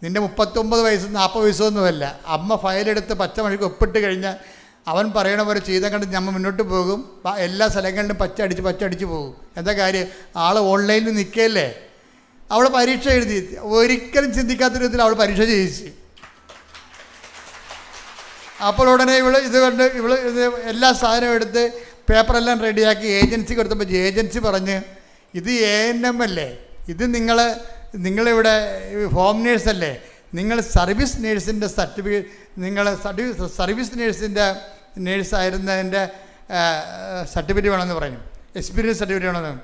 നിൻ്റെ 39 വയസ്സ് 40 വയസ്സൊന്നുമല്ല. അമ്മ ഫയലെടുത്ത് പച്ചമണിക്ക് ഒപ്പിട്ട് കഴിഞ്ഞാൽ അവൻ പറയണ പോലെ ചെയ്താൽ കണ്ട് നമ്മൾ മുന്നോട്ട് പോകും. എല്ലാ സ്ഥലങ്ങളിലും പച്ചടിച്ച് പോകും. എന്താ കാര്യം? ആൾ ഓൺലൈനിൽ നിൽക്കുകയല്ലേ. അവൾ പരീക്ഷ എഴുതി, ഒരിക്കലും ചിന്തിക്കാത്ത വിധത്തിൽ അവൾ പരീക്ഷ ജയിച്ച്. അപ്പോൾ ഉടനെ ഇത് കണ്ട് ഇത് എല്ലാ സാധനവും എടുത്ത് പേപ്പറെല്ലാം റെഡിയാക്കി ഏജൻസിക്ക് കൊടുത്തപ്പോൾ ഏജൻസി പറഞ്ഞ്, ഇത് ANM അല്ലേ, ഇത് നിങ്ങളിവിടെ ഹോം നേഴ്സല്ലേ, നിങ്ങൾ സർവീസ് നേഴ്സിൻ്റെ സർട്ടിഫിക്കറ്റ്, നിങ്ങൾ സർവീസ് നേഴ്സായിരുന്നതിൻ്റെ സർട്ടിഫിക്കറ്റ് വേണമെന്ന് പറയും, എക്സ്പീരിയൻസ് സർട്ടിഫിക്കറ്റ് വേണമെന്ന്.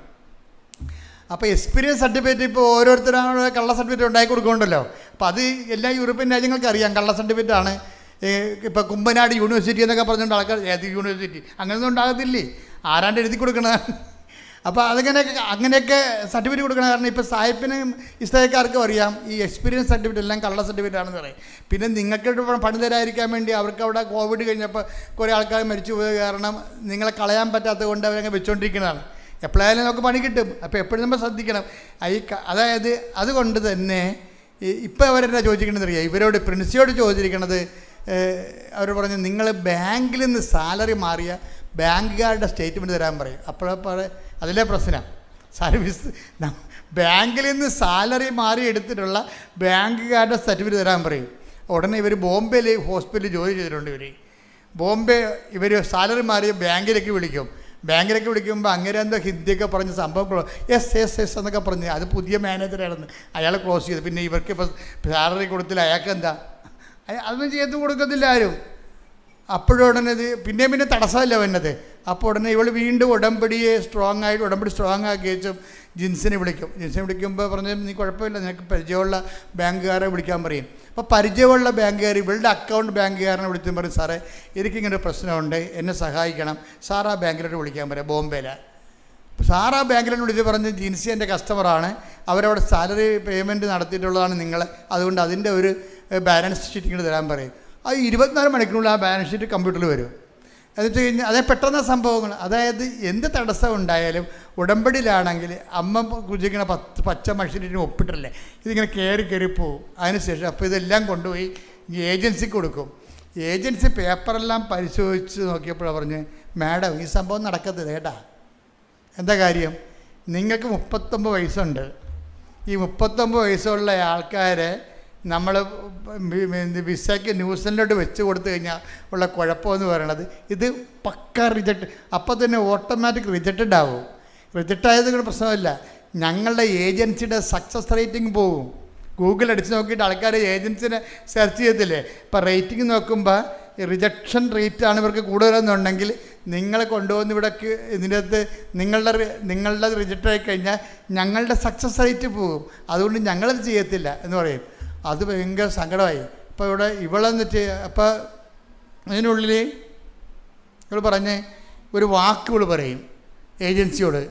അപ്പോൾ എക്സ്പീരിയൻസ് സർട്ടിഫിക്കറ്റ് ഇപ്പോൾ ഓരോരുത്തരാണ് കള്ള സർട്ടിഫിക്കറ്റ് ഉണ്ടാക്കി കൊടുക്കുന്നുണ്ടല്ലോ. അപ്പോൾ അത് എല്ലാ യൂറോപ്യൻ രാജ്യങ്ങൾക്ക് അറിയാം കള്ള സർട്ടിഫിക്കറ്റാണ്. ഇപ്പോൾ കുമ്പനാട് യൂണിവേഴ്സിറ്റി എന്നൊക്കെ പറഞ്ഞുകൊണ്ട് ആൾക്കാർ ഏത് യൂണിവേഴ്സിറ്റി അങ്ങനെയൊന്നും ഉണ്ടാകത്തില്ലേ, ആരാണ്ട് എഴുതി കൊടുക്കണതാണ്. അപ്പോൾ അങ്ങനെയൊക്കെ സർട്ടിഫിക്കറ്റ് കൊടുക്കണം. കാരണം ഇപ്പോൾ സായിപ്പിനും ഇസ്തായിക്കാർക്കും അറിയാം ഈ എക്സ്പീരിയൻസ് സർട്ടിഫിക്കറ്റ് എല്ലാം കള്ള സർട്ടിഫിക്കറ്റ് ആണെന്ന് പറയും. പിന്നെ നിങ്ങൾക്ക് പണി തരാതിരിക്കാൻ വേണ്ടി അവർക്ക് അവിടെ കോവിഡ് കഴിഞ്ഞപ്പോൾ കുറേ ആൾക്കാർ മരിച്ചു പോയത് കാരണം നിങ്ങളെ കളയാൻ പറ്റാത്തത് കൊണ്ട് അവരങ്ങ് വെച്ചുകൊണ്ടിരിക്കുന്നതാണ്. എപ്പോഴായാലും നമുക്ക് പണി കിട്ടും. അപ്പോൾ എപ്പോഴും നമ്മൾ ശ്രദ്ധിക്കണം. അതായത് അതുകൊണ്ട് തന്നെ ഇപ്പോൾ അവരെന്നാ ചോദിച്ചിരിക്കണമെന്ന് അറിയാം, ഇവരോട് പ്രിൻസിയോട് ചോദിച്ചിരിക്കണത്, അവർ പറഞ്ഞു നിങ്ങൾ ബാങ്കിൽ നിന്ന് സാലറി മാറിയ ബാങ്കുകാരുടെ സ്റ്റേറ്റ്മെൻറ്റ് തരാൻ പറയും. അപ്പോഴേ അതിലെ പ്രശ്നം സർവീസ് ബാങ്കിൽ നിന്ന് സാലറി മാറി എടുത്തിട്ടുള്ള ബാങ്കുകാരുടെ സർട്ടിഫിക്കറ്റ് തരാൻ പറയും. ഉടനെ ഇവർ ബോംബെയിൽ ഹോസ്പിറ്റലിൽ ജോലി ചെയ്തിട്ടുണ്ട്. ഇവർ സാലറി മാറി ബാങ്കിലേക്ക് വിളിക്കും. ബാങ്കിലേക്ക് വിളിക്കുമ്പോൾ അങ്ങനെ എന്തോ ഹിന്ദിയൊക്കെ പറഞ്ഞ് സംഭവം എസ് എന്നൊക്കെ പറഞ്ഞ് അത് പുതിയ മാനേജറായിരുന്നു, അയാൾ ക്ലോസ് ചെയ്തു. പിന്നെ ഇവർക്ക് ഇപ്പോൾ സാലറി കൊടുത്തില്ല, അയാൾക്ക് എന്താ അതൊന്നും ചെയ്ത് കൊടുക്കത്തില്ല ആരും. അപ്പോഴുടനെ ഇത് പിന്നെ തടസ്സമല്ല വന്നത്. അപ്പോൾ ഉടനെ ഇവൾ വീണ്ടും ഉടമ്പടി സ്ട്രോങ് ആക്കി വെച്ചും ജിൻസിനെ വിളിക്കുമ്പോൾ പറഞ്ഞ് നീ കുഴപ്പമില്ല, നിനക്ക് പരിചയമുള്ള ബാങ്കുകാരെ വിളിക്കാൻ പറയും. അപ്പോൾ പരിചയമുള്ള ബാങ്കുകാർ ഇവളുടെ അക്കൗണ്ട് ബാങ്കുകാരനെ വിളിച്ചും പറയും, സാറേ എനിക്കിങ്ങനെ ഒരു പ്രശ്നമുണ്ട്, എന്നെ സഹായിക്കണം, സാർ ആ ബാങ്കിലോട്ട് വിളിക്കാൻ പറയാം, ബോംബെയിലാണ്. സാർ ആ ബാങ്കിലോട്ട് വിളിച്ച് പറഞ്ഞ് ജിൻസി എൻ്റെ കസ്റ്റമറാണ്, അവരവിടെ സാലറി പേയ്മെൻറ്റ് നടത്തിയിട്ടുള്ളതാണ് നിങ്ങൾ, അതുകൊണ്ട് അതിൻ്റെ ഒരു ബാലൻസ് ഷീറ്റ് ഇങ്ങോട്ട് തരാൻ പറയും. അത് 24 മണിക്കൂറിനുള്ളിൽ ആ ബാലൻസ് ഷീറ്റ് കമ്പ്യൂട്ടറിൽ വരും. എന്നിട്ട് കഴിഞ്ഞാൽ അതേ പെട്ടെന്ന സംഭവങ്ങൾ. അതായത് എന്ത് തടസ്സം ഉണ്ടായാലും ഉടമ്പടിയിലാണെങ്കിൽ അമ്മ കുജിക്കണ പച്ച മഷീറ്റിന് ഒപ്പിട്ടല്ലേ ഇതിങ്ങനെ കയറി പോകും. അതിനുശേഷം അപ്പോൾ ഇതെല്ലാം കൊണ്ടുപോയി ഏജൻസിക്ക് കൊടുക്കും. ഏജൻസി പേപ്പറെല്ലാം പരിശോധിച്ച് നോക്കിയപ്പോഴാണ് പറഞ്ഞ്, മാഡം ഈ സംഭവം നടക്കത്തില്ല കേട്ടാ. എന്താ കാര്യം? നിങ്ങൾക്ക് 39 വയസ്സുണ്ട്. ഈ 39 വയസ്സുള്ള ആൾക്കാരെ നമ്മൾ വിസയ്ക്ക് ന്യൂസിലൻഡിലോട്ട് വെച്ച് കൊടുത്തു കഴിഞ്ഞാൽ ഉള്ള കുഴപ്പമെന്ന് പറയണത് ഇത് പക്ക റിജക്റ്റ്, അപ്പോൾ തന്നെ ഓട്ടോമാറ്റിക് റിജക്റ്റഡ് ആവും. റിജക്റ്റായത് കൊണ്ട് പ്രശ്നമില്ല, ഞങ്ങളുടെ ഏജൻസിയുടെ സക്സസ് റേറ്റിംഗ് പോകും. ഗൂഗിൾ അടിച്ച് നോക്കിയിട്ട് ആൾക്കാർ ഏജൻസിനെ സെർച്ച് ചെയ്യത്തില്ലേ, ഇപ്പോൾ റേറ്റിംഗ് നോക്കുമ്പോൾ റിജക്ഷൻ റേറ്റാണ് ഇവർക്ക് കൂടുതലെന്നുണ്ടെങ്കിൽ നിങ്ങളെ കൊണ്ടുവന്ന് ഇവിടേക്ക് ഇതിനകത്ത് നിങ്ങളുടെ റിജക്റ്റ് ആയി കഴിഞ്ഞാൽ ഞങ്ങളുടെ സക്സസ് റേറ്റ് പോകും, അതുകൊണ്ട് ഞങ്ങളത് ചെയ്യത്തില്ല എന്ന് പറയും. അത് ഭയങ്കര സങ്കടമായി. അപ്പോൾ ഇവളെന്ന് വെച്ച് അപ്പോൾ അതിനുള്ളിൽ ഇവൾ പറഞ്ഞ് ഒരു വാക്കുകൾ പറയും ഏജൻസിയോട്,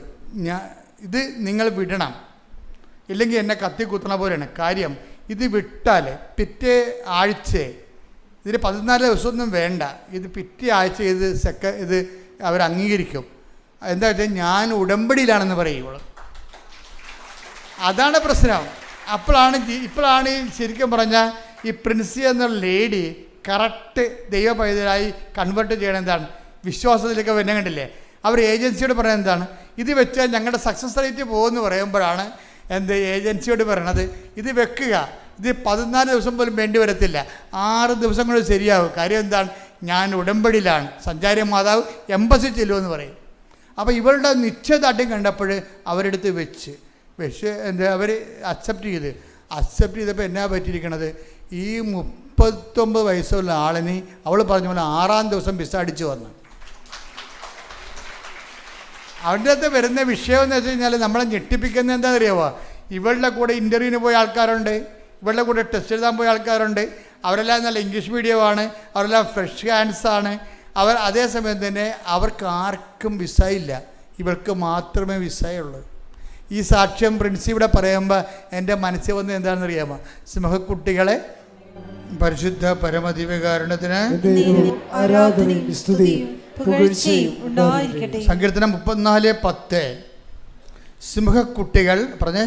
ഇത് നിങ്ങൾ വിടണം, ഇല്ലെങ്കിൽ എന്നെ കത്തി കുത്തണ പോലെയാണ് കാര്യം. ഇത് വിട്ടാൽ പിറ്റേ ആഴ്ച, ഇതിന് 14 ദിവസമൊന്നും വേണ്ട, ഇത് പിറ്റേ ആഴ്ച ഇത് അവർ അംഗീകരിക്കും. എന്താ വെച്ചാൽ ഞാൻ ഉടമ്പടിയിലാണെന്ന് പറയും ഇവൾ. അതാണ് പ്രശ്നം. ഇപ്പോഴാണ് ശരിക്കും പറഞ്ഞാൽ ഈ പ്രിൻസി എന്ന ലേഡി കറക്റ്റ് ദൈവ പൈതലായി കൺവേർട്ട് ചെയ്യണം. എന്താണ് വിശ്വാസത്തിലൊക്കെ വരുന്ന കണ്ടില്ലേ, അവർ ഏജൻസിയോട് പറയുന്നത് എന്താണ്, ഇത് വെച്ചാൽ ഞങ്ങളുടെ സക്സസ് റേറ്റ് പോകുമെന്ന് പറയുമ്പോഴാണ് ഏജൻസിയോട് പറയണത് ഇത് വെക്കുക, ഇത് 14 ദിവസം പോലും വേണ്ടി വരത്തില്ല, 6 ദിവസം കൊണ്ട് ശരിയാവും. കാര്യം എന്താണ്, ഞാൻ ഉടമ്പടിയിലാണ്, സഞ്ചാരി മാതാവ് എംബസി ചെല്ലുമെന്ന് പറയും. അപ്പോൾ ഇവളുടെ നിശ്ചയദാർഢ്യം കണ്ടപ്പോൾ അവരെടുത്ത് വെച്ച് അവർ അക്സെപ്റ്റ് ചെയ്തപ്പോൾ എന്നാ പറ്റിയിരിക്കണത്, ഈ 39 വയസ്സുള്ള ആളിന് അവൾ പറഞ്ഞ പോലെ 6-ാം ദിവസം വിസ അടിച്ചു വന്നു. അവൻ്റെ അകത്ത് വരുന്ന വിഷയം എന്ന് വെച്ച് കഴിഞ്ഞാൽ നമ്മളെ ഞെട്ടിപ്പിക്കുന്നത് എന്താ അറിയാമോ, ഇവളുടെ കൂടെ ഇൻ്റർവ്യൂവിന് പോയ ആൾക്കാരുണ്ട്, ഇവളുടെ കൂടെ ടെസ്റ്റ് എഴുതാൻ പോയ ആൾക്കാരുണ്ട്, അവരെല്ലാം നല്ല ഇംഗ്ലീഷ് മീഡിയമാണ്, അവരെല്ലാം ഫ്രഷ് ഹാൻഡ്സാണ്. അതേസമയം തന്നെ അവർക്ക് ആർക്കും വിസ ഇല്ല, ഇവർക്ക് മാത്രമേ വിസയുള്ളൂ. ഈ സാക്ഷ്യം പ്രിൻസിവിടെ പറയുമ്പോൾ എൻ്റെ മനസ്സിൽ വന്നത് എന്താണെന്ന് അറിയാമോ, സിംഹക്കുട്ടികളെ പരിശുദ്ധ പരമദിവ്യകാരുണ്യത്തിന് സങ്കീർത്തനം 34:10 സിംഹക്കുട്ടികൾ പറഞ്ഞ്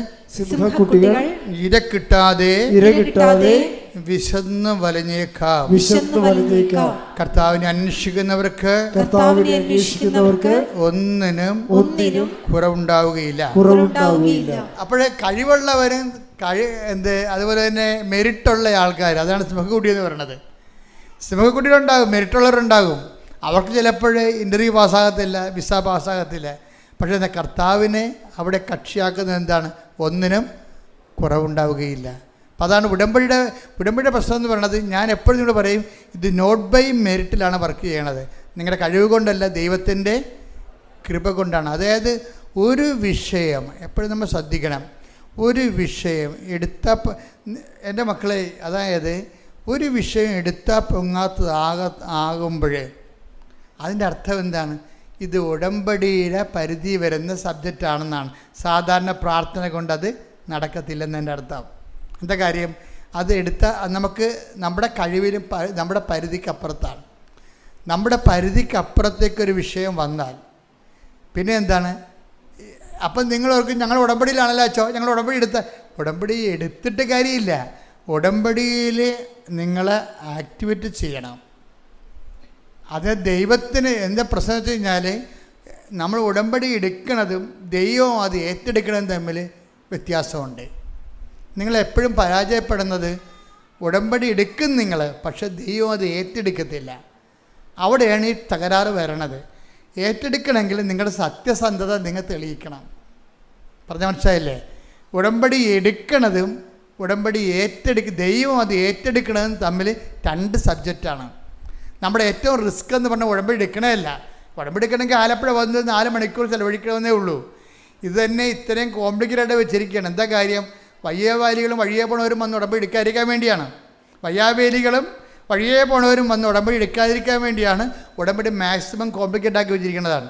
ഇര കിട്ടാതെ വിശന്ന് വലഞ്ഞേക്കാം. കർത്താവിനെ അന്വേഷിക്കുന്നവർക്ക് ഒന്നിനും കുറവുണ്ടാവുകയില്ല. അപ്പോഴേ കഴിവുള്ളവരും അതുപോലെ തന്നെ മെരിറ്റുള്ള ആൾക്കാർ, അതാണ് സിംഹക്കുട്ടി എന്ന് പറയുന്നത്. സിംഹക്കുട്ടികളുണ്ടാകും, മെരിറ്റുള്ളവരുണ്ടാകും. അവർക്ക് ചിലപ്പോൾ ഇൻ്റർവ്യൂ പാസ്സാകത്തില്ല, വിസ പാസ്സാകത്തില്ല. പക്ഷേ എന്താ, കർത്താവിനെ അവിടെ കക്ഷിയാക്കുന്നത് എന്താണ്? ഒന്നിനും കുറവുണ്ടാവുകയില്ല. അപ്പോൾ അതാണ് ഉടമ്പടിയുടെ പ്രശ്നം എന്ന് പറയുന്നത്. ഞാൻ എപ്പോഴും നിങ്ങളോട് പറയും, ഇത് നോട്ട് ബൈ മെറിറ്റിലാണ് വർക്ക് ചെയ്യണത്. നിങ്ങളുടെ കഴിവ് കൊണ്ടല്ല, ദൈവത്തിൻ്റെ കൃപ കൊണ്ടാണ്. അതായത് ഒരു വിഷയം എപ്പോഴും നമ്മൾ ശ്രദ്ധിക്കണം. ഒരു വിഷയം എടുത്താൽ, എൻ്റെ മക്കളെ, അതായത് ഒരു വിഷയം എടുത്താൽ പൊങ്ങാത്തതാകുമ്പോഴേ അതിൻ്റെ അർത്ഥം എന്താണ്? ഇത് ഉടമ്പടിയുടെ പരിധി വരുന്ന സബ്ജക്റ്റാണെന്നാണ്. സാധാരണ പ്രാർത്ഥന കൊണ്ടത് നടക്കത്തില്ലെന്ന് എൻ്റെ അർത്ഥം. എന്താ കാര്യം? അത് നമുക്ക് നമ്മുടെ കഴിവിലും നമ്മുടെ പരിധിക്കപ്പുറത്താണ്. നമ്മുടെ പരിധിക്കപ്പുറത്തേക്കൊരു വിഷയം വന്നാൽ പിന്നെ എന്താണ്? അപ്പം നിങ്ങളോർക്കും ഞങ്ങൾ ഉടമ്പടിയിലാണല്ലോ അച്ചോ, ഞങ്ങൾ ഉടമ്പടി എടുത്തിട്ട് കാര്യമില്ല. ഉടമ്പടിയിൽ നിങ്ങൾ ആക്ടിവേറ്റ് ചെയ്യണം. അത് ദൈവത്തിന് എന്താ പ്രശ്നം വെച്ച് കഴിഞ്ഞാൽ, നമ്മൾ ഉടമ്പടി എടുക്കുന്നതും ദൈവം അത് ഏറ്റെടുക്കുന്നതും തമ്മിൽ വ്യത്യാസമുണ്ട്. നിങ്ങളെപ്പോഴും പരാജയപ്പെടുന്നത് ഉടമ്പടി എടുക്കും നിങ്ങൾ, പക്ഷെ ദൈവം അത് ഏറ്റെടുക്കത്തില്ല. അവിടെയാണ് ഈ തകരാറ് വരണത്. ഏറ്റെടുക്കണമെങ്കിൽ നിങ്ങളുടെ സത്യസന്ധത നിങ്ങൾ തെളിയിക്കണം. പറഞ്ഞ മനസ്സിലായില്ലേ? ഉടമ്പടി എടുക്കണതും ഉടമ്പടി ദൈവം അത് ഏറ്റെടുക്കണതും തമ്മിൽ രണ്ട് സബ്ജക്റ്റാണ്. നമ്മുടെ ഏറ്റവും റിസ്ക് എന്ന് പറഞ്ഞാൽ ഉടമ്പടി എടുക്കണമല്ല. ഉടമ്പടി എടുക്കണമെങ്കിൽ ആലപ്പുഴ വന്ന് 4 മണിക്കൂർ ചിലവഴിക്കണമെന്നേ ഉള്ളൂ. ഇത് തന്നെ ഇത്രയും കോംപ്ലിക്കേറ്റഡ് വെച്ചിരിക്കുകയാണ്. എന്താ കാര്യം? വയ്യാവേലികളും വഴിയെ പോണവരും വന്ന് ഉടമ്പടി എടുക്കാതിരിക്കാൻ വേണ്ടിയാണ്. വയ്യാവേലികളും വഴിയെ പോണവരും വന്ന് ഉടമ്പടി എടുക്കാതിരിക്കാൻ വേണ്ടിയാണ് ഉടമ്പടി മാക്സിമം കോംപ്ലിക്കേറ്റ് ആക്കി വെച്ചിരിക്കുന്നതാണ്.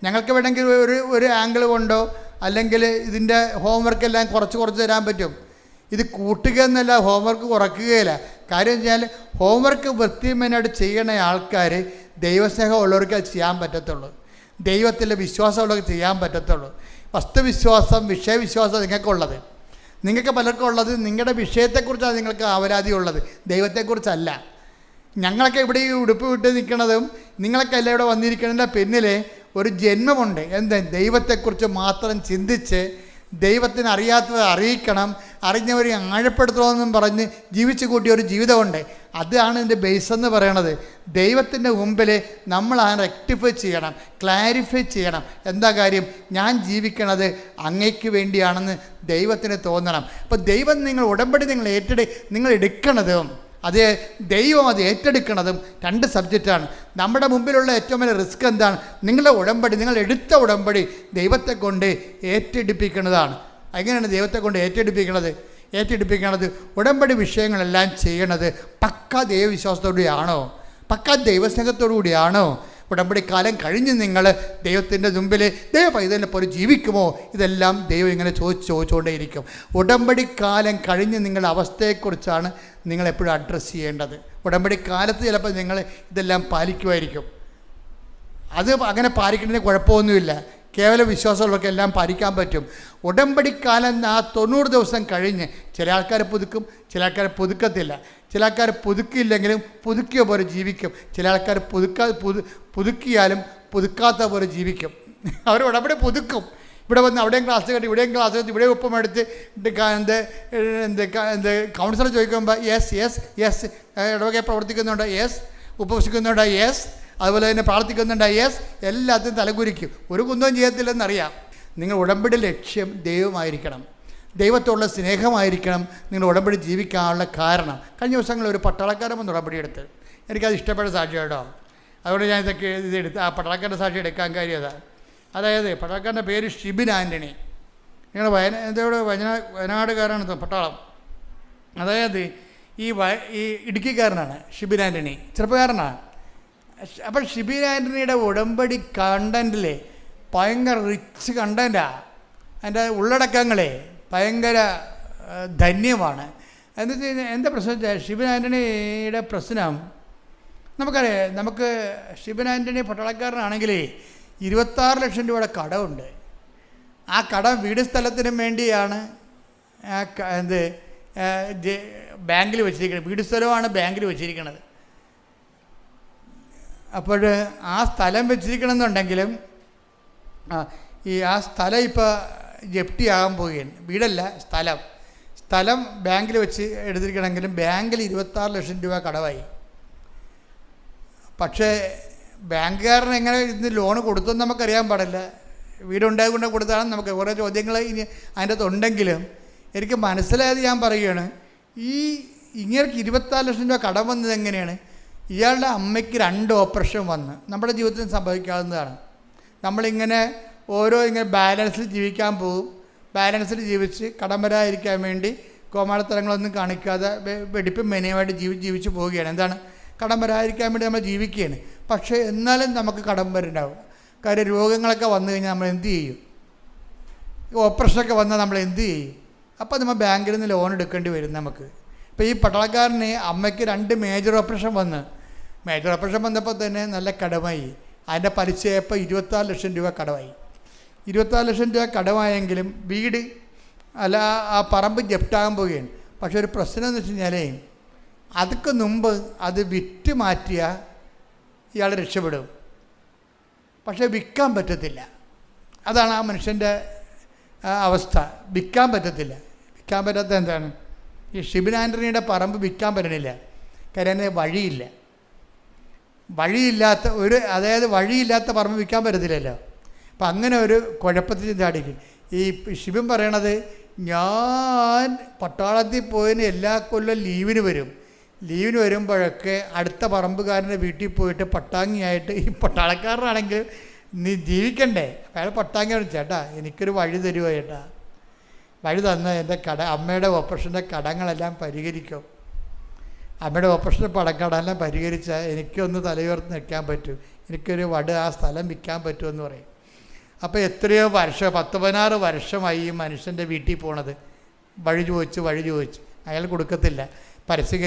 ഞങ്ങൾക്ക് വേണമെങ്കിൽ ഒരു ആംഗിൾ കൊണ്ടോ അല്ലെങ്കിൽ ഇതിൻ്റെ ഹോംവർക്കെല്ലാം കുറച്ച് തരാൻ പറ്റും. ഇത് കൂട്ടുക എന്നല്ല, ഹോംവർക്ക് കുറയ്ക്കുകയില്ല. കാര്യം വെച്ചാൽ ഹോംവർക്ക് വൃത്തിമേനായിട്ട് ചെയ്യണ ആൾക്കാർ ദൈവസ്നേഹം ഉള്ളവർക്ക് അത് ചെയ്യാൻ പറ്റത്തുള്ളൂ. ദൈവത്തിൻ്റെ വിശ്വാസമുള്ളവർക്ക് ചെയ്യാൻ പറ്റത്തുള്ളൂ. വസ്തുവിശ്വാസം, വിഷയവിശ്വാസം നിങ്ങൾക്കുള്ളത്, നിങ്ങൾക്ക് പലർക്കും ഉള്ളത് നിങ്ങളുടെ വിഷയത്തെക്കുറിച്ചാണ് നിങ്ങൾക്ക് ആവരാതി ഉള്ളത്, ദൈവത്തെക്കുറിച്ചല്ല. ഞങ്ങളൊക്കെ ഇവിടെ ഈ ഉടുപ്പ് വിട്ട് നിൽക്കുന്നതും നിങ്ങളൊക്കെ എല്ലാം ഇവിടെ വന്നിരിക്കുന്നതിൻ്റെ പിന്നിലെ ഒരു ജന്മമുണ്ട്. എന്താ? ദൈവത്തെക്കുറിച്ച് മാത്രം ചിന്തിച്ച് ദൈവത്തിന് അറിയാത്തത് അറിയിക്കണം, അറിഞ്ഞവരെ ആഴപ്പെടുത്തണമെന്നും പറഞ്ഞ് ജീവിച്ചു കൂട്ടിയ ഒരു ജീവിതമുണ്ട്. അതാണ് എൻ്റെ ബേസ് എന്ന് പറയണത്. ദൈവത്തിൻ്റെ മുമ്പിൽ നമ്മൾ ആ റെക്ടിഫൈ ചെയ്യണം, ക്ലാരിഫൈ ചെയ്യണം. എന്താ കാര്യം? ഞാൻ ജീവിക്കണത് അങ്ങയ്ക്ക് വേണ്ടിയാണെന്ന് ദൈവത്തിന് തോന്നണം. അപ്പോൾ ദൈവം ഉടമ്പടി നിങ്ങൾ എടുക്കണതും അത് ദൈവം അത് ഏറ്റെടുക്കണതും രണ്ട് സബ്ജക്റ്റാണ്. നമ്മുടെ മുമ്പിലുള്ള ഏറ്റവും വലിയ റിസ്ക് എന്താണ്? നിങ്ങളുടെ ഉടമ്പടി, നിങ്ങൾ എടുത്ത ഉടമ്പടി ദൈവത്തെ കൊണ്ട് ഏറ്റെടുപ്പിക്കുന്നതാണ്. എങ്ങനെയാണ് ദൈവത്തെ കൊണ്ട് ഏറ്റെടുപ്പിക്കണത്? ഉടമ്പടി വിഷയങ്ങളെല്ലാം ചെയ്യണത് പക്കാ ദൈവവിശ്വാസത്തോടുകൂടിയാണോ? പക്കാ ദൈവസ്നേഹത്തോടു കൂടിയാണോ? ഉടമ്പടി കാലം കഴിഞ്ഞ് നിങ്ങൾ ദൈവത്തിൻ്റെ മുമ്പിൽ ദൈവ പൈതലിനെ പോലെ ജീവിക്കുമോ? ഇതെല്ലാം ദൈവം ഇങ്ങനെ ചോദിച്ചുകൊണ്ടേയിരിക്കും. ഉടമ്പടി കാലം കഴിഞ്ഞ് നിങ്ങളുടെ അവസ്ഥയെക്കുറിച്ചാണ് നിങ്ങളെപ്പോഴും അഡ്രസ്സ് ചെയ്യേണ്ടത്. ഉടമ്പടി കാലത്ത് ചിലപ്പോൾ നിങ്ങൾ ഇതെല്ലാം പാലിക്കുമായിരിക്കും. അത് അങ്ങനെ പാലിക്കുന്നതിന് കുഴപ്പമൊന്നുമില്ല. കേവല വിശ്വാസമുള്ളവർക്കെല്ലാം പാലിക്കാൻ പറ്റും. ഉടമ്പടിക്കാലം ആ 90 ദിവസം കഴിഞ്ഞ് ചില ആൾക്കാർ പുതുക്കും, ചില ആൾക്കാർ പുതുക്കത്തില്ല. ചില ആൾക്കാർ പുതുക്കിയില്ലെങ്കിലും പുതുക്കിയ പോലെ ജീവിക്കും. ചില ആൾക്കാർ പുതുക്കിയാലും പുതുക്കാത്ത പോലെ ജീവിക്കും. അവർ ഉടമ്പടി പുതുക്കും. ഇവിടെ വന്ന് അവിടെയും ക്ലാസ് കെട്ടി ഇവിടെയും ക്ലാസ് കെട്ടി ഇവിടെ ഒപ്പം എടുത്ത് കൗൺസിലർ ചോദിക്കുമ്പോൾ യെസ് ഇടവകെ പ്രവർത്തിക്കുന്നുണ്ട്, യെസ് ഉപവസിക്കുന്നുണ്ട്, യെസ് അതുപോലെ തന്നെ പ്രാർത്ഥിക്കുന്നുണ്ട്, യെസ് എല്ലാത്തിനും തലകുരിക്കും. ഒരു കുന്തവും ചെയ്യത്തില്ലെന്നറിയാം. നിങ്ങൾ ഉടമ്പടി ലക്ഷ്യം ദൈവമായിരിക്കണം, ദൈവത്തോടുള്ള സ്നേഹമായിരിക്കണം നിങ്ങൾ ഉടമ്പടി ജീവിക്കാനുള്ള കാരണം. കഴിഞ്ഞ ദിവസങ്ങളിൽ ഒരു പട്ടാളക്കാരൻ വന്ന് ഉടമ്പടി എടുത്ത് എനിക്കത് ഇഷ്ടപ്പെട്ട സാക്ഷി കേട്ടോ. അതുകൊണ്ട് ഞാൻ ഇതെടുത്ത് ആ പട്ടാളക്കാരൻ്റെ സാക്ഷി എടുക്കാൻ കാര്യം അതാണ്. അതായത് പട്ടാളക്കാരൻ്റെ പേര് ഷിബിൻ ആൻ്റണി. നിങ്ങൾ വയനാടുകാരാണ് പട്ടാളം. അതായത് ഈ ഇടുക്കിക്കാരനാണ് ഷിബിൻ ആൻ്റണി, ചെറുപ്പക്കാരനാണ്. അപ്പോൾ ഷിബിൻ ആൻ്റണിയുടെ ഉടമ്പടി കണ്ടൻറ്റിൽ ഭയങ്കര റിച്ച് കണ്ടൻറ്റാണ്. അതിൻ്റെ ഉള്ളടക്കങ്ങളെ ഭയങ്കര ധന്യമാണ്. എന്ന് വെച്ച് കഴിഞ്ഞാൽ എന്താ പ്രശ്നം വെച്ചാൽ ഷിബിൻ ആൻ്റണിയുടെ പ്രശ്നം നമുക്കറിയാം. നമുക്ക് ഷിബിൻ ആൻ്റണി പട്ടാളക്കാരനാണെങ്കിൽ 26 ലക്ഷം രൂപയുടെ കടമുണ്ട്. ആ കടം വീട് സ്ഥലത്തിനും വേണ്ടിയാണ് ബാങ്കിൽ വെച്ചിരിക്കുന്നത്. വീട് സ്ഥലമാണ് ബാങ്കിൽ വെച്ചിരിക്കുന്നത്. അപ്പോൾ ആ സ്ഥലം വെച്ചിരിക്കണമെന്നുണ്ടെങ്കിലും ആ സ്ഥലം ഇപ്പോൾ ജപ്തിയാകാൻ പോവുകയാണ്. വീടല്ല, സ്ഥലം ബാങ്കിൽ വെച്ച് എടുത്തിരിക്കണമെങ്കിലും ബാങ്കിൽ 26 ലക്ഷം രൂപ കടമായി. പക്ഷേ ബാങ്കുകാരൻ എങ്ങനെ ഇന്ന് ലോണ് കൊടുത്തെന്ന് നമുക്കറിയാൻ പാടില്ല. വീടുണ്ടായിക്കൊണ്ട് കൊടുത്താണ് നമുക്ക് കുറേ ചോദ്യങ്ങൾ ഇനി അതിൻ്റെ അകത്തുണ്ടെങ്കിലും എനിക്ക് മനസ്സിലായത് ഞാൻ പറയുകയാണ്. ഇങ്ങനെ 24 ലക്ഷം രൂപ കടം വന്നത് എങ്ങനെയാണ്? ഇയാളുടെ അമ്മയ്ക്ക് 2 ഓപ്പറേഷൻ വന്ന് നമ്മുടെ ജീവിതത്തിൽ സംഭവിക്കാവുന്നതാണ്. നമ്മളിങ്ങനെ ഇങ്ങനെ ബാലൻസിൽ ജീവിക്കാൻ പോകും. ബാലൻസിൽ ജീവിച്ച് കടം വരാതിരിക്കാൻ വേണ്ടി കോമാളിത്തരങ്ങളൊന്നും കാണിക്കാതെ വെടിപ്പും മെനയുമായിട്ട് ജീവിച്ച് പോവുകയാണ്. എന്താണ്? കടം വരാതിരിക്കാൻ വേണ്ടി നമ്മൾ ജീവിക്കുകയാണ്. പക്ഷേ എന്നാലും നമുക്ക് കടം വരുന്നുണ്ടാവും. കാര്യം രോഗങ്ങളൊക്കെ വന്നു കഴിഞ്ഞാൽ നമ്മൾ എന്ത് ചെയ്യും? ഓപ്പറേഷനൊക്കെ വന്നാൽ നമ്മൾ എന്ത് ചെയ്യും? അപ്പോൾ നമ്മൾ ബാങ്കിൽ നിന്ന് ലോൺ എടുക്കേണ്ടി വരും നമുക്ക്. ഇപ്പോൾ ഈ പട്ടാളക്കാരന് അമ്മയ്ക്ക് 2 മേജർ ഓപ്പറേഷൻ വന്നപ്പോൾ തന്നെ നല്ല കടമായി. അതിൻ്റെ പലിശയപ്പോൾ 24 ലക്ഷം രൂപ കടമായി. 24 ലക്ഷം രൂപ കടമായെങ്കിലും വീട് അല്ല ആ പറമ്പ് ജപ്റ്റാകാൻ പോവുകയാണ്. പക്ഷെ ഒരു പ്രശ്നം എന്ന് വെച്ച് കഴിഞ്ഞാൽ അതൊക്കെ മുമ്പ് അത് വിറ്റ് മാറ്റിയ ഇയാൾ രക്ഷപ്പെടും. പക്ഷേ വിൽക്കാൻ പറ്റത്തില്ല. അതാണ് ആ മനുഷ്യൻ്റെ അവസ്ഥ. വിൽക്കാൻ പറ്റത്തില്ല. വിൽക്കാൻ പറ്റാത്ത എന്താണ്? ഈ ഷിബിൻ ആൻ്റണിയുടെ പറമ്പ് വിൽക്കാൻ പറ്റണില്ല. കാര്യം വഴിയില്ലാത്ത പറമ്പ് വിൽക്കാൻ പറ്റത്തില്ലല്ലോ. അപ്പം അങ്ങനെ ഒരു കുഴപ്പത്തിൽ ചാടിക്കും. ഈ ഷിബിൻ പറയണത്, ഞാൻ പട്ടാളത്തിൽ പോയതിന് എല്ലാ കൊല്ലം ലീവിന് വരുമ്പോഴൊക്കെ അടുത്ത പറമ്പുകാരൻ്റെ വീട്ടിൽ പോയിട്ട് പട്ടാങ്ങിയായിട്ട്, ഈ പട്ടാളക്കാരനാണെങ്കിൽ നീ ജീവിക്കണ്ടേ, അയാൾ പട്ടാങ്ങി ചേട്ടാ എനിക്കൊരു വഴി തരുമോ ചേട്ടാ, വഴി തന്ന എൻ്റെ അമ്മയുടെ ഓപ്പറേഷൻ്റെ കടങ്ങളെല്ലാം പരിഹരിക്കും, അമ്മയുടെ ഓപ്പറേഷൻ്റെ കടമെല്ലാം പരിഹരിച്ചാൽ എനിക്കൊന്ന് തലയുയർത്തി നിൽക്കാൻ പറ്റും, എനിക്കൊരു ആ സ്ഥലം വിൽക്കാൻ പറ്റുമെന്ന് പറയും. അപ്പോൾ എത്രയോ വർഷം 10-16 വർഷമായി ഈ മനുഷ്യൻ്റെ വീട്ടിൽ പോണത്. വഴി ചോദിച്ച് അയാൾ കൊടുക്കത്തില്ല. പരസ്യം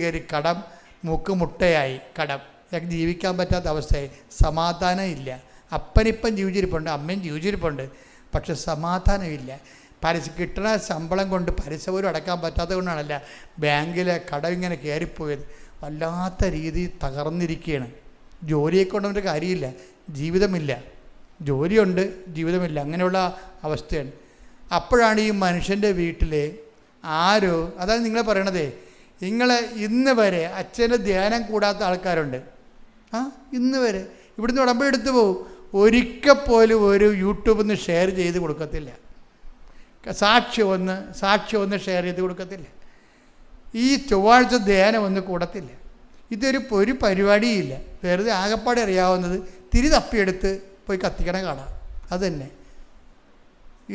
കയറി കടം മൂക്ക് മുട്ടയായി. കടം അയാൾക്ക് ജീവിക്കാൻ പറ്റാത്ത അവസ്ഥയായി. സമാധാനം ഇല്ല. അപ്പനിപ്പം ജീവിച്ചിരിപ്പുണ്ട്, അമ്മയും ജീവിച്ചിരിപ്പുണ്ട്, പക്ഷെ സമാധാനമില്ല. കിട്ടുന്ന ശമ്പളം കൊണ്ട് പലിശ പോലും അടക്കാൻ പറ്റാത്തത് കൊണ്ടാണല്ല ബാങ്കിലെ കടം ഇങ്ങനെ കയറിപ്പോയത്. വല്ലാത്ത രീതിയിൽ തകർന്നിരിക്കുകയാണ്. ജോലിയെ കൊണ്ടൊരു കാര്യമില്ല, ജീവിതമില്ല. ജോലിയുണ്ട്, ജീവിതമില്ല, അങ്ങനെയുള്ള അവസ്ഥയാണ്. അപ്പോഴാണ് ഈ മനുഷ്യൻ്റെ വീട്ടിൽ അതാണ് നിങ്ങൾ പറയണതേ, നിങ്ങൾ ഇന്ന് വരെ അച്ഛൻ്റെ ധ്യാനം കൂടാത്ത ആൾക്കാരുണ്ട്. ഇന്ന് വരെ ഇവിടുന്ന് ഉടമ്പടി എടുത്തു പോകും, ഒരിക്കൽ പോലും ഒരു യൂട്യൂബിൽ നിന്ന് ഷെയർ ചെയ്ത് കൊടുക്കത്തില്ല, സാക്ഷി ഒന്ന് ഷെയർ ചെയ്ത് കൊടുക്കത്തില്ല, ഈ ചൊവ്വാഴ്ച ധ്യാനം ഒന്ന് കൂടത്തില്ല. ഒരു പരിപാടിയില്ല. വെറുതെ ആകപ്പാടെ അറിയാവുന്നത് തിരി തപ്പിയെടുത്ത് പോയി കത്തിക്കണ കാണാം. അതുതന്നെ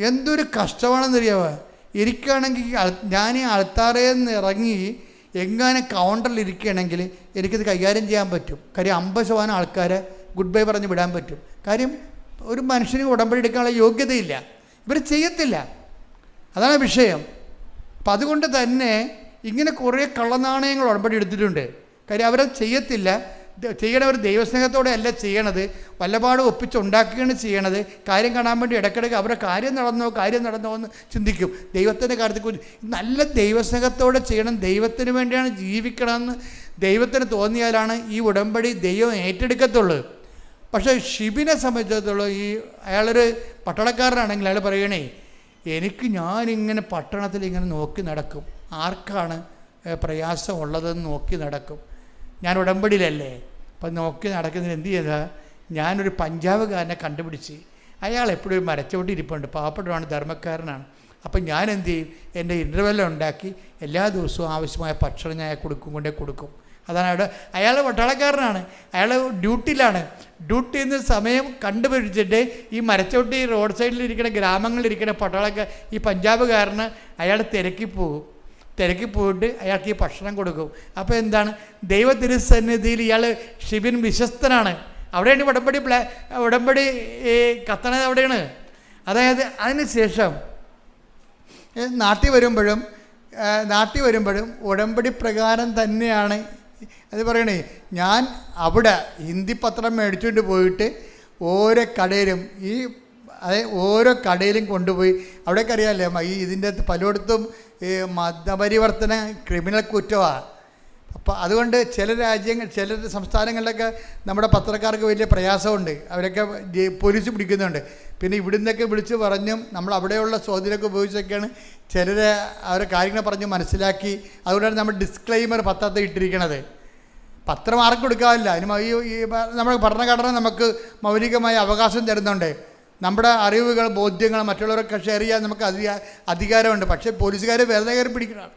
എന്തൊരു കഷ്ടമാണെന്നറിയാമോ. എനിക്കാണെങ്കിൽ ഞാൻ ഈ ആൾത്താറയിൽ നിന്ന് ഇറങ്ങി എങ്ങനെ കൗണ്ടറിലിരിക്കുകയാണെങ്കിൽ എനിക്കത് കൈകാര്യം ചെയ്യാൻ പറ്റും. കാര്യം 50% ആൾക്കാരെ ഗുഡ് ബൈ പറഞ്ഞ് വിടാൻ പറ്റും. കാര്യം ഒരു മനുഷ്യന് ഉടമ്പടി എടുക്കാനുള്ള യോഗ്യതയില്ല, ഇവർ ചെയ്യത്തില്ല. അതാണ് വിഷയം. അപ്പം അതുകൊണ്ട് തന്നെ ഇങ്ങനെ കുറേ കള്ളനാണയങ്ങൾ ഉടമ്പടി എടുത്തിട്ടുണ്ട്. കാര്യം അവരത് ചെയ്യത്തില്ല. ചെയ്യണവർ ദൈവസ്നേഹത്തോടെ അല്ല ചെയ്യണത്, വല്ലപാടും ഒപ്പിച്ചുണ്ടാക്കുകയാണ് ചെയ്യണത്. കാര്യം കാണാൻ വേണ്ടി ഇടയ്ക്കിടയ്ക്ക് അവരുടെ കാര്യം നടന്നോ എന്ന് ചിന്തിക്കും. ദൈവത്തിൻ്റെ കാര്യത്തെക്കുറിച്ച് നല്ല ദൈവസ്നേഹത്തോടെ ചെയ്യണം, ദൈവത്തിന് വേണ്ടിയാണ് ജീവിക്കണമെന്ന് ദൈവത്തിന് തോന്നിയാലാണ് ഈ ഉടമ്പടി ദൈവം ഏറ്റെടുക്കത്തുള്ളൂ. പക്ഷേ ഷിബിനെ സംബന്ധിച്ചിടത്തോളം അയാളൊരു പട്ടാളക്കാരനാണെങ്കിൽ അയാൾ പറയണേ, ഞാനിങ്ങനെ പട്ടണത്തിൽ ഇങ്ങനെ നോക്കി നടക്കും, ആർക്കാണ് പ്രയാസം ഉള്ളതെന്ന് നോക്കി നടക്കും. ഞാൻ ഉടമ്പടിയിലല്ലേ, അപ്പം നോക്കി നടക്കുന്നതിന് എന്ത് ചെയ്താൽ ഞാനൊരു പഞ്ചാബുകാരനെ കണ്ടുപിടിച്ച്, അയാൾ എപ്പോഴും മരച്ചോട്ടി ഇരിപ്പുണ്ട്, പാവപ്പെട്ടവനാണ്, ധർമ്മക്കാരനാണ്. അപ്പം ഞാൻ എന്ത് ചെയ്യും, എൻ്റെ ഇൻ്റർവെല്ല് ഉണ്ടാക്കി എല്ലാ ദിവസവും ആവശ്യമായ ഭക്ഷണം ഞാൻ കൊടുക്കും. അതാണ് അയാൾ പട്ടാളക്കാരനാണ്, അയാൾ ഡ്യൂട്ടിയിലാണ്. ഡ്യൂട്ടിയിൽ നിന്ന് സമയം കണ്ടുപിടിച്ചിട്ട് ഈ മരച്ചോട്ടി റോഡ് സൈഡിലിരിക്കുന്ന ഗ്രാമങ്ങളിലിരിക്കുന്ന പട്ടാളക്കാർ ഈ പഞ്ചാബുകാരന് അയാൾ തിരക്കി പോയിട്ട് അയാൾക്ക് ഈ ഭക്ഷണം കൊടുക്കും. അപ്പോൾ എന്താണ്, ദൈവ തിരുസന്നിധിയിൽ ഇയാൾ ഷിബിൻ വിശ്വസ്തനാണ്. അവിടെയാണ് ഉടമ്പടി കത്തണത്, അവിടെയാണ്. അതായത് അതിനുശേഷം നാട്ടിൽ വരുമ്പോഴും ഉടമ്പടി പ്രകാരം തന്നെയാണ് അത് പറയണേ. ഞാൻ അവിടെ ഹിന്ദി പത്രം മേടിച്ചുകൊണ്ട് പോയിട്ട് ഓരോ കടയിലും കൊണ്ടുപോയി, അവിടേക്ക് അറിയാമല്ലേ ഇതിൻ്റെ അകത്ത് പലയിടത്തും ഈ മതപരിവർത്തന ക്രിമിനൽ കുറ്റമാണ്. അപ്പോൾ അതുകൊണ്ട് ചില സംസ്ഥാനങ്ങളിലൊക്കെ നമ്മുടെ പത്രക്കാർക്ക് വലിയ പ്രയാസമുണ്ട്. അവരൊക്കെ പോലീസ് പിടിക്കുന്നുണ്ട്. പിന്നെ ഇവിടുന്നൊക്കെ വിളിച്ച് പറഞ്ഞും നമ്മൾ അവിടെയുള്ള സ്വാധീനമൊക്കെ ഉപയോഗിച്ചൊക്കെയാണ് ചിലർ അവരെ കാര്യങ്ങൾ പറഞ്ഞ് മനസ്സിലാക്കി. അതുകൊണ്ടാണ് നമ്മൾ ഡിസ്ക്ലെയിമർ പത്രത്തിൽ ഇട്ടിരിക്കണത്. പത്രം ആർക്കും കൊടുക്കാറില്ല. അതിന് ഈ നമ്മുടെ ഭരണഘടന നമുക്ക് മൗലികമായ അവകാശം തരുന്നുണ്ട്. നമ്മുടെ അറിവുകൾ, ബോധ്യങ്ങൾ മറ്റുള്ളവരൊക്കെ ഷെയർ ചെയ്യാൻ നമുക്ക് അധികാരമുണ്ട്. പക്ഷേ പോലീസുകാർ വെറുതെ കയറി പിടിക്കണം,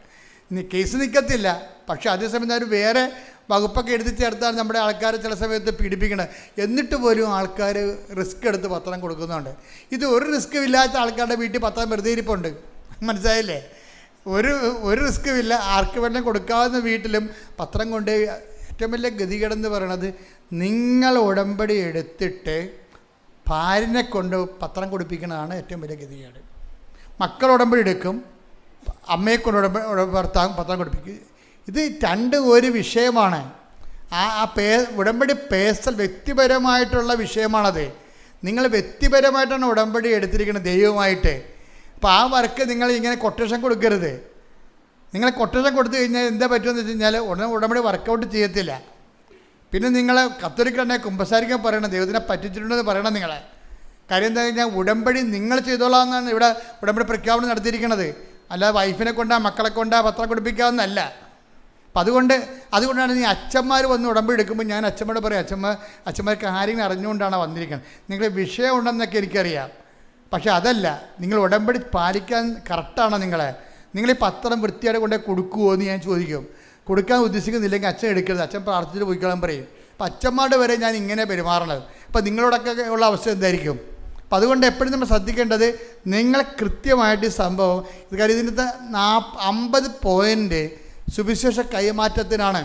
കേസ് നിൽക്കത്തില്ല. പക്ഷേ അതേസമയം അവർ വേറെ വകുപ്പൊക്കെ എടുത്ത് ചേർത്താൽ നമ്മുടെ ആൾക്കാരെ ചില സമയത്ത് പീഡിപ്പിക്കണം. എന്നിട്ട് പോലും ആൾക്കാർ റിസ്ക് എടുത്ത് പത്രം കൊടുക്കുന്നുണ്ട്. ഇത് ഒരു റിസ്ക്കും ഇല്ലാത്ത ആൾക്കാരുടെ വീട്ടിൽ പത്രം വെറുതെ ഇരിപ്പുണ്ട്. മനസ്സിലായില്ലേ? ഒരു റിസ്ക്കും ഇല്ല. ആർക്ക് വേണമെങ്കിലും കൊടുക്കാവുന്ന വീട്ടിലും പത്രം കൊണ്ട്. ഏറ്റവും വലിയ ഗതികേടെന്ന് പറയണത്, നിങ്ങൾ ഉടമ്പടി എടുത്തിട്ട് ഭാര്യനെ കൊണ്ട് പത്രം കൊടുപ്പിക്കുന്നതാണ് ഏറ്റവും വലിയ ഗതികേട്. മക്കൾ ഉടമ്പടി എടുക്കും, അമ്മയെ കൊണ്ട് പത്രം കൊടുപ്പിക്കും. ഇത് രണ്ടും ഒരു വിഷയമാണ്. ഉടമ്പടി പേഴ്സണൽ വ്യക്തിപരമായിട്ടുള്ള വിഷയമാണത്. നിങ്ങൾ വ്യക്തിപരമായിട്ടാണ് ഉടമ്പടി എടുത്തിരിക്കുന്നത് ദൈവമായിട്ട്. അപ്പോൾ ആ വർക്ക് നിങ്ങൾ ഇങ്ങനെ കൊട്ടേഷൻ കൊടുക്കരുത്. നിങ്ങൾ കൊട്ടേഷൻ കൊടുത്തു കഴിഞ്ഞാൽ എന്താ പറ്റുമെന്ന് വെച്ച് കഴിഞ്ഞാൽ ഉടമ്പടി വർക്കൗട്ട് ചെയ്യത്തില്ല. പിന്നെ നിങ്ങൾ കത്തോലിക്കനെ കുമ്പസാരിക്കാൻ പറയണം, ദൈവത്തിനെ പറ്റിച്ചിട്ടുണ്ടെന്ന് പറയണം നിങ്ങളെ. കാര്യം എന്താ കഴിഞ്ഞാൽ ഉടമ്പടി നിങ്ങൾ ചെയ്തോളാമെന്നാണ് ഇവിടെ ഉടമ്പടി പ്രഖ്യാപനം നടത്തിയിരിക്കുന്നത്. അല്ലാതെ വൈഫിനെ കൊണ്ടാ മക്കളെ കൊണ്ടാ പത്രം കൊടുപ്പിക്കാമെന്നല്ല. അപ്പം അതുകൊണ്ടാണ് നീ അച്ഛന്മാർ വന്ന് ഉടമ്പടി എടുക്കുമ്പോൾ ഞാൻ അച്ഛന്മാരോട് പറയും, അച്ഛന്മാർ കാര്യങ്ങൾ അറിഞ്ഞുകൊണ്ടാണ് വന്നിരിക്കുന്നത്. നിങ്ങൾ വിഷയം ഉണ്ടെന്നൊക്കെ എനിക്കറിയാം. പക്ഷേ അതല്ല, നിങ്ങൾ ഉടമ്പടി പാലിക്കാൻ കറക്റ്റാണോ നിങ്ങൾ ഈ പത്രം വൃത്തിയായിട്ട് കൊണ്ടേ കൊടുക്കുമോ എന്ന് ഞാൻ ചോദിക്കും. കൊടുക്കാൻ ഉദ്ദേശിക്കുന്നില്ലെങ്കിൽ അച്ഛൻ എടുക്കരുത്, അച്ഛൻ പ്രാർത്ഥിച്ചിട്ട് പോയിക്കോളാൻ പറയും. അപ്പം അച്ഛന്മാരുടെ വരെ ഞാൻ ഇങ്ങനെ പെരുമാറണത്. അപ്പം നിങ്ങളോടൊക്കെ ഉള്ള അവസ്ഥ എന്തായിരിക്കും? അപ്പം അതുകൊണ്ട് എപ്പോഴും നമ്മൾ ശ്രദ്ധിക്കേണ്ടത്, നിങ്ങൾ കൃത്യമായിട്ട് സംഭവം ഇത് കാര്യം ഇതിൻ്റെ 50 പോയിൻ്റ് സുവിശേഷ കൈമാറ്റത്തിനാണ്,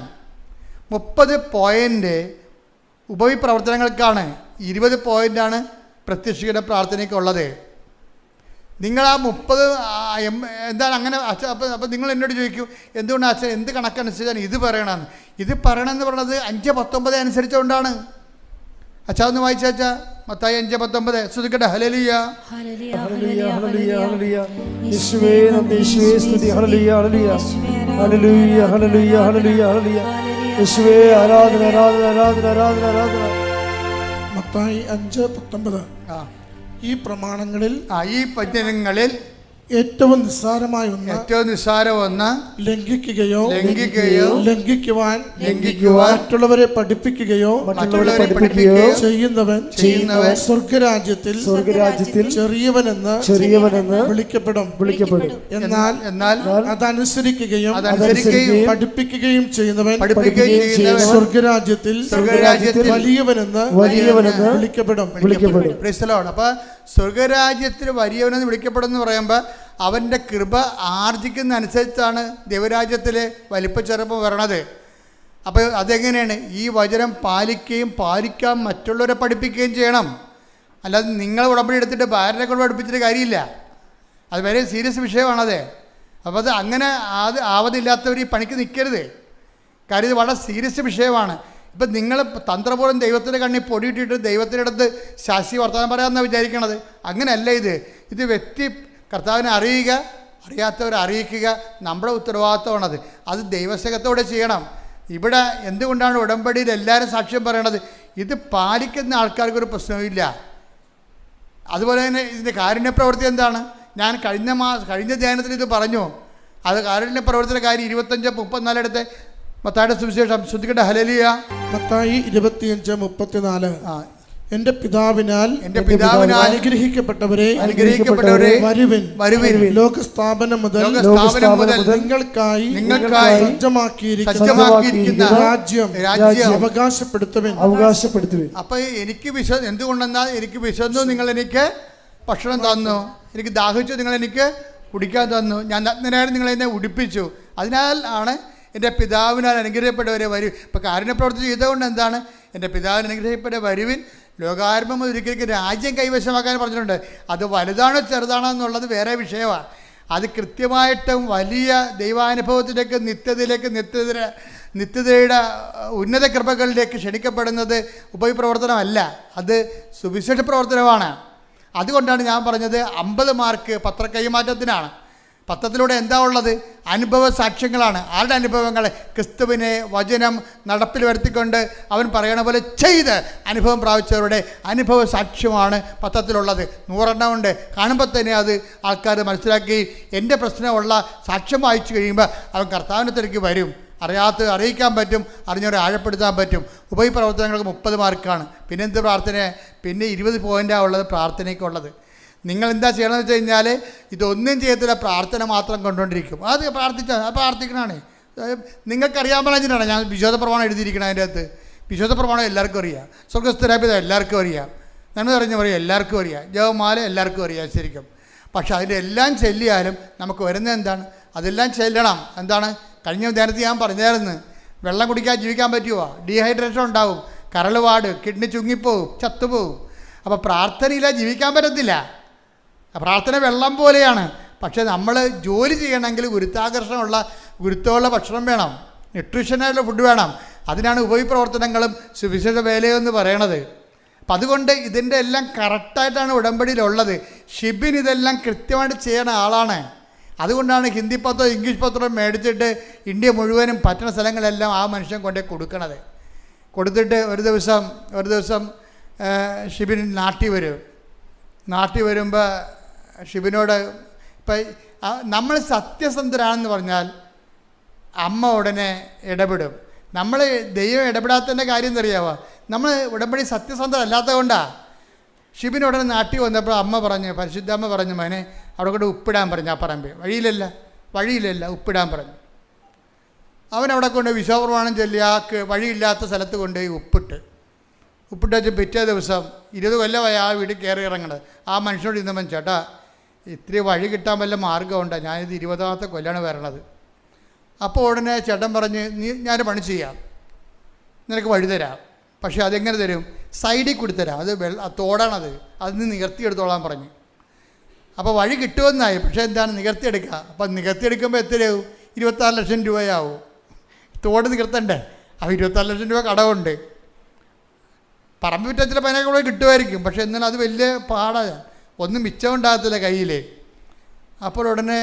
30 പോയിൻ്റ് ഉപവിപ്രവർത്തനങ്ങൾക്കാണ്, 20 പോയിൻ്റാണ് പ്രത്യക്ഷീകരണ പ്രാർത്ഥനയ്ക്കുള്ളത്. നിങ്ങൾ ആ 30 എന്താണ് അങ്ങനെ അച്ഛൻ? അപ്പോൾ നിങ്ങൾ എന്നോട് ചോദിക്കും, എന്തുകൊണ്ട് അച്ഛൻ എന്ത് കണക്കനുസരിച്ചാണ് ഇത് പറയണമെന്ന്? ഇത് പറയണമെന്ന് പറയുന്നത് 5:19 അനുസരിച്ചുകൊണ്ടാണ്. അച്ഛാ ഒന്ന് വായിച്ചാ മത്തായി 5:19 ശ്രദ്ധിക്കട്ടെ. ഹല്ലേലൂയ ഹല്ലേലൂയ ഹല്ലേലൂയ ഹല്ലേലൂയ യേശുവേ നന്ദി, യേശുവേ സ്തുതി. ഹല്ലേലൂയ ഹല്ലേലൂയ ഹല്ലേലൂയ ഹല്ലേലൂയ ഹല്ലേലൂയ ഹല്ലേലൂയ യേശുവേ ആരാധന ആരാധന ആരാധന ആരാധന ആരാധന. മത്തായി 5:19. ഈ പ്രമാണങ്ങളിൽ ഈ വചനങ്ങളിൽ ഏറ്റവും നിസ്സാരമായ ഒന്ന് ലംഘിക്കുകയോ ലംഘിക്കുവാൻ മറ്റുള്ളവരെ പഠിപ്പിക്കുകയോ ചെയ്യുന്നവൻ സ്വർഗരാജ്യത്തിൽ ചെറിയവനെന്ന് വിളിക്കപ്പെടും. എന്നാൽ അതനുസരിക്കുകയും പഠിപ്പിക്കുകയും ചെയ്യുന്നവൻ സ്വർഗരാജ്യത്തിൽ വലിയവനെന്ന് വിളിക്കപ്പെടും. അപ്പോൾ സ്വർഗരാജ്യത്തിൽ വലിയവനെന്ന് വിളിക്കപ്പെടും എന്ന് പറയുമ്പോൾ അവൻ്റെ കൃപ ആർജിക്കുന്ന അനുസരിച്ചാണ് ദൈവരാജ്യത്തിലെ വലിപ്പച്ചെറുപ്പം വരണത്. അപ്പോൾ അതെങ്ങനെയാണ്? ഈ വചനം പാലിക്കാൻ മറ്റുള്ളവരെ പഠിപ്പിക്കുകയും ചെയ്യണം. അല്ലാതെ നിങ്ങൾ ഉടമ്പടി എടുത്തിട്ട് ഭാര്യനെ കൊണ്ട് പഠിപ്പിച്ചിട്ട് കാര്യമില്ല. അത് വളരെ സീരിയസ് വിഷയമാണത്. അപ്പോൾ അത് അങ്ങനെ ആവതില്ലാത്തവർ ഈ പണിക്ക് നിൽക്കരുത്. കാര്യം ഇത് വളരെ സീരിയസ് വിഷയമാണ്. ഇപ്പം നിങ്ങൾ തന്ത്രപൂർവ്വം ദൈവത്തിൻ്റെ കണ്ണിൽ പൊടിയിട്ടിട്ട് ദൈവത്തിൻ്റെ അടുത്ത് ശാസ്ത്രീയ വർത്തമാനം പറയാമെന്നാണ് വിചാരിക്കണത്. അങ്ങനെയല്ല ഇത് വ്യക്തി കർത്താവിനെ അറിയുക, അറിയാത്തവരെ അറിയിക്കുക നമ്മുടെ ഉത്തരവാദിത്തമാണത്. അത് ദൈവസേവത്തോടെ ചെയ്യണം. ഇവിടെ എന്തുകൊണ്ടാണ് ഉടമ്പടിയിൽ എല്ലാവരും സാക്ഷ്യം പറയണത്? ഇത് പാലിക്കുന്ന ആൾക്കാർക്കൊരു പ്രശ്നവുമില്ല. അതുപോലെ തന്നെ ഇതിൻ്റെ കാരുണ്യ പ്രവൃത്തി എന്താണ്? ഞാൻ കഴിഞ്ഞ ധ്യാനത്തിൽ ഇത് പറഞ്ഞു. അത് കാരുണ്യ പ്രവൃത്തിയുടെ കാര്യം 25:34 എടുത്ത് മത്തായിയുടെ സുവിശേഷം ശ്രദ്ധിക്കട്ടെ. ഹല്ലേലൂയ. മത്തായി 25:34. എന്റെ പിതാവിനാൽ അനുഗ്രഹിക്കപ്പെട്ടവരെ വരുവിൻ. ലോകസ്ഥാപനം മുതൽ നിങ്ങൾക്കായി സജ്ജമാക്കിയിരിക്കുന്ന രാജ്യം അവകാശപ്പെടുത്തുവിൻ. അപ്പൊ എനിക്ക് എന്തുകൊണ്ടെന്നാൽ എനിക്ക് വിശന്നു, നിങ്ങൾ എനിക്ക് ഭക്ഷണം തന്നു, എനിക്ക് ദാഹിച്ചു, നിങ്ങൾ എനിക്ക് കുടിക്കാൻ തന്നു, ഞാൻ നഗ്നനായി നിങ്ങൾ എന്നെ ഉടുപ്പിച്ചു. അതിനാൽ ആണ് എൻ്റെ പിതാവിനാൽ അനുഗ്രഹിക്കപ്പെട്ടവരെ വരും. ഇപ്പോൾ കാരുണ്യപ്രവൃത്തി ചെയ്തുകൊണ്ട് എന്താണ്? എൻ്റെ പിതാവിന് അനുഗ്രഹിക്കപ്പെട്ട വരുവിൻ, ലോകാരംഭം ഒരിക്കലും രാജ്യം കൈവശമാക്കാൻ പറഞ്ഞിട്ടുണ്ട്. അത് വലുതാണോ ചെറുതാണോ എന്നുള്ളത് വേറെ വിഷയമാണ്. അത് കൃത്യമായിട്ടും വലിയ ദൈവാനുഭവത്തിലേക്ക് നിത്യതയുടെ ഉന്നത കൃപകളിലേക്ക് ക്ഷണിക്കപ്പെടുന്നത് ഉപവിപ്രവർത്തനമല്ല, അത് സുവിശേഷ പ്രവർത്തനമാണ്. അതുകൊണ്ടാണ് ഞാൻ പറഞ്ഞത് 50 മാർക്ക് പത്ര കൈമാറ്റത്തിനാണ്. പത്രത്തിലൂടെ എന്താ ഉള്ളത്? അനുഭവ സാക്ഷ്യങ്ങളാണ്. ആരുടെ അനുഭവങ്ങൾ? ക്രിസ്തുവിനെ വചനം നടപ്പിൽ വരുത്തിക്കൊണ്ട് അവൻ പറയണ പോലെ ചെയ്ത് അനുഭവം പ്രാപിച്ചവരുടെ അനുഭവ സാക്ഷ്യമാണ് പത്രത്തിലുള്ളത്. 100 ഉണ്ട്. കാണുമ്പോൾ തന്നെ അത് ആൾക്കാർ മനസ്സിലാക്കി എൻ്റെ പ്രശ്നമുള്ള സാക്ഷ്യം വായിച്ചു കഴിയുമ്പോൾ അവൻ കർത്താവിൻ്റെ തിരക്ക് വരും. അറിയിക്കാൻ പറ്റും, അറിഞ്ഞവരെ ആഴപ്പെടുത്താൻ പറ്റും. ഉപരിപ്രവർത്തനങ്ങൾക്ക് 30 മാർക്കാണ്. പിന്നെ എന്ത് പ്രാർത്ഥന? പിന്നെ 20 പോയിൻ്റാണ് ഉള്ളത് പ്രാർത്ഥനയ്ക്കുള്ളത്. നിങ്ങൾ എന്താ ചെയ്യണമെന്ന് വെച്ച് കഴിഞ്ഞാൽ ഇതൊന്നും ചെയ്യത്തില്ല, പ്രാർത്ഥന മാത്രം കൊണ്ടുകൊണ്ടിരിക്കും. അത് പ്രാർത്ഥിക്കണമാണ്. നിങ്ങൾക്കറിയാൻ പറഞ്ഞിട്ടാണ് ഞാൻ വിശ്വാസ പ്രമാണം എഴുതിയിരിക്കണം. അതിൻ്റെ അകത്ത് വിശ്വാസ പ്രമാണം എല്ലാവർക്കും അറിയാം, സ്വർഗസ്ഥരാപിത എല്ലാവർക്കും അറിയാം, നന്മ അറിഞ്ഞ പറയും എല്ലാവർക്കും അറിയാം, ജപമാല എല്ലാവർക്കും അറിയാം ശരിക്കും. പക്ഷെ അതിൻ്റെ എല്ലാം ചെല്ലിയാലും നമുക്ക് വരുന്നത് എന്താണ്? അതെല്ലാം ചെല്ലണം. എന്താണ്? കഴിഞ്ഞ ധ്യാനത്തിൽ ഞാൻ പറഞ്ഞായിരുന്നു, വെള്ളം കുടിക്കാൻ ജീവിക്കാൻ പറ്റുമോ? ഡീഹൈഡ്രേഷൻ ഉണ്ടാവും, കരളുപാട്, കിഡ്നി ചുങ്ങിപ്പോവും, ചത്തുപോവും. അപ്പോൾ പ്രാർത്ഥനയില്ല ജീവിക്കാൻ പറ്റത്തില്ല. പ്രാർത്ഥന വെള്ളം പോലെയാണ്. പക്ഷേ നമ്മൾ ജോലി ചെയ്യണമെങ്കിൽ ഗുരുത്വമുള്ള ഭക്ഷണം വേണം, ന്യൂട്രീഷനായിട്ടുള്ള ഫുഡ് വേണം. അതിനാണ് ഉപരിപ്രവർത്തനങ്ങളും സുവിശേഷ വേലയെന്ന് പറയണത്. അപ്പം അതുകൊണ്ട് ഇതിൻ്റെ എല്ലാം കറക്റ്റായിട്ടാണ് ഉടമ്പടിയിലുള്ളത്. ഷിബിൻ ഇതെല്ലാം കൃത്യമായിട്ട് ചെയ്യുന്ന ആളാണ്. അതുകൊണ്ടാണ് ഹിന്ദി പത്രവും ഇംഗ്ലീഷ് പത്രവും മേടിച്ചിട്ട് ഇന്ത്യ മുഴുവനും പറ്റുന്ന സ്ഥലങ്ങളെല്ലാം ആ മനുഷ്യൻ കൊണ്ടേ കൊടുക്കണത്. കൊടുത്തിട്ട് ഒരു ദിവസം ഷിബിൻ നാട്ടിൽ വരുമ്പോൾ ഷിബിനോട് ഇപ്പം നമ്മൾ സത്യസന്ധരാണെന്ന് പറഞ്ഞാൽ അമ്മ ഉടനെ ഇടപെടും. നമ്മൾ ദൈവം ഇടപെടാത്തതിൻ്റെ കാര്യം എന്തറിയാവോ? നമ്മൾ ഉടമ്പടി സത്യസന്ധരല്ലാത്തത് കൊണ്ടാണ്. ഷിബിൻ ഉടനെ നാട്ടിൽ വന്നപ്പോൾ പരിശുദ്ധമ്മ പറഞ്ഞു, മോനെ അവിടെ കൊണ്ട് ഉപ്പിടാൻ പറഞ്ഞു. ആ പറമ്പ് വഴിയിലല്ല ഉപ്പിടാൻ പറഞ്ഞു. അവനവിടെ കൊണ്ട് വിശ്വാസപ്രമാണം ചൊല്ലി ആ വഴിയില്ലാത്ത സ്ഥലത്ത് കൊണ്ടുപോയി ഉപ്പിട്ട് വെച്ച് പിറ്റേ ദിവസം 20 കൊല്ലമായി ആ വീട്ടിൽ കയറി ഇറങ്ങണത്. ആ മനുഷ്യനോട് ഇന്നവൻ, ചേട്ടാ ഇത്തിരി വഴി കിട്ടാൻ വല്ല മാർഗ്ഗമുണ്ടോ? ഞാനിത് 20ാമത്തെ കൊല്ലമാണ് വരണത്. അപ്പോൾ ഉടനെ ചേട്ടൻ പറഞ്ഞ്, ഞാൻ പണി ചെയ്യാം, നിനക്ക് വഴി തരാം. പക്ഷേ അതെങ്ങനെ തരും? സൈഡിൽ കൂടി തരാം. അത് തോടാണത്, അതിന് നികർത്തിയെടുത്തോളാൻ പറഞ്ഞു. അപ്പോൾ വഴി കിട്ടുമെന്നായി. പക്ഷേ എന്താണ്? നികർത്തിയെടുക്കുക. അപ്പം നികർത്തിയെടുക്കുമ്പോൾ എത്രയാവും? 26 ലക്ഷം രൂപയാവും. തോട് നികർത്തണ്ടേ? അപ്പോൾ 26 ലക്ഷം രൂപ കടമുണ്ട്. പറമ്പ് വിറ്റത്തിൽ 15 കൂടെ കിട്ടുമായിരിക്കും. പക്ഷേ എന്നാലും അത് വലിയ പാടാണ്, ഒന്നും മിച്ചമുണ്ടാകത്തില്ല കയ്യിൽ. അപ്പോൾ ഉടനെ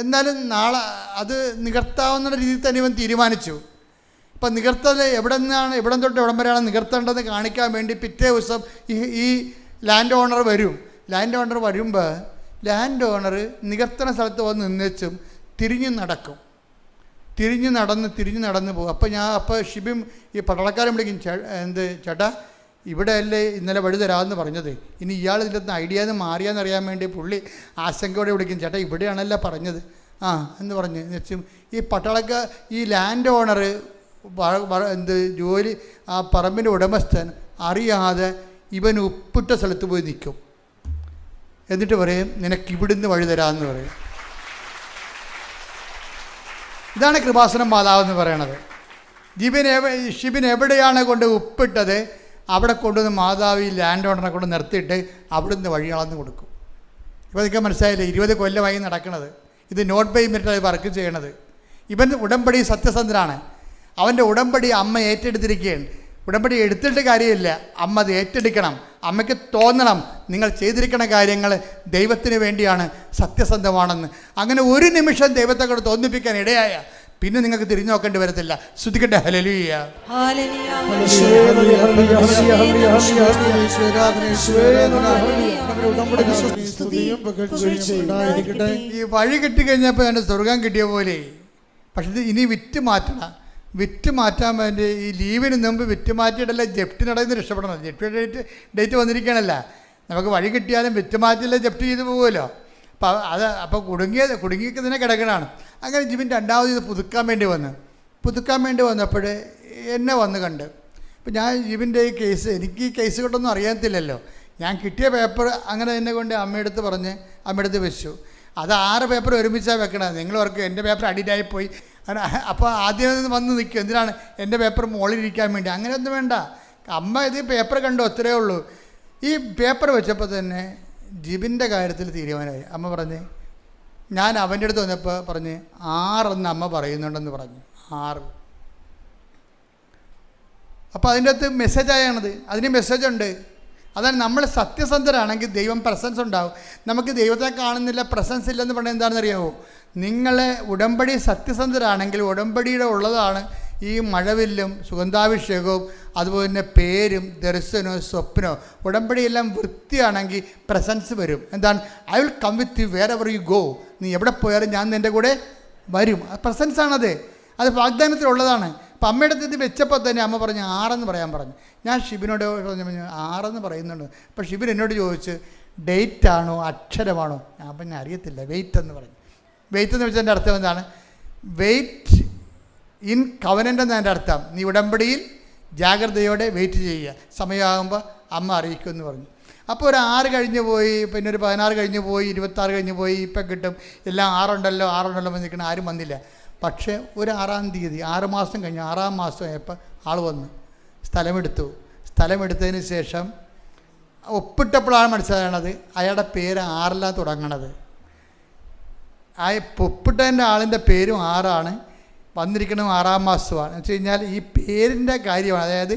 എന്നാലും നാളെ അത് നികർത്താവുന്ന രീതിയിൽ തന്നെ ഇവൻ തീരുമാനിച്ചു. ഇപ്പം നികർത്തൽ എവിടെ തൊട്ട് എവിടം വരെയാണ് നികർത്തേണ്ടതെന്ന് കാണിക്കാൻ വേണ്ടി പിറ്റേ ദിവസം ഈ ലാൻഡ് ഓണർ വരും. ലാൻഡ് ഓണർ വരുമ്പോൾ ലാൻഡ് ഓണർ നികർത്തണ സ്ഥലത്ത് വന്ന് നിന്നേച്ചും തിരിഞ്ഞു നടന്ന് പോകും. അപ്പോൾ ഷിബിം ഈ പട്ടാളക്കാരൻ വിളിക്കും, ചേട്ടാ ഇവിടെ അല്ലേ ഇന്നലെ വഴി തരാമെന്ന് പറഞ്ഞത്, ഇനി ഇയാൾ ഇതിൻ്റെ അകത്ത് ഐഡിയ മാറിയാന്ന് അറിയാൻ വേണ്ടി പുള്ളി ആശങ്കയോടെ വിളിക്കും, ചേട്ടാ ഇവിടെയാണല്ലോ പറഞ്ഞത് എന്ന് പറഞ്ഞ് വെച്ചും ഈ ലാൻഡ് ഓണർ ജോലി ആ പറമ്പിൻ്റെ ഉടമസ്ഥൻ അറിയാതെ ഇവൻ ഉപ്പിട്ട സ്ഥലത്ത് പോയി നിൽക്കും. എന്നിട്ട് പറയും, നിനക്ക് ഇവിടുന്ന് വഴി തരാമെന്ന് പറയും. ഇതാണ് കൃപാസനം മാതാവെന്ന് പറയണത്. ഷിബിൻ എവിടെയാണ് കൊണ്ട് ഉപ്പിട്ടത് അവിടെ കൊണ്ടുവന്ന് മാതാവ് ഈ ലാൻഡ് ഓണറിനെ കൊണ്ട് നിർത്തിയിട്ട് അവിടുന്ന് വഴി അളന്ന് കൊടുക്കും. ഇപ്പോൾ അതൊക്കെ മനസ്സിലായില്ലേ? 20 കൊല്ലമായി നടക്കുന്നത്. ഇത് നോട്ട് ബൈ മെറിറ്റ് വർക്ക് ചെയ്യണത്. ഇവൻ ഉടമ്പടി സത്യസന്ധനാണ്. അവൻ്റെ ഉടമ്പടി അമ്മ ഏറ്റെടുത്തിരിക്കുകയാണ്. ഉടമ്പടി എടുത്തിട്ട് കാര്യമില്ല, അമ്മ അത് ഏറ്റെടുക്കണം. അമ്മയ്ക്ക് തോന്നണം നിങ്ങൾ ചെയ്തിരിക്കുന്ന കാര്യങ്ങൾ ദൈവത്തിന് വേണ്ടിയാണ്, സത്യസന്ധമാണെന്ന്. അങ്ങനെ ഒരു നിമിഷം ദൈവത്തെ കൊണ്ട് തോന്നിപ്പിക്കാൻ ഇടയായ പിന്നെ നിങ്ങൾക്ക് തിരിഞ്ഞു നോക്കേണ്ടി വരത്തില്ല. ശ്രുതിക്കട്ടെ ഹല്ലേലൂയ. ഈ വഴി കിട്ടിക്കഴിഞ്ഞപ്പോൾ എൻ്റെ സ്വർഗം കിട്ടിയ പോലെ. പക്ഷെ ഇത് ഇനി വിറ്റ് മാറ്റാൻ വേണ്ടി ഈ ലീവിന് മുമ്പ് വിറ്റ് മാറ്റിയിട്ടല്ല ജപ്തി നടന്ന് രക്ഷപ്പെടണം. ജപ്തി ഡേറ്റ് വന്നിരിക്കണല്ല. നമുക്ക് വഴി കിട്ടിയാലും വിറ്റ് മാറ്റില്ല ജപ്തി ചെയ്ത് പോകുമല്ലോ. അപ്പോൾ കുടുങ്ങിയതിനെ കിടക്കണതാണ്. അങ്ങനെ ജിബിൻ രണ്ടാമത് ഇത് പുതുക്കാൻ വേണ്ടി വന്നപ്പോൾ എന്നെ വന്ന് കണ്ട്. ഇപ്പം ഞാൻ ജിബിൻ്റെ ഈ കേസ്, എനിക്ക് ഈ കേസ് കൊണ്ടൊന്നും അറിയത്തില്ലല്ലോ. ഞാൻ കിട്ടിയ പേപ്പർ അങ്ങനെ എന്നെ കൊണ്ട് അമ്മയെടുത്ത് വെച്ചു. അത് 6 പേപ്പർ ഒരുമിച്ചാണ് വെക്കണത്. നിങ്ങൾ ഓർക്ക് എൻ്റെ പേപ്പർ അഡിറ്റായിപ്പോയി. അപ്പോൾ ആദ്യം വന്ന് നിൽക്കും, എന്തിനാണ് എൻ്റെ പേപ്പർ മുകളിലിരിക്കാൻ വേണ്ടി. അങ്ങനെയൊന്നും വേണ്ട. അമ്മ ഇത് പേപ്പർ കണ്ടു, അത്രയേ ഉള്ളൂ. ഈ പേപ്പർ വെച്ചപ്പോൾ തന്നെ ജിബിൻ്റെ കാര്യത്തിൽ തീരുമാനമായി. അമ്മ പറഞ്ഞ്, ഞാൻ അവൻ്റെ അടുത്ത് വന്നപ്പോൾ പറഞ്ഞ് 6 എന്ന് അമ്മ പറയുന്നുണ്ടെന്ന് പറഞ്ഞു. 6. അപ്പോൾ അതിൻ്റെ അകത്ത് മെസ്സേജായാണത്. അതിന് മെസ്സേജുണ്ട്. അതാണ് നമ്മൾ സത്യസന്ധരാണെങ്കിൽ ദൈവം പ്രസൻസ് ഉണ്ടാവും. നമുക്ക് ദൈവത്തെ കാണുന്നില്ല, പ്രസൻസ് ഇല്ലെന്ന് പറഞ്ഞാൽ എന്താണെന്ന് അറിയാമോ? നിങ്ങൾ ഉടമ്പടി സത്യസന്ധരാണെങ്കിൽ ഉടമ്പടിയുടെ ഉള്ളതാണ് ഈ മഴവില്ലും സുഗന്ധാഭിഷേകവും അതുപോലെ തന്നെ പേരും ദർശനവും സ്വപ്നവും. ഉടമ്പടിയെല്ലാം വൃത്തിയാണെങ്കിൽ പ്രസൻസ് വരും. എന്താണ്? I will come with you wherever you go. നീ എവിടെ പോയാലും ഞാൻ നിൻ്റെ കൂടെ വരും. പ്രസൻസാണത്. അത് വാഗ്ദാനത്തിലുള്ളതാണ്. അപ്പം അമ്മയുടെ അടുത്ത് ഇത് വെച്ചപ്പോൾ തന്നെ അമ്മ പറഞ്ഞു 6 പറയാൻ പറഞ്ഞു. ഞാൻ ഷിബിനോട് പറഞ്ഞു 6 പറയുന്നുണ്ട്. അപ്പോൾ ഷിബിൻ എന്നോട് ചോദിച്ച് ഡേറ്റാണോ അക്ഷരമാണോ? ഞാൻ പറഞ്ഞു അറിയത്തില്ല, വെയിറ്റ് എന്ന് പറഞ്ഞു. വെയിറ്റ് എന്ന് വെച്ചതിൻ്റെ അർത്ഥം എന്താണ്? വെയിറ്റ് ഇൻ കവനൻ്റ് എന്നതിൻ്റെ അർത്ഥം നീ ഉടമ്പടിയിൽ ജാഗ്രതയോടെ വെയിറ്റ് ചെയ്യുക, സമയമാകുമ്പോൾ അമ്മ അറിയിക്കുമെന്ന് പറഞ്ഞു. അപ്പോൾ ഒരു 6 കഴിഞ്ഞ് പോയി, പിന്നെ ഒരു 16 കഴിഞ്ഞ് പോയി, 26 കഴിഞ്ഞ് പോയി, ഇപ്പം കിട്ടും എല്ലാം 6 ഉണ്ടല്ലോ നിൽക്കണം. ആരും വന്നില്ല. പക്ഷേ ഒരു 6-ാം തീയതി 6 മാസം കഴിഞ്ഞ് 6-ാം മാസം ആയപ്പോൾ ആൾ വന്ന് സ്ഥലമെടുത്തു. സ്ഥലമെടുത്തതിന് ശേഷം ഒപ്പിട്ടപ്പോഴാണ് മനസ്സിലാകണത് അയാളുടെ പേര് 6-ലാണ് തുടങ്ങണത്. ആ ഒപ്പിട്ടതിൻ്റെ ആളിൻ്റെ പേരും 6-ആണ്, വന്നിരിക്കണതും 6-ാം മാസമാണ്. എന്ന് വെച്ച് കഴിഞ്ഞാൽ ഈ പേരിൻ്റെ കാര്യമാണ്. അതായത്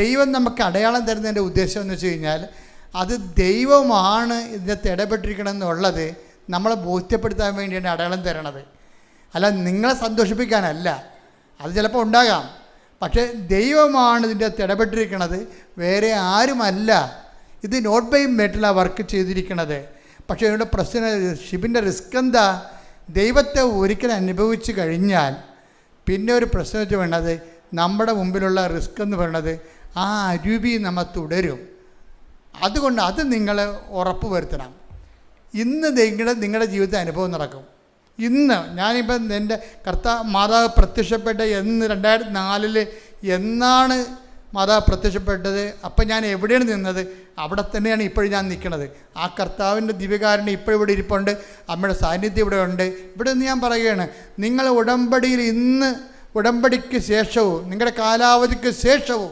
ദൈവം നമുക്ക് അടയാളം തരുന്നതിൻ്റെ ഉദ്ദേശം എന്ന് വെച്ച് കഴിഞ്ഞാൽ അത് ദൈവമാണ് ഇതിനകത്ത് ഇടപെട്ടിരിക്കണം എന്നുള്ളത് നമ്മളെ ബോധ്യപ്പെടുത്താൻ വേണ്ടിയാണ് അടയാളം തരണത്. അല്ല നിങ്ങളെ സന്തോഷിപ്പിക്കാനല്ല. അത് ചിലപ്പോൾ ഉണ്ടാകാം. പക്ഷേ ദൈവമാണ് ഇതിൻ്റെ അകത്ത് ഇടപെട്ടിരിക്കുന്നത്, വേറെ ആരുമല്ല. ഇത് നോട്ട് ബൈ മെറ്റലാണ് വർക്ക് ചെയ്തിരിക്കുന്നത്. പക്ഷേ ഇവിടെ പ്രശ്നം, ഷിബിൻ്റെ റിസ്ക് എന്താ? ദൈവത്തെ ഒരിക്കലും അനുഭവിച്ച് കഴിഞ്ഞാൽ പിന്നെ ഒരു പ്രശ്നം വെച്ച് വേണ്ടത് നമ്മുടെ മുമ്പിലുള്ള റിസ്ക് എന്ന് പറയുന്നത് ആ അരൂപി നമ്മൾ തുടരും. അതുകൊണ്ട് അത് നിങ്ങൾ ഉറപ്പ് വരുത്തണം. ഇന്ന് നിങ്ങളുടെ ജീവിതത്തിൽ അനുഭവം നടക്കും. ഇന്ന് ഞാനിപ്പം എൻ്റെ മാതാവ് പ്രത്യക്ഷപ്പെട്ട 2004 എന്നാണ് മാതാവ് പ്രത്യക്ഷപ്പെട്ടത്. അപ്പം ഞാൻ എവിടെയാണ് നിന്നത്? അവിടെ തന്നെയാണ് ഇപ്പോഴും ഞാൻ നിൽക്കുന്നത്. ആ കർത്താവിൻ്റെ ദിവ്യകാരുണ്യം ഇപ്പോഴും ഇവിടെ ഇരിപ്പുണ്ട്. അമ്മയുടെ സാന്നിധ്യം ഇവിടെ ഉണ്ട്. ഇവിടെ നിന്ന് ഞാൻ പറയുകയാണ്, നിങ്ങൾ ഉടമ്പടിയിൽ ഇന്ന് ഉടമ്പടിക്ക് ശേഷവും നിങ്ങളുടെ കാലാവധിക്ക് ശേഷവും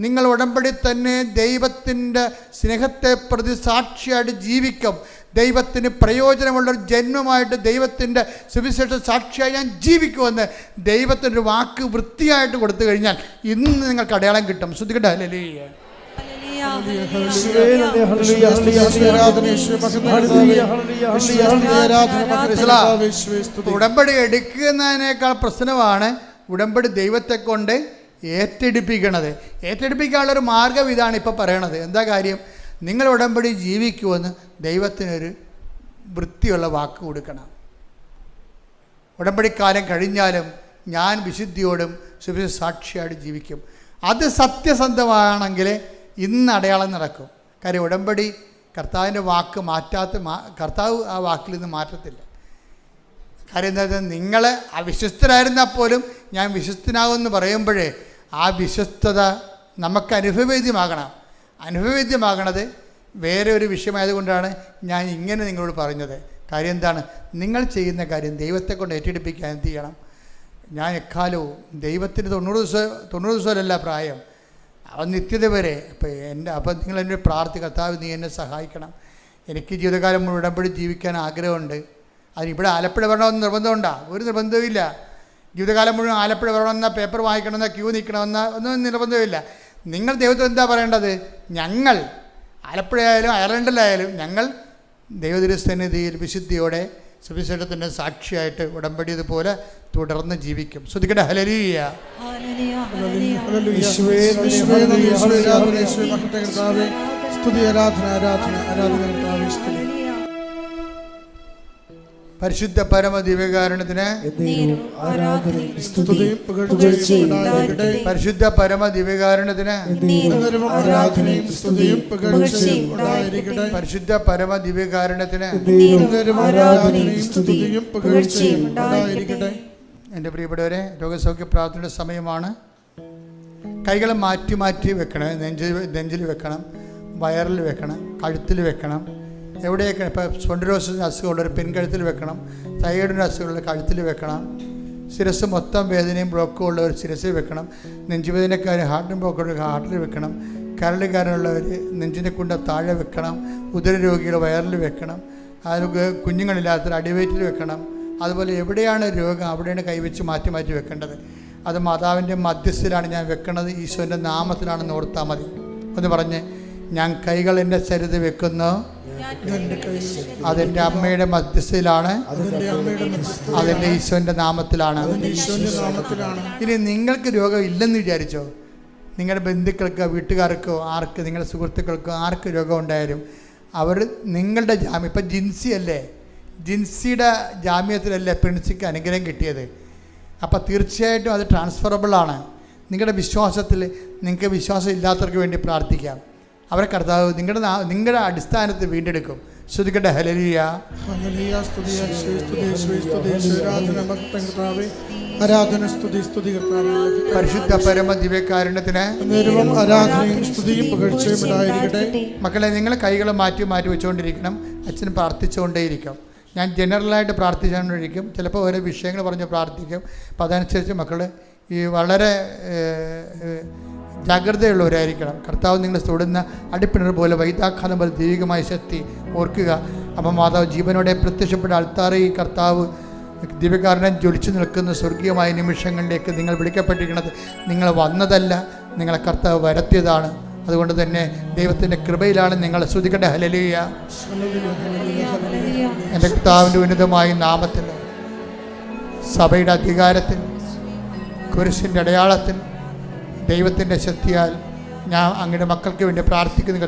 നിങ്ങൾ ഉടമ്പടി തന്നെ ദൈവത്തിൻ്റെ സ്നേഹത്തെ പ്രതി സാക്ഷിയായിട്ട് ജീവിക്കും. ദൈവത്തിന് പ്രയോജനമുള്ളൊരു ജന്മമായിട്ട് ദൈവത്തിൻ്റെ സുവിശേഷ സാക്ഷിയായി ഞാൻ ജീവിക്കുമെന്ന് ദൈവത്തിൻ്റെ വാക്ക് വൃത്തിയായിട്ട് കൊടുത്തു കഴിഞ്ഞാൽ ഇന്ന് നിങ്ങൾക്ക് അടയാളം കിട്ടും. ശ്രദ്ധിക്കട്ടെ. ഹല്ലേലൂയ. ഉടമ്പടി എടുക്കുന്നതിനേക്കാൾ പ്രശ്നമാണ് ഉടമ്പടി ദൈവത്തെ കൊണ്ട് ഏറ്റെടുപ്പിക്കണത്. ഏറ്റെടുപ്പിക്കാനുള്ളൊരു മാർഗം ഇതാണ് ഇപ്പോൾ പറയണത്. എന്താ കാര്യം? നിങ്ങൾ ഉടമ്പടി ജീവിക്കുമെന്ന് ദൈവത്തിനൊരു വൃത്തിയുള്ള വാക്ക് കൊടുക്കണം. ഉടമ്പടിക്കാലം കഴിഞ്ഞാലും ഞാൻ വിശുദ്ധിയോടും സുവിശേഷ സാക്ഷിയായിട്ട് ജീവിക്കും. അത് സത്യസന്ധമാണെങ്കിൽ ഇന്ന് അടയാളം നടക്കും. കാര്യം ഉടമ്പടി കർത്താവിൻ്റെ വാക്ക് കർത്താവ് ആ വാക്കിൽ നിന്ന് മാറ്റത്തില്ല. കാര്യം എന്താ വെച്ചാൽ നിങ്ങൾ അവിശ്വസ്തരായിരുന്നാൽ പോലും ഞാൻ വിശ്വസ്തനാകുമെന്ന് പറയുമ്പോഴേ ആ വിശ്വസ്തത നമുക്ക് അനുഭവവേദ്യമാകണം. അനുഭവവേദ്യമാകണത് വേറെ ഒരു വിഷയമായതുകൊണ്ടാണ് ഞാൻ ഇങ്ങനെ നിങ്ങളോട് പറഞ്ഞത്. കാര്യം എന്താണ്? നിങ്ങൾ ചെയ്യുന്ന കാര്യം ദൈവത്തെ കൊണ്ട് ഏറ്റെടുപ്പിക്കാൻ എന്ത് ചെയ്യണം? ഞാൻ എക്കാലവും ദൈവത്തിന് 90 ദിവസമല്ല പ്രായം, അവൻ നിത്യത വരെ. അപ്പം നിങ്ങൾ എന്നെ കർത്താവ് നീ എന്നെ സഹായിക്കണം. എനിക്ക് ജീവിതകാലം മുഴുവൻ ഉടമ്പടി ജീവിക്കാൻ ആഗ്രഹമുണ്ട്. അതിനിവിടെ ആലപ്പുഴ വരണമെന്ന് നിർബന്ധമുണ്ടോ? ഒരു നിർബന്ധവുമില്ല. ജീവിതകാലം മുഴുവൻ ആലപ്പുഴ വരണമെന്ന പേപ്പർ വായിക്കണമെന്ന ക്യൂ നിൽക്കണമെന്ന ഒന്നും നിർബന്ധമില്ല. നിങ്ങൾ ദൈവത്തോട് എന്താ പറയേണ്ടത്? ഞങ്ങൾ ആലപ്പുഴയായാലും അയർലൻഡിലായാലും ഞങ്ങൾ ദൈവതിരുസന്നിധിയിൽ വിശുദ്ധിയോടെ സുവിശേഷത്തിൻ്റെ സാക്ഷിയായിട്ട് ഉടമ്പടി ഇതുപോലെ തുടർന്ന് ജീവിക്കും. ശ്രദ്ധിക്കട്ടെ. ഹല്ലേലൂയ. പരിശുദ്ധ പരമ ദിവ്യകാരുണ്യത്തിന് പരിശുദ്ധ പരമ ദിവ്യകാരുണ്യത്തിന് പരിശുദ്ധ പരമ ദിവ്യകാരുണ്യത്തിന്. എൻ്റെ പ്രിയപ്പെട്ടവരെ, രോഗസൗഖ്യ പ്രാർത്ഥനയുടെ സമയമാണ്. കൈകൾ മാറ്റി മാറ്റി വെക്കണം. നെഞ്ചിൽ വെക്കണം, വയറിൽ വെക്കണം, കഴുത്തിൽ വെക്കണം. എവിടെയൊക്കെ ഇപ്പോൾ സ്പോണ്ടിലോസിന് അസുഖമുള്ളൊരു പെൺകഴുത്തിൽ വെക്കണം, തൈറോയിഡിന് അസുഖമുള്ള കഴുത്തിൽ വെക്കണം. ശിരസ് മൊത്തം വേദനയും ബ്ലോക്കും ഉള്ളവർ ശിരസിൽ വെക്കണം. നെഞ്ചുവേദനക്കാർ ഹാർട്ടിന് ബ്ലോക്കുള്ള ഹാർട്ടിൽ വെക്കണം. കരളുകാരനുള്ളവർ നെഞ്ചിനെ കൊണ്ട് താഴെ വെക്കണം. ഉദരരോഗികൾ വയറിൽ വെക്കണം. അതിന് കുഞ്ഞുങ്ങളില്ലാത്തവർ അടിവയറ്റിൽ വെക്കണം. അതുപോലെ എവിടെയാണ് രോഗം അവിടെയാണ് കൈവച്ച് മാറ്റി മാറ്റി വെക്കേണ്ടത്. അത് മാതാവിൻ്റെ മധ്യസ്ഥയിലാണ് ഞാൻ വെക്കുന്നത്. ഈശോൻ്റെ നാമത്തിലാണെന്ന് ഓർത്താൽ മതി. ഒന്ന് പറഞ്ഞ്, ഞാൻ കൈകൾ എൻ്റെ ശരീരത്തിൽ വെക്കുന്നു. എൻ്റെ കൈകൾ അതെൻ്റെ അമ്മയുടെ മധ്യസ്ഥയിലാണ്. അതെൻ്റെ അമ്മയുടെ മധ്യസ്ഥ അതെൻ്റെ ഈശോൻ്റെ നാമത്തിലാണ്. ഈശോന്റെ നാമത്തിലാണ്. ഇനി നിങ്ങൾക്ക് രോഗം ഇല്ലെന്ന് വിചാരിച്ചോ, നിങ്ങളുടെ ബന്ധുക്കൾക്കോ വീട്ടുകാർക്കോ ആർക്ക്, നിങ്ങളുടെ സുഹൃത്തുക്കൾക്കോ ആർക്ക് രോഗം ഉണ്ടായാലും അവർ നിങ്ങളുടെ ജാമ്യം, ഇപ്പം ജിൻസി അല്ലേ, ജിൻസിയുടെ ജാമ്യത്തിലല്ലേ പ്രിൻസിക്ക് അനുഗ്രഹം കിട്ടിയത്. അപ്പോൾ തീർച്ചയായിട്ടും അത് ട്രാൻസ്ഫറബിളാണ്. നിങ്ങളുടെ വിശ്വാസത്തിൽ നിങ്ങൾക്ക് വിശ്വാസം ഇല്ലാത്തവർക്ക് വേണ്ടി പ്രാർത്ഥിക്കാം. അവരെ കർത്താവ് നിങ്ങളുടെ അടിസ്ഥാനത്തിൽ വീണ്ടെടുക്കും. ശ്രുതിക്കട്ടെ ഹല്ലേലൂയ. ഹല്ലേലൂയ. സ്തുതി യേശുവേ, സ്തുതി യേശുവേ, സ്തുതി യേശുവേ. ആരാധന മഹത്വം കർത്താവേ. ആരാധന സ്തുതി സ്തുതി കർത്താവേ. പരിശുദ്ധ പരമ ദിവ്യകാരുണ്യത്തിന് നേരവും ആരാധനയും സ്തുതിയും പുകഴ്ചയും ഉണ്ടായിരിക്കട്ടെ. മക്കളെ, നിങ്ങൾ കൈകൾ മാറ്റി മാറ്റി വെച്ചുകൊണ്ടിരിക്കണം. അച്ഛൻ പ്രാർത്ഥിച്ചുകൊണ്ടേയിരിക്കും. ഞാൻ ജനറലായിട്ട് പ്രാർത്ഥിച്ചുകൊണ്ടിരിക്കും. ചിലപ്പോൾ ഓരോ വിഷയങ്ങൾ പറഞ്ഞ് പ്രാർത്ഥിക്കും. അപ്പോൾ അതനുസരിച്ച് മക്കൾ ഈ വളരെ ജാഗ്രതയുള്ളവരായിരിക്കണം. കർത്താവ് നിങ്ങൾ തൊടുന്ന അടിപ്പിണർ പോലെ വൈതാഘാതം പോലെ ദൈവികമായ ശക്തി ഓർക്കുക. അപ്പം മാതാവ് ജീവനോടെ പ്രത്യക്ഷപ്പെട്ട അൾത്താറിൽ കർത്താവ് ദിവ്യകാരുണ്യം ജ്വലിച്ചു നിൽക്കുന്ന സ്വർഗീയമായ നിമിഷങ്ങളിലേക്ക് നിങ്ങൾ വിളിക്കപ്പെട്ടിരിക്കുന്നത്. നിങ്ങൾ വന്നതല്ല, നിങ്ങളെ കർത്താവ് വരുത്തിയതാണ്. അതുകൊണ്ട് തന്നെ ദൈവത്തിൻ്റെ കൃപയിലാണ് നിങ്ങൾ. സ്തുതിക്കട്ടെ ഹല്ലേലൂയ. എൻ്റെ കർത്താവിൻ്റെ ഉന്നതമായ നാമത്തിൽ, സഭയുടെ അധികാരത്തിൽ, കുരിശിൻ്റെ അടയാളത്തിൽ, ദൈവത്തിൻ്റെ ശക്തിയാൽ ഞാൻ അങ്ങയുടെ മക്കൾക്ക് വേണ്ടി പ്രാർത്ഥിക്കുന്നു.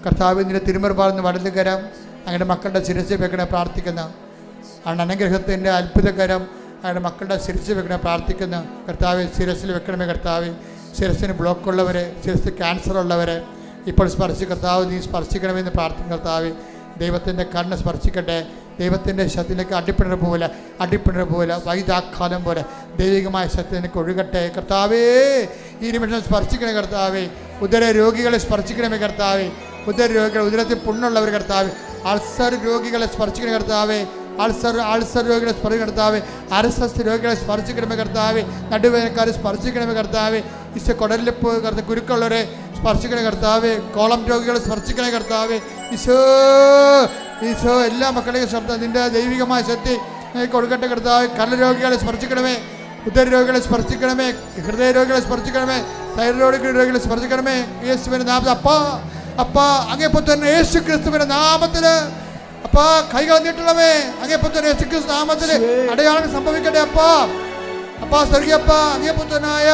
കർത്താവ് നിന്റെ തിരുമുറപാർന്ന് വലതുകരം അങ്ങയുടെ മക്കളുടെ ശിരസിൽ വെക്കണേ പ്രാർത്ഥിക്കുന്നു. അനുഗ്രഹത്തിൻ്റെ അത്ഭുതകരം അങ്ങയുടെ മക്കളുടെ ശിരസിൽ വെക്കണേ പ്രാർത്ഥിക്കുന്നു. കർത്താവ് ശിരസിൽ വെക്കണമേ. കർത്താവ് ശിരസിന് ബ്ലോക്കുള്ളവരെ, ശിരസ് ക്യാൻസർ ഉള്ളവരെ ഇപ്പോൾ കർത്താവ് നീ സ്പർശിക്കണമെന്ന് പ്രാർത്ഥിക്കും. കർത്താവ് ദൈവത്തിൻ്റെ കണ്ണ് സ്പർശിക്കട്ടെ. ദൈവത്തിൻ്റെ ശക്തിയിലേക്ക് അടിപ്പിണർ പോലെ വൈതാഘാതം പോലെ ദൈവികമായ ശക്തിയിലേക്ക് ഒഴുകട്ടെ. കർത്താവേ, ഈ നിമിഷം സ്പർശിക്കണേ. കർത്താവേ, ഉദര രോഗികളെ സ്പർശിക്കണമേ. കർത്താവേ, ഉദര രോഗികൾ, ഉദരത്തിൽ പുണ്ണുള്ളവർ, കർത്താവ് അൾസർ രോഗികളെ സ്പർശിക്കണേ. കർത്താവേ, അൾസർ രോഗികളെ സ്പർശിക്കണേ. കർത്താവ് അരസസ് രോഗികളെ സ്പർശിക്കണമേ. കർത്താവ് നടുവേദനക്കാരെ സ്പർശിക്കണമേ. കർത്താവ് ഈശോ കുടലിപ്പ് കുരുക്കുള്ളവരെ സ്പർശിക്കണേ. കർത്താവ് കോളം രോഗികളെ സ്പർശിക്കണേ. കർത്താവ് ഈശോ എല്ലാ മക്കളെയും ശബ്ദം നിൻ്റെ ദൈവികമായ ശക്തി കൊടുക്കട്ടെ. കർത്താവ് കരരോഗികളെ സ്പർശിക്കണമേ. ഉദര രോഗികളെ സ്പർശിക്കണമേ. ഹൃദയ രോഗികളെ സ്പർശിക്കണമേ. തൈറോയ്ഡ് രോഗികളെ സ്പർശിക്കണമേ. യേശുവിൻ്റെ നാമത്തിൽ അപ്പാ അങ്ങേപ്പുത്രൻ യേശു ക്രിസ്തുവിൻ്റെ നാമത്തിൽ അപ്പാ കൈകൾ നീട്ടണമേ. അങ്ങേപ്പുത്രൻ യേശു ക്രിസ്തു നാമത്തിൽ അടയാളം സംഭവിക്കട്ടെ. അപ്പാ സ്വർഗീയപ്പാ അങ്ങേപ്പുത്രനായ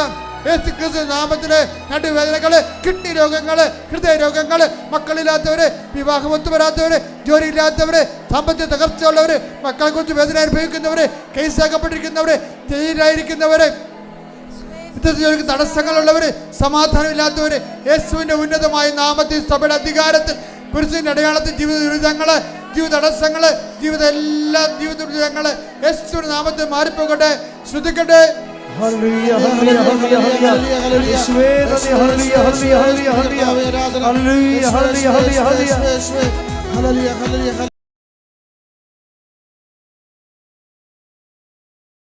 യേശു ക്രിസ്തു നാമത്തില് നടുവേദനകള്, കിഡ്നി രോഗങ്ങള്, ഹൃദയ രോഗങ്ങള്, മക്കളില്ലാത്തവര്, വിവാഹമൊത്തു വരാത്തവര്, ജോലിയില്ലാത്തവര്, സാമ്പത്തിക തകർച്ചയുള്ളവര്, മക്കളെ കുറിച്ച് വേദന അനുഭവിക്കുന്നവര്, കേസാക്കപ്പെട്ടിരിക്കുന്നവര്, ജയിലായിരിക്കുന്നവര്, തടസ്സങ്ങളുള്ളവര്, സമാധാനമില്ലാത്തവര്, യേശുവിന്റെ ഉന്നതമായ നാമത്തിൽ സഭയുടെ അധികാരത്തിൽ കുരിശിന്റെ അടയാളത്തിൽ ജീവിത ദുരിതങ്ങള്, ജീവിത തടസ്സങ്ങള്, എല്ലാ ജീവിത ദുരിതങ്ങള് യേശുവിന്റെ നാമത്തിൽ മാറിപ്പോകട്ടെ. ശ്രദ്ധിക്കട്ടെ. Hallelujah, hallelujah, hallelujah, hallelujah. Yeshua, hallelujah, hallelujah, hallelujah, hallelujah, hallelujah, hallelujah, hallelujah, hallelujah.